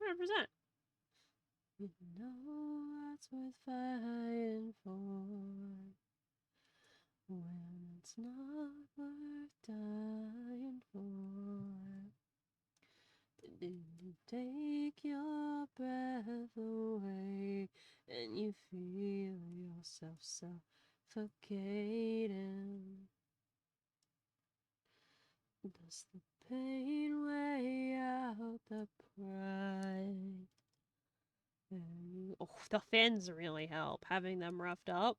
100%. You know that's worth fighting for when it's not worth dying for. Did you take your breath away and you feel yourself suffocating? Does the pain weigh out the pride? Oh, the fins really help, having them roughed up.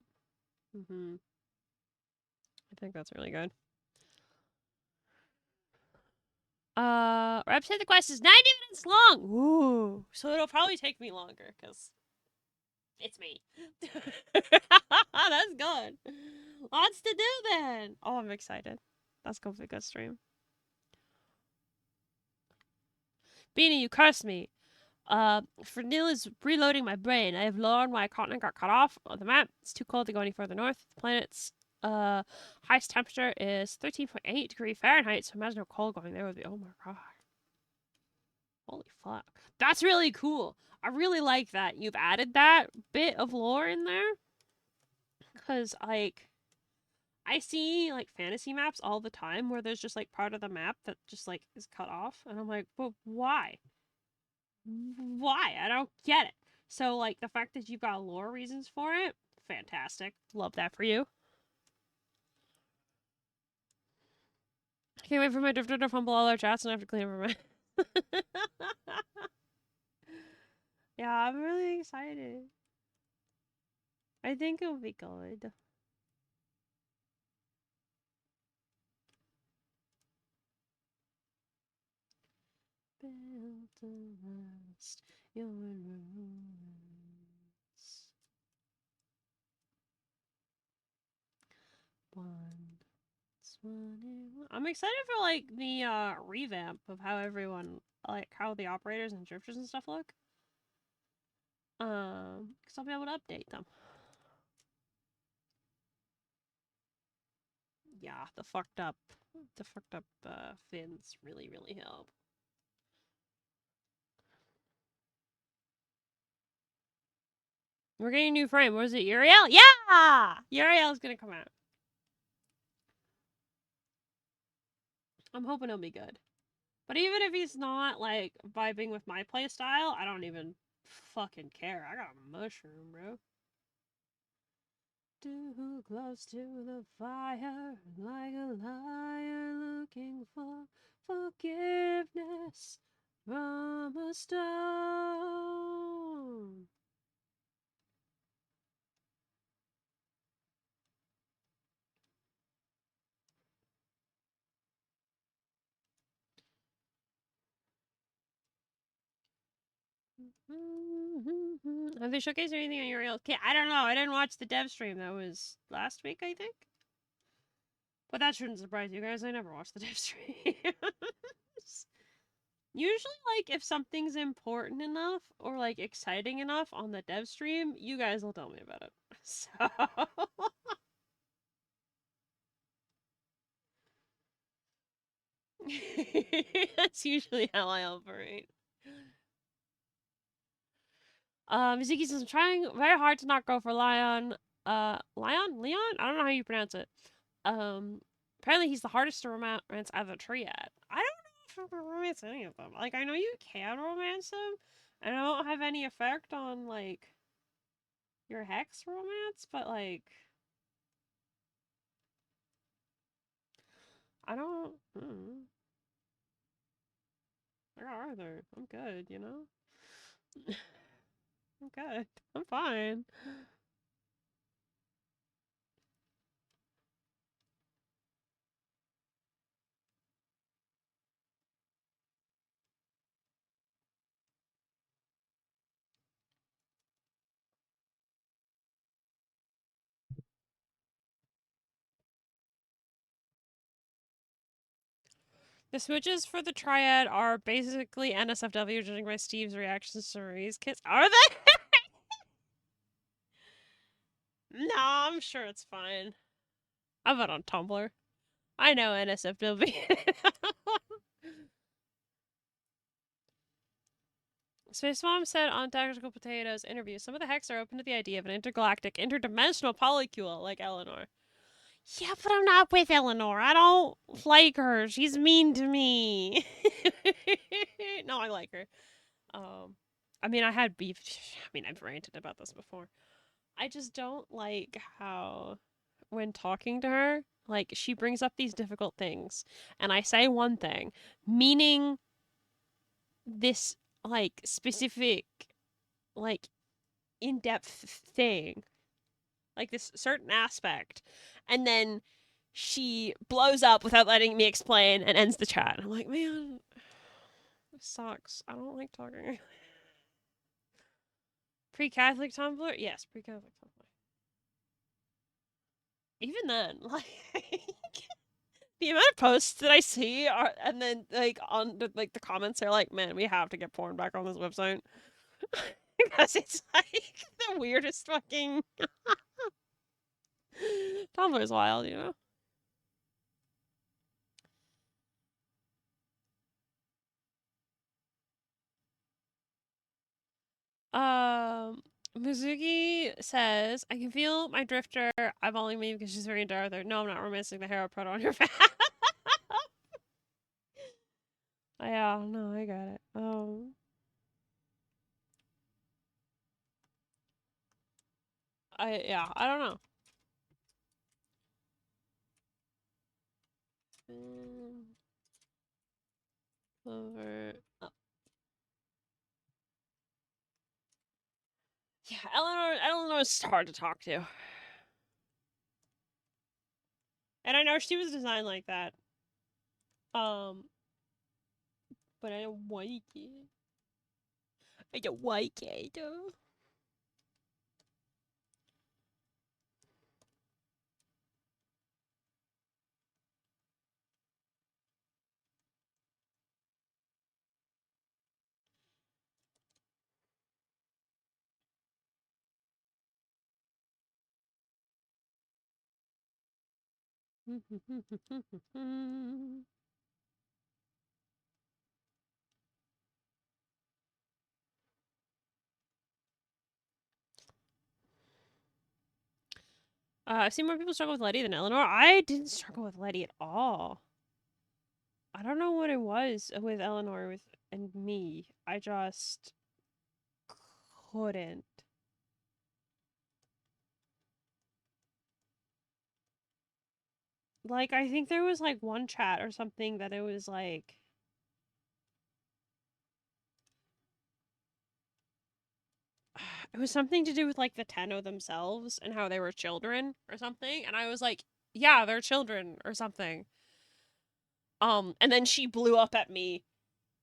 I think that's really good. Rep said the quest is 90 minutes long. Ooh. So it'll probably take me longer, because it's me. That's good. Lots to do then. Oh, I'm excited. That's going to be a good stream. Beanie, you cursed me. Fernil is reloading my brain. I have learned why a continent got cut off on the map. It's too cold to go any further north. The planet's highest temperature is 13.8 degrees Fahrenheit, so imagine how cold going there would be. Oh my god. Holy fuck. That's really cool. I really like that you've added that bit of lore in there. Because, like, I see, like, fantasy maps all the time where there's just, like, part of the map that just, like, is cut off. And I'm like, but why? Why? I don't get it. So, like, the fact that you've got lore reasons for it, fantastic. Love that for you. I can't wait for my drifter to fumble all our chats and I have to clean up my... Yeah, I'm really excited. I think it'll be good. Built to last your ruins. I'm excited for like the revamp of how everyone like how the operators and drifters and stuff look. Because I'll be able to update them. Yeah, the fucked up fins really help. We're getting a new frame. What is it, Uriel? Yeah! Uriel's gonna come out. I'm hoping it'll be good. But even if he's not, like, vibing with my playstyle, I don't even fucking care. I got a mushroom, bro. Too close to the fire, like a liar looking for forgiveness from a stone. Have they showcased anything on Uriel? Okay, I don't know. I didn't watch the dev stream. That was last week, I think. But that shouldn't surprise you guys. I never watched the dev stream. Usually, like, if something's important enough or, like, exciting enough on the dev stream, you guys will tell me about it. So... That's usually how I operate. Ziki says, I'm trying very hard to not go for Leon. Leon? I don't know how you pronounce it. Apparently he's the hardest to romance out of the triad. I don't know if I can romance any of them. Like, I know you can romance them, and I don't have any effect on, like, your hex romance, but, like, I don't, I got Arthur. I'm good, you know? I'm good. I'm fine. The switches for the triad are basically NSFW, judging by Steve's reactions to Marie's kids. Are they? No, I'm sure it's fine. I vote on Tumblr. I know NSFW. Space Mom said on Tactical Potatoes interview, some of the hacks are open to the idea of an intergalactic, interdimensional polycule like Eleanor. Yeah, but I'm not with Eleanor. I don't like her. She's mean to me. No, I like her. I mean, I had beef. I mean, I've ranted about this before. I just don't like how, when talking to her, like, she brings up these difficult things, and I say one thing, meaning this, like, specific, like, in-depth thing, like, this certain aspect, and then she blows up without letting me explain and ends the chat. I'm like, man, this sucks. I don't like talking. Pre-Catholic Tumblr? Yes, pre-Catholic Tumblr. Even then, like, the amount of posts that I see are, and then like on the, like the comments are like, man, we have to get porn back on this website because it's like the weirdest fucking Tumblr is wild, you know. Mizuki says, I can feel my drifter. I'm only me because she's very into Arthur. No, I'm not romancing the hair put on your face. Yeah, no, I got it. I don't know. Clover. Oh. Yeah, Eleanor's hard to talk to. And I know she was designed like that. But I don't like it. I don't like it. I've seen more people struggle with Letty than Eleanor. I didn't struggle with Letty at all. I don't know what it was with Eleanor and me. I just couldn't. Like, I think there was like one chat or something that it was like, it was something to do with like the Tenno themselves and how they were children or something. And I was like, yeah, they're children or something. And then she blew up at me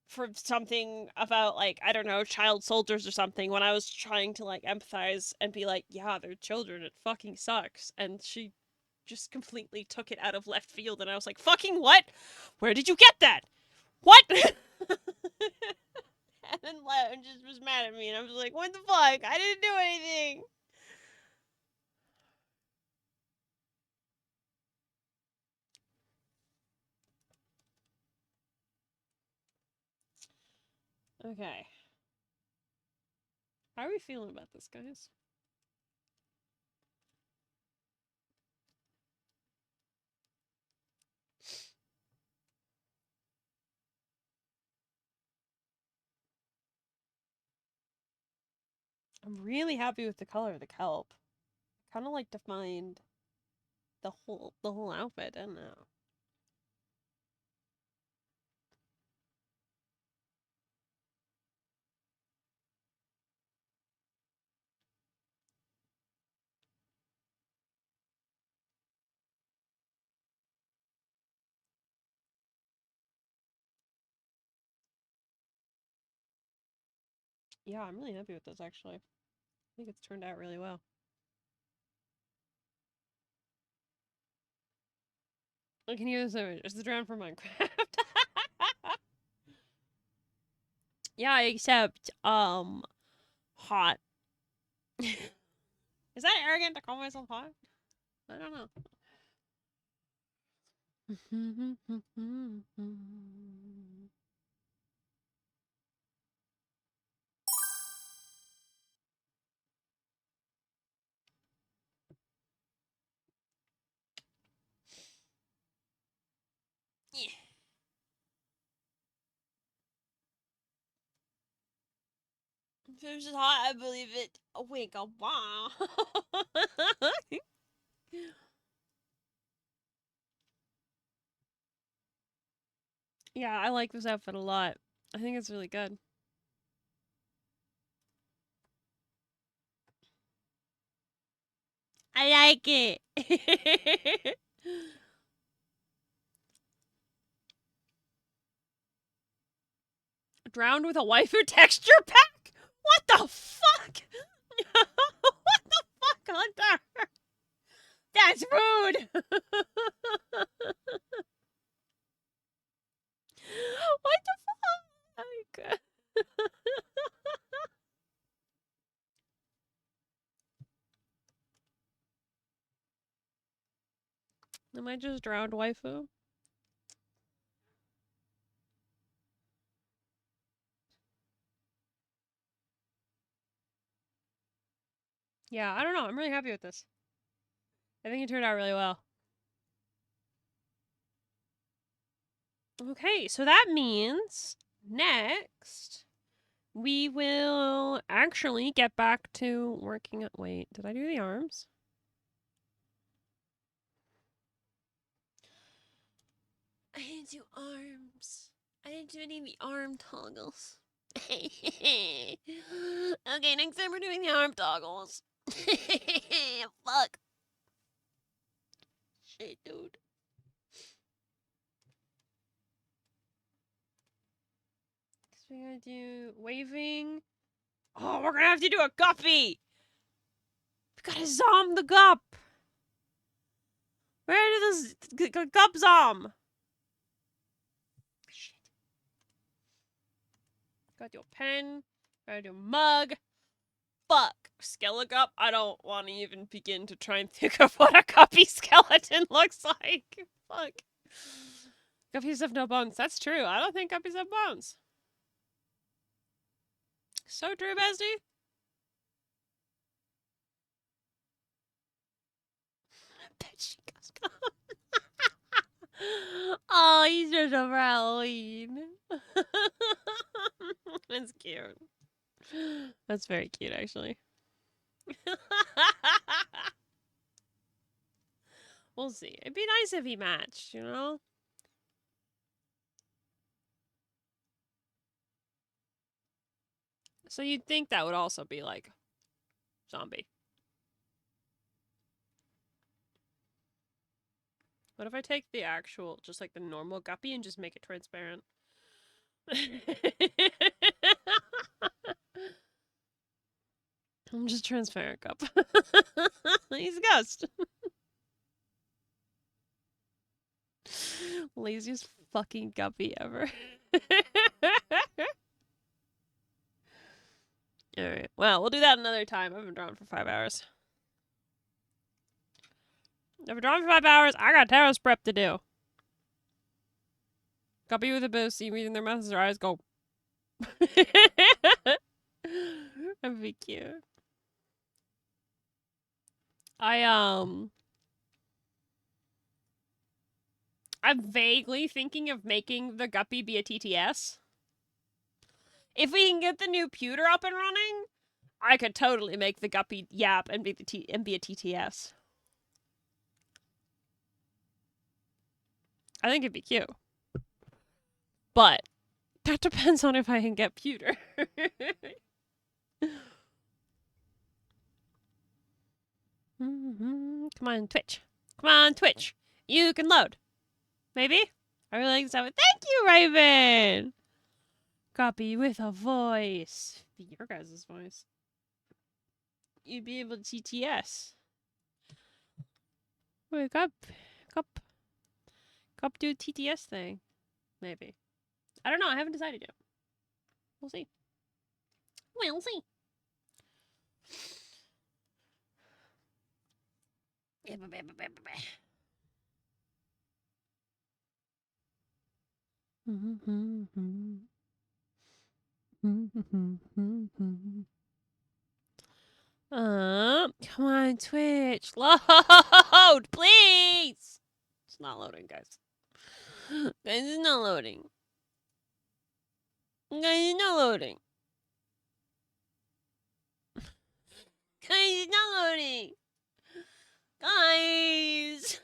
for something about like, I don't know, child soldiers or something when I was trying to like empathize and be like, yeah, they're children. It fucking sucks. And she just completely took it out of left field and I was like, fucking what? Where did you get that? What? And then left and just was mad at me and I was like, what the fuck? I didn't do anything. Okay. How are we feeling about this, guys? I'm really happy with the color of the kelp. Kind of like defined the whole outfit, I don't know. Yeah, I'm really happy with this actually. I think it's turned out really well. I can hear this image. It's the drone from Minecraft. Yeah, except hot. Is that arrogant to call myself hot? I don't know. Yeah. If it was just hot, I believe it. Oh, wait, go wow. Yeah, I like this outfit a lot. I think it's really good. I like it. drowned with a waifu texture pack? What the fuck? What the fuck, Hunter? That's rude! What the fuck? Am I just drowned waifu? Yeah, I don't know. I'm really happy with this. I think it turned out really well. Okay, so that means next we will actually get back to working. Wait, did I do the arms? I didn't do arms. I didn't do any of the arm toggles. Okay, next time we're doing the arm toggles. Fuck. Shit, dude. So we're gonna do waving. Oh, we're gonna have to do a guppy. We gotta zom the gup. Where did this gup zom? Shit. Gotta do a pen. Gotta do a mug. Fuck. Skelegup? I don't want to even begin to try and think of what a guppy skeleton looks like. Fuck. Guppies have no bones. That's true. I don't think guppies have bones. So true, bestie. Bet she goes. Oh, he's just over Halloween. That's cute. That's very cute, actually. We'll see. It'd be nice if he matched, you know? So you'd think that would also be like zombie. What if I take the actual, just like the normal guppy and just make it transparent? I'm just transparent gup. He's a ghost. Laziest fucking guppy ever. Alright, well, we'll do that another time. I've been drawn for 5 hours. I've been drawn for 5 hours. I got tarot prep to do. Guppy with a boost, see reading their mouths, their eyes go. That'd be cute. I'm vaguely thinking of making the guppy be a TTS. If we can get the new pewter up and running, I could totally make the guppy yap and be a TTS. I think it'd be cute. But that depends on if I can get pewter. Come on, Twitch. Come on, Twitch. You can load. Maybe? I really like this outfit. Thank you, Raven! Guppy with a voice. Your guys' voice. You'd be able to TTS. Wake up. Cup do a TTS thing. Maybe. I don't know. I haven't decided yet. We'll see. We'll see. Come on, Twitch. Load, please. It's not loading, guys. Guys, it's not loading. Guys, it's not loading. Guys, it's not loading. Guys.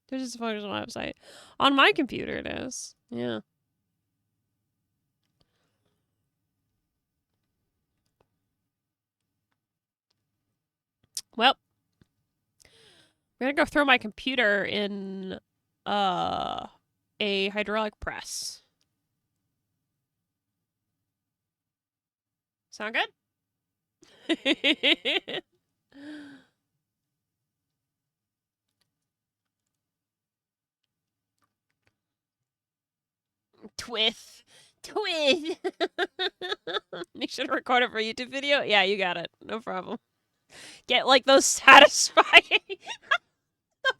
There's just a focus on the website. On my computer it is. Yeah. Well. I'm gonna go throw my computer in a hydraulic press. Sound good? Twith. Make sure to record it for a YouTube video. Yeah, you got it. No problem. Get like those satisfying. The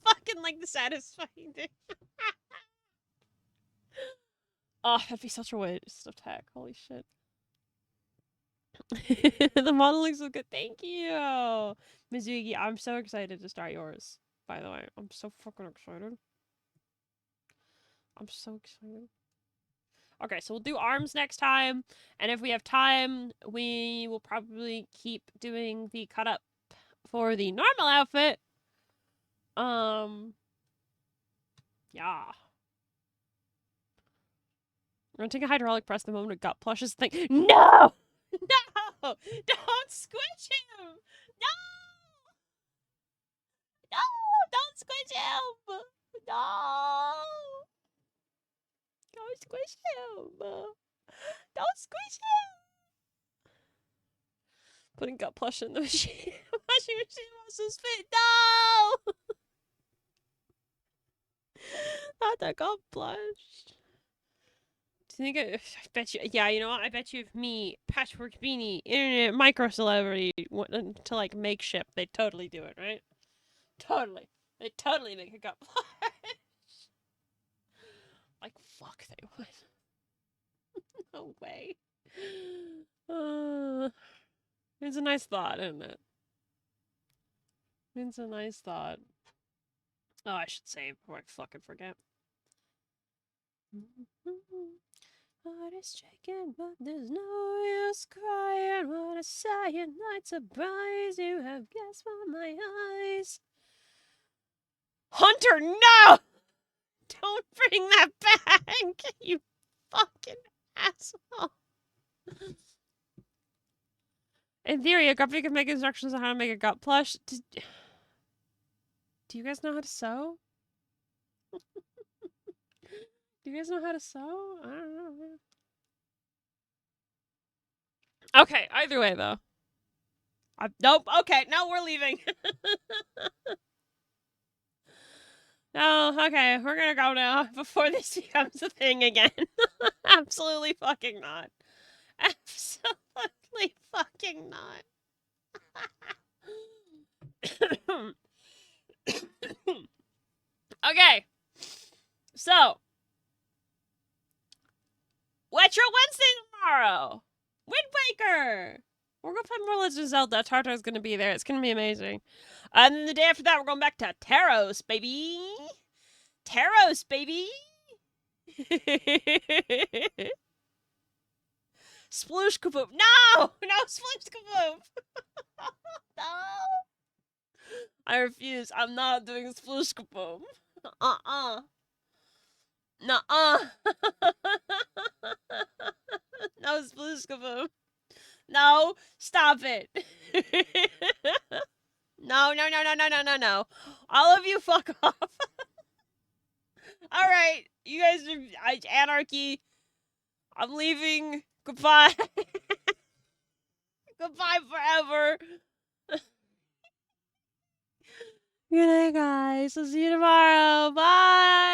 fucking like the satisfying thing. Oh, that'd be such a waste of tech. Holy shit. The model looks so good. Thank you. Mizuki, I'm so excited to start yours. By the way, I'm so fucking excited. I'm so excited. Okay, so we'll do arms next time. And if we have time, we will probably keep doing the cut up for the normal outfit. Yeah. We're gonna take a hydraulic press the moment a gut plushes thing. No! No! Don't squish him! No! No! Don't squish him! No! Don't squish him! Don't squish him! Putting gut plush in the machine. Washing machine wants to spit. No! Not that gut plush. Do you think I bet you, yeah, you know what? I bet you if me, Patchwork Beanie, internet micro celebrity, went to like make ship, they'd totally do it, right? Totally. They'd totally make a gut plush. Like, fuck, they would. No way. It's a nice thought, isn't it? It's a nice thought. Oh, I should save before I fucking forget. Heart is shaking, but there's no use crying. What a silent night surprise you have guessed from my eyes. Hunter, no! Don't bring that back, you fucking asshole. In theory, a guppy can make instructions on how to make a gut plush. Do you guys know how to sew? Do you guys know how to sew? I don't know. Okay, either way, though. Nope, okay, no, we're leaving. No, okay, we're gonna go now before this becomes a thing again. Absolutely fucking not. Absolutely fucking not. Okay, so Retro Wednesday tomorrow. Wind Waker. We're gonna play more Legend of Zelda. Tartar's gonna be there. It's gonna be amazing. And then the day after that, we're going back to Taros, baby. Taros, baby. Sploosh kaboom. No! No sploosh kaboom. No. I refuse. I'm not doing sploosh kaboom. Nuh-uh. No sploosh kaboom. No, stop it. No. All of you fuck off. Alright, you guys are anarchy. I'm leaving. Goodbye. Goodbye forever. Good night, guys. I'll see you tomorrow. Bye.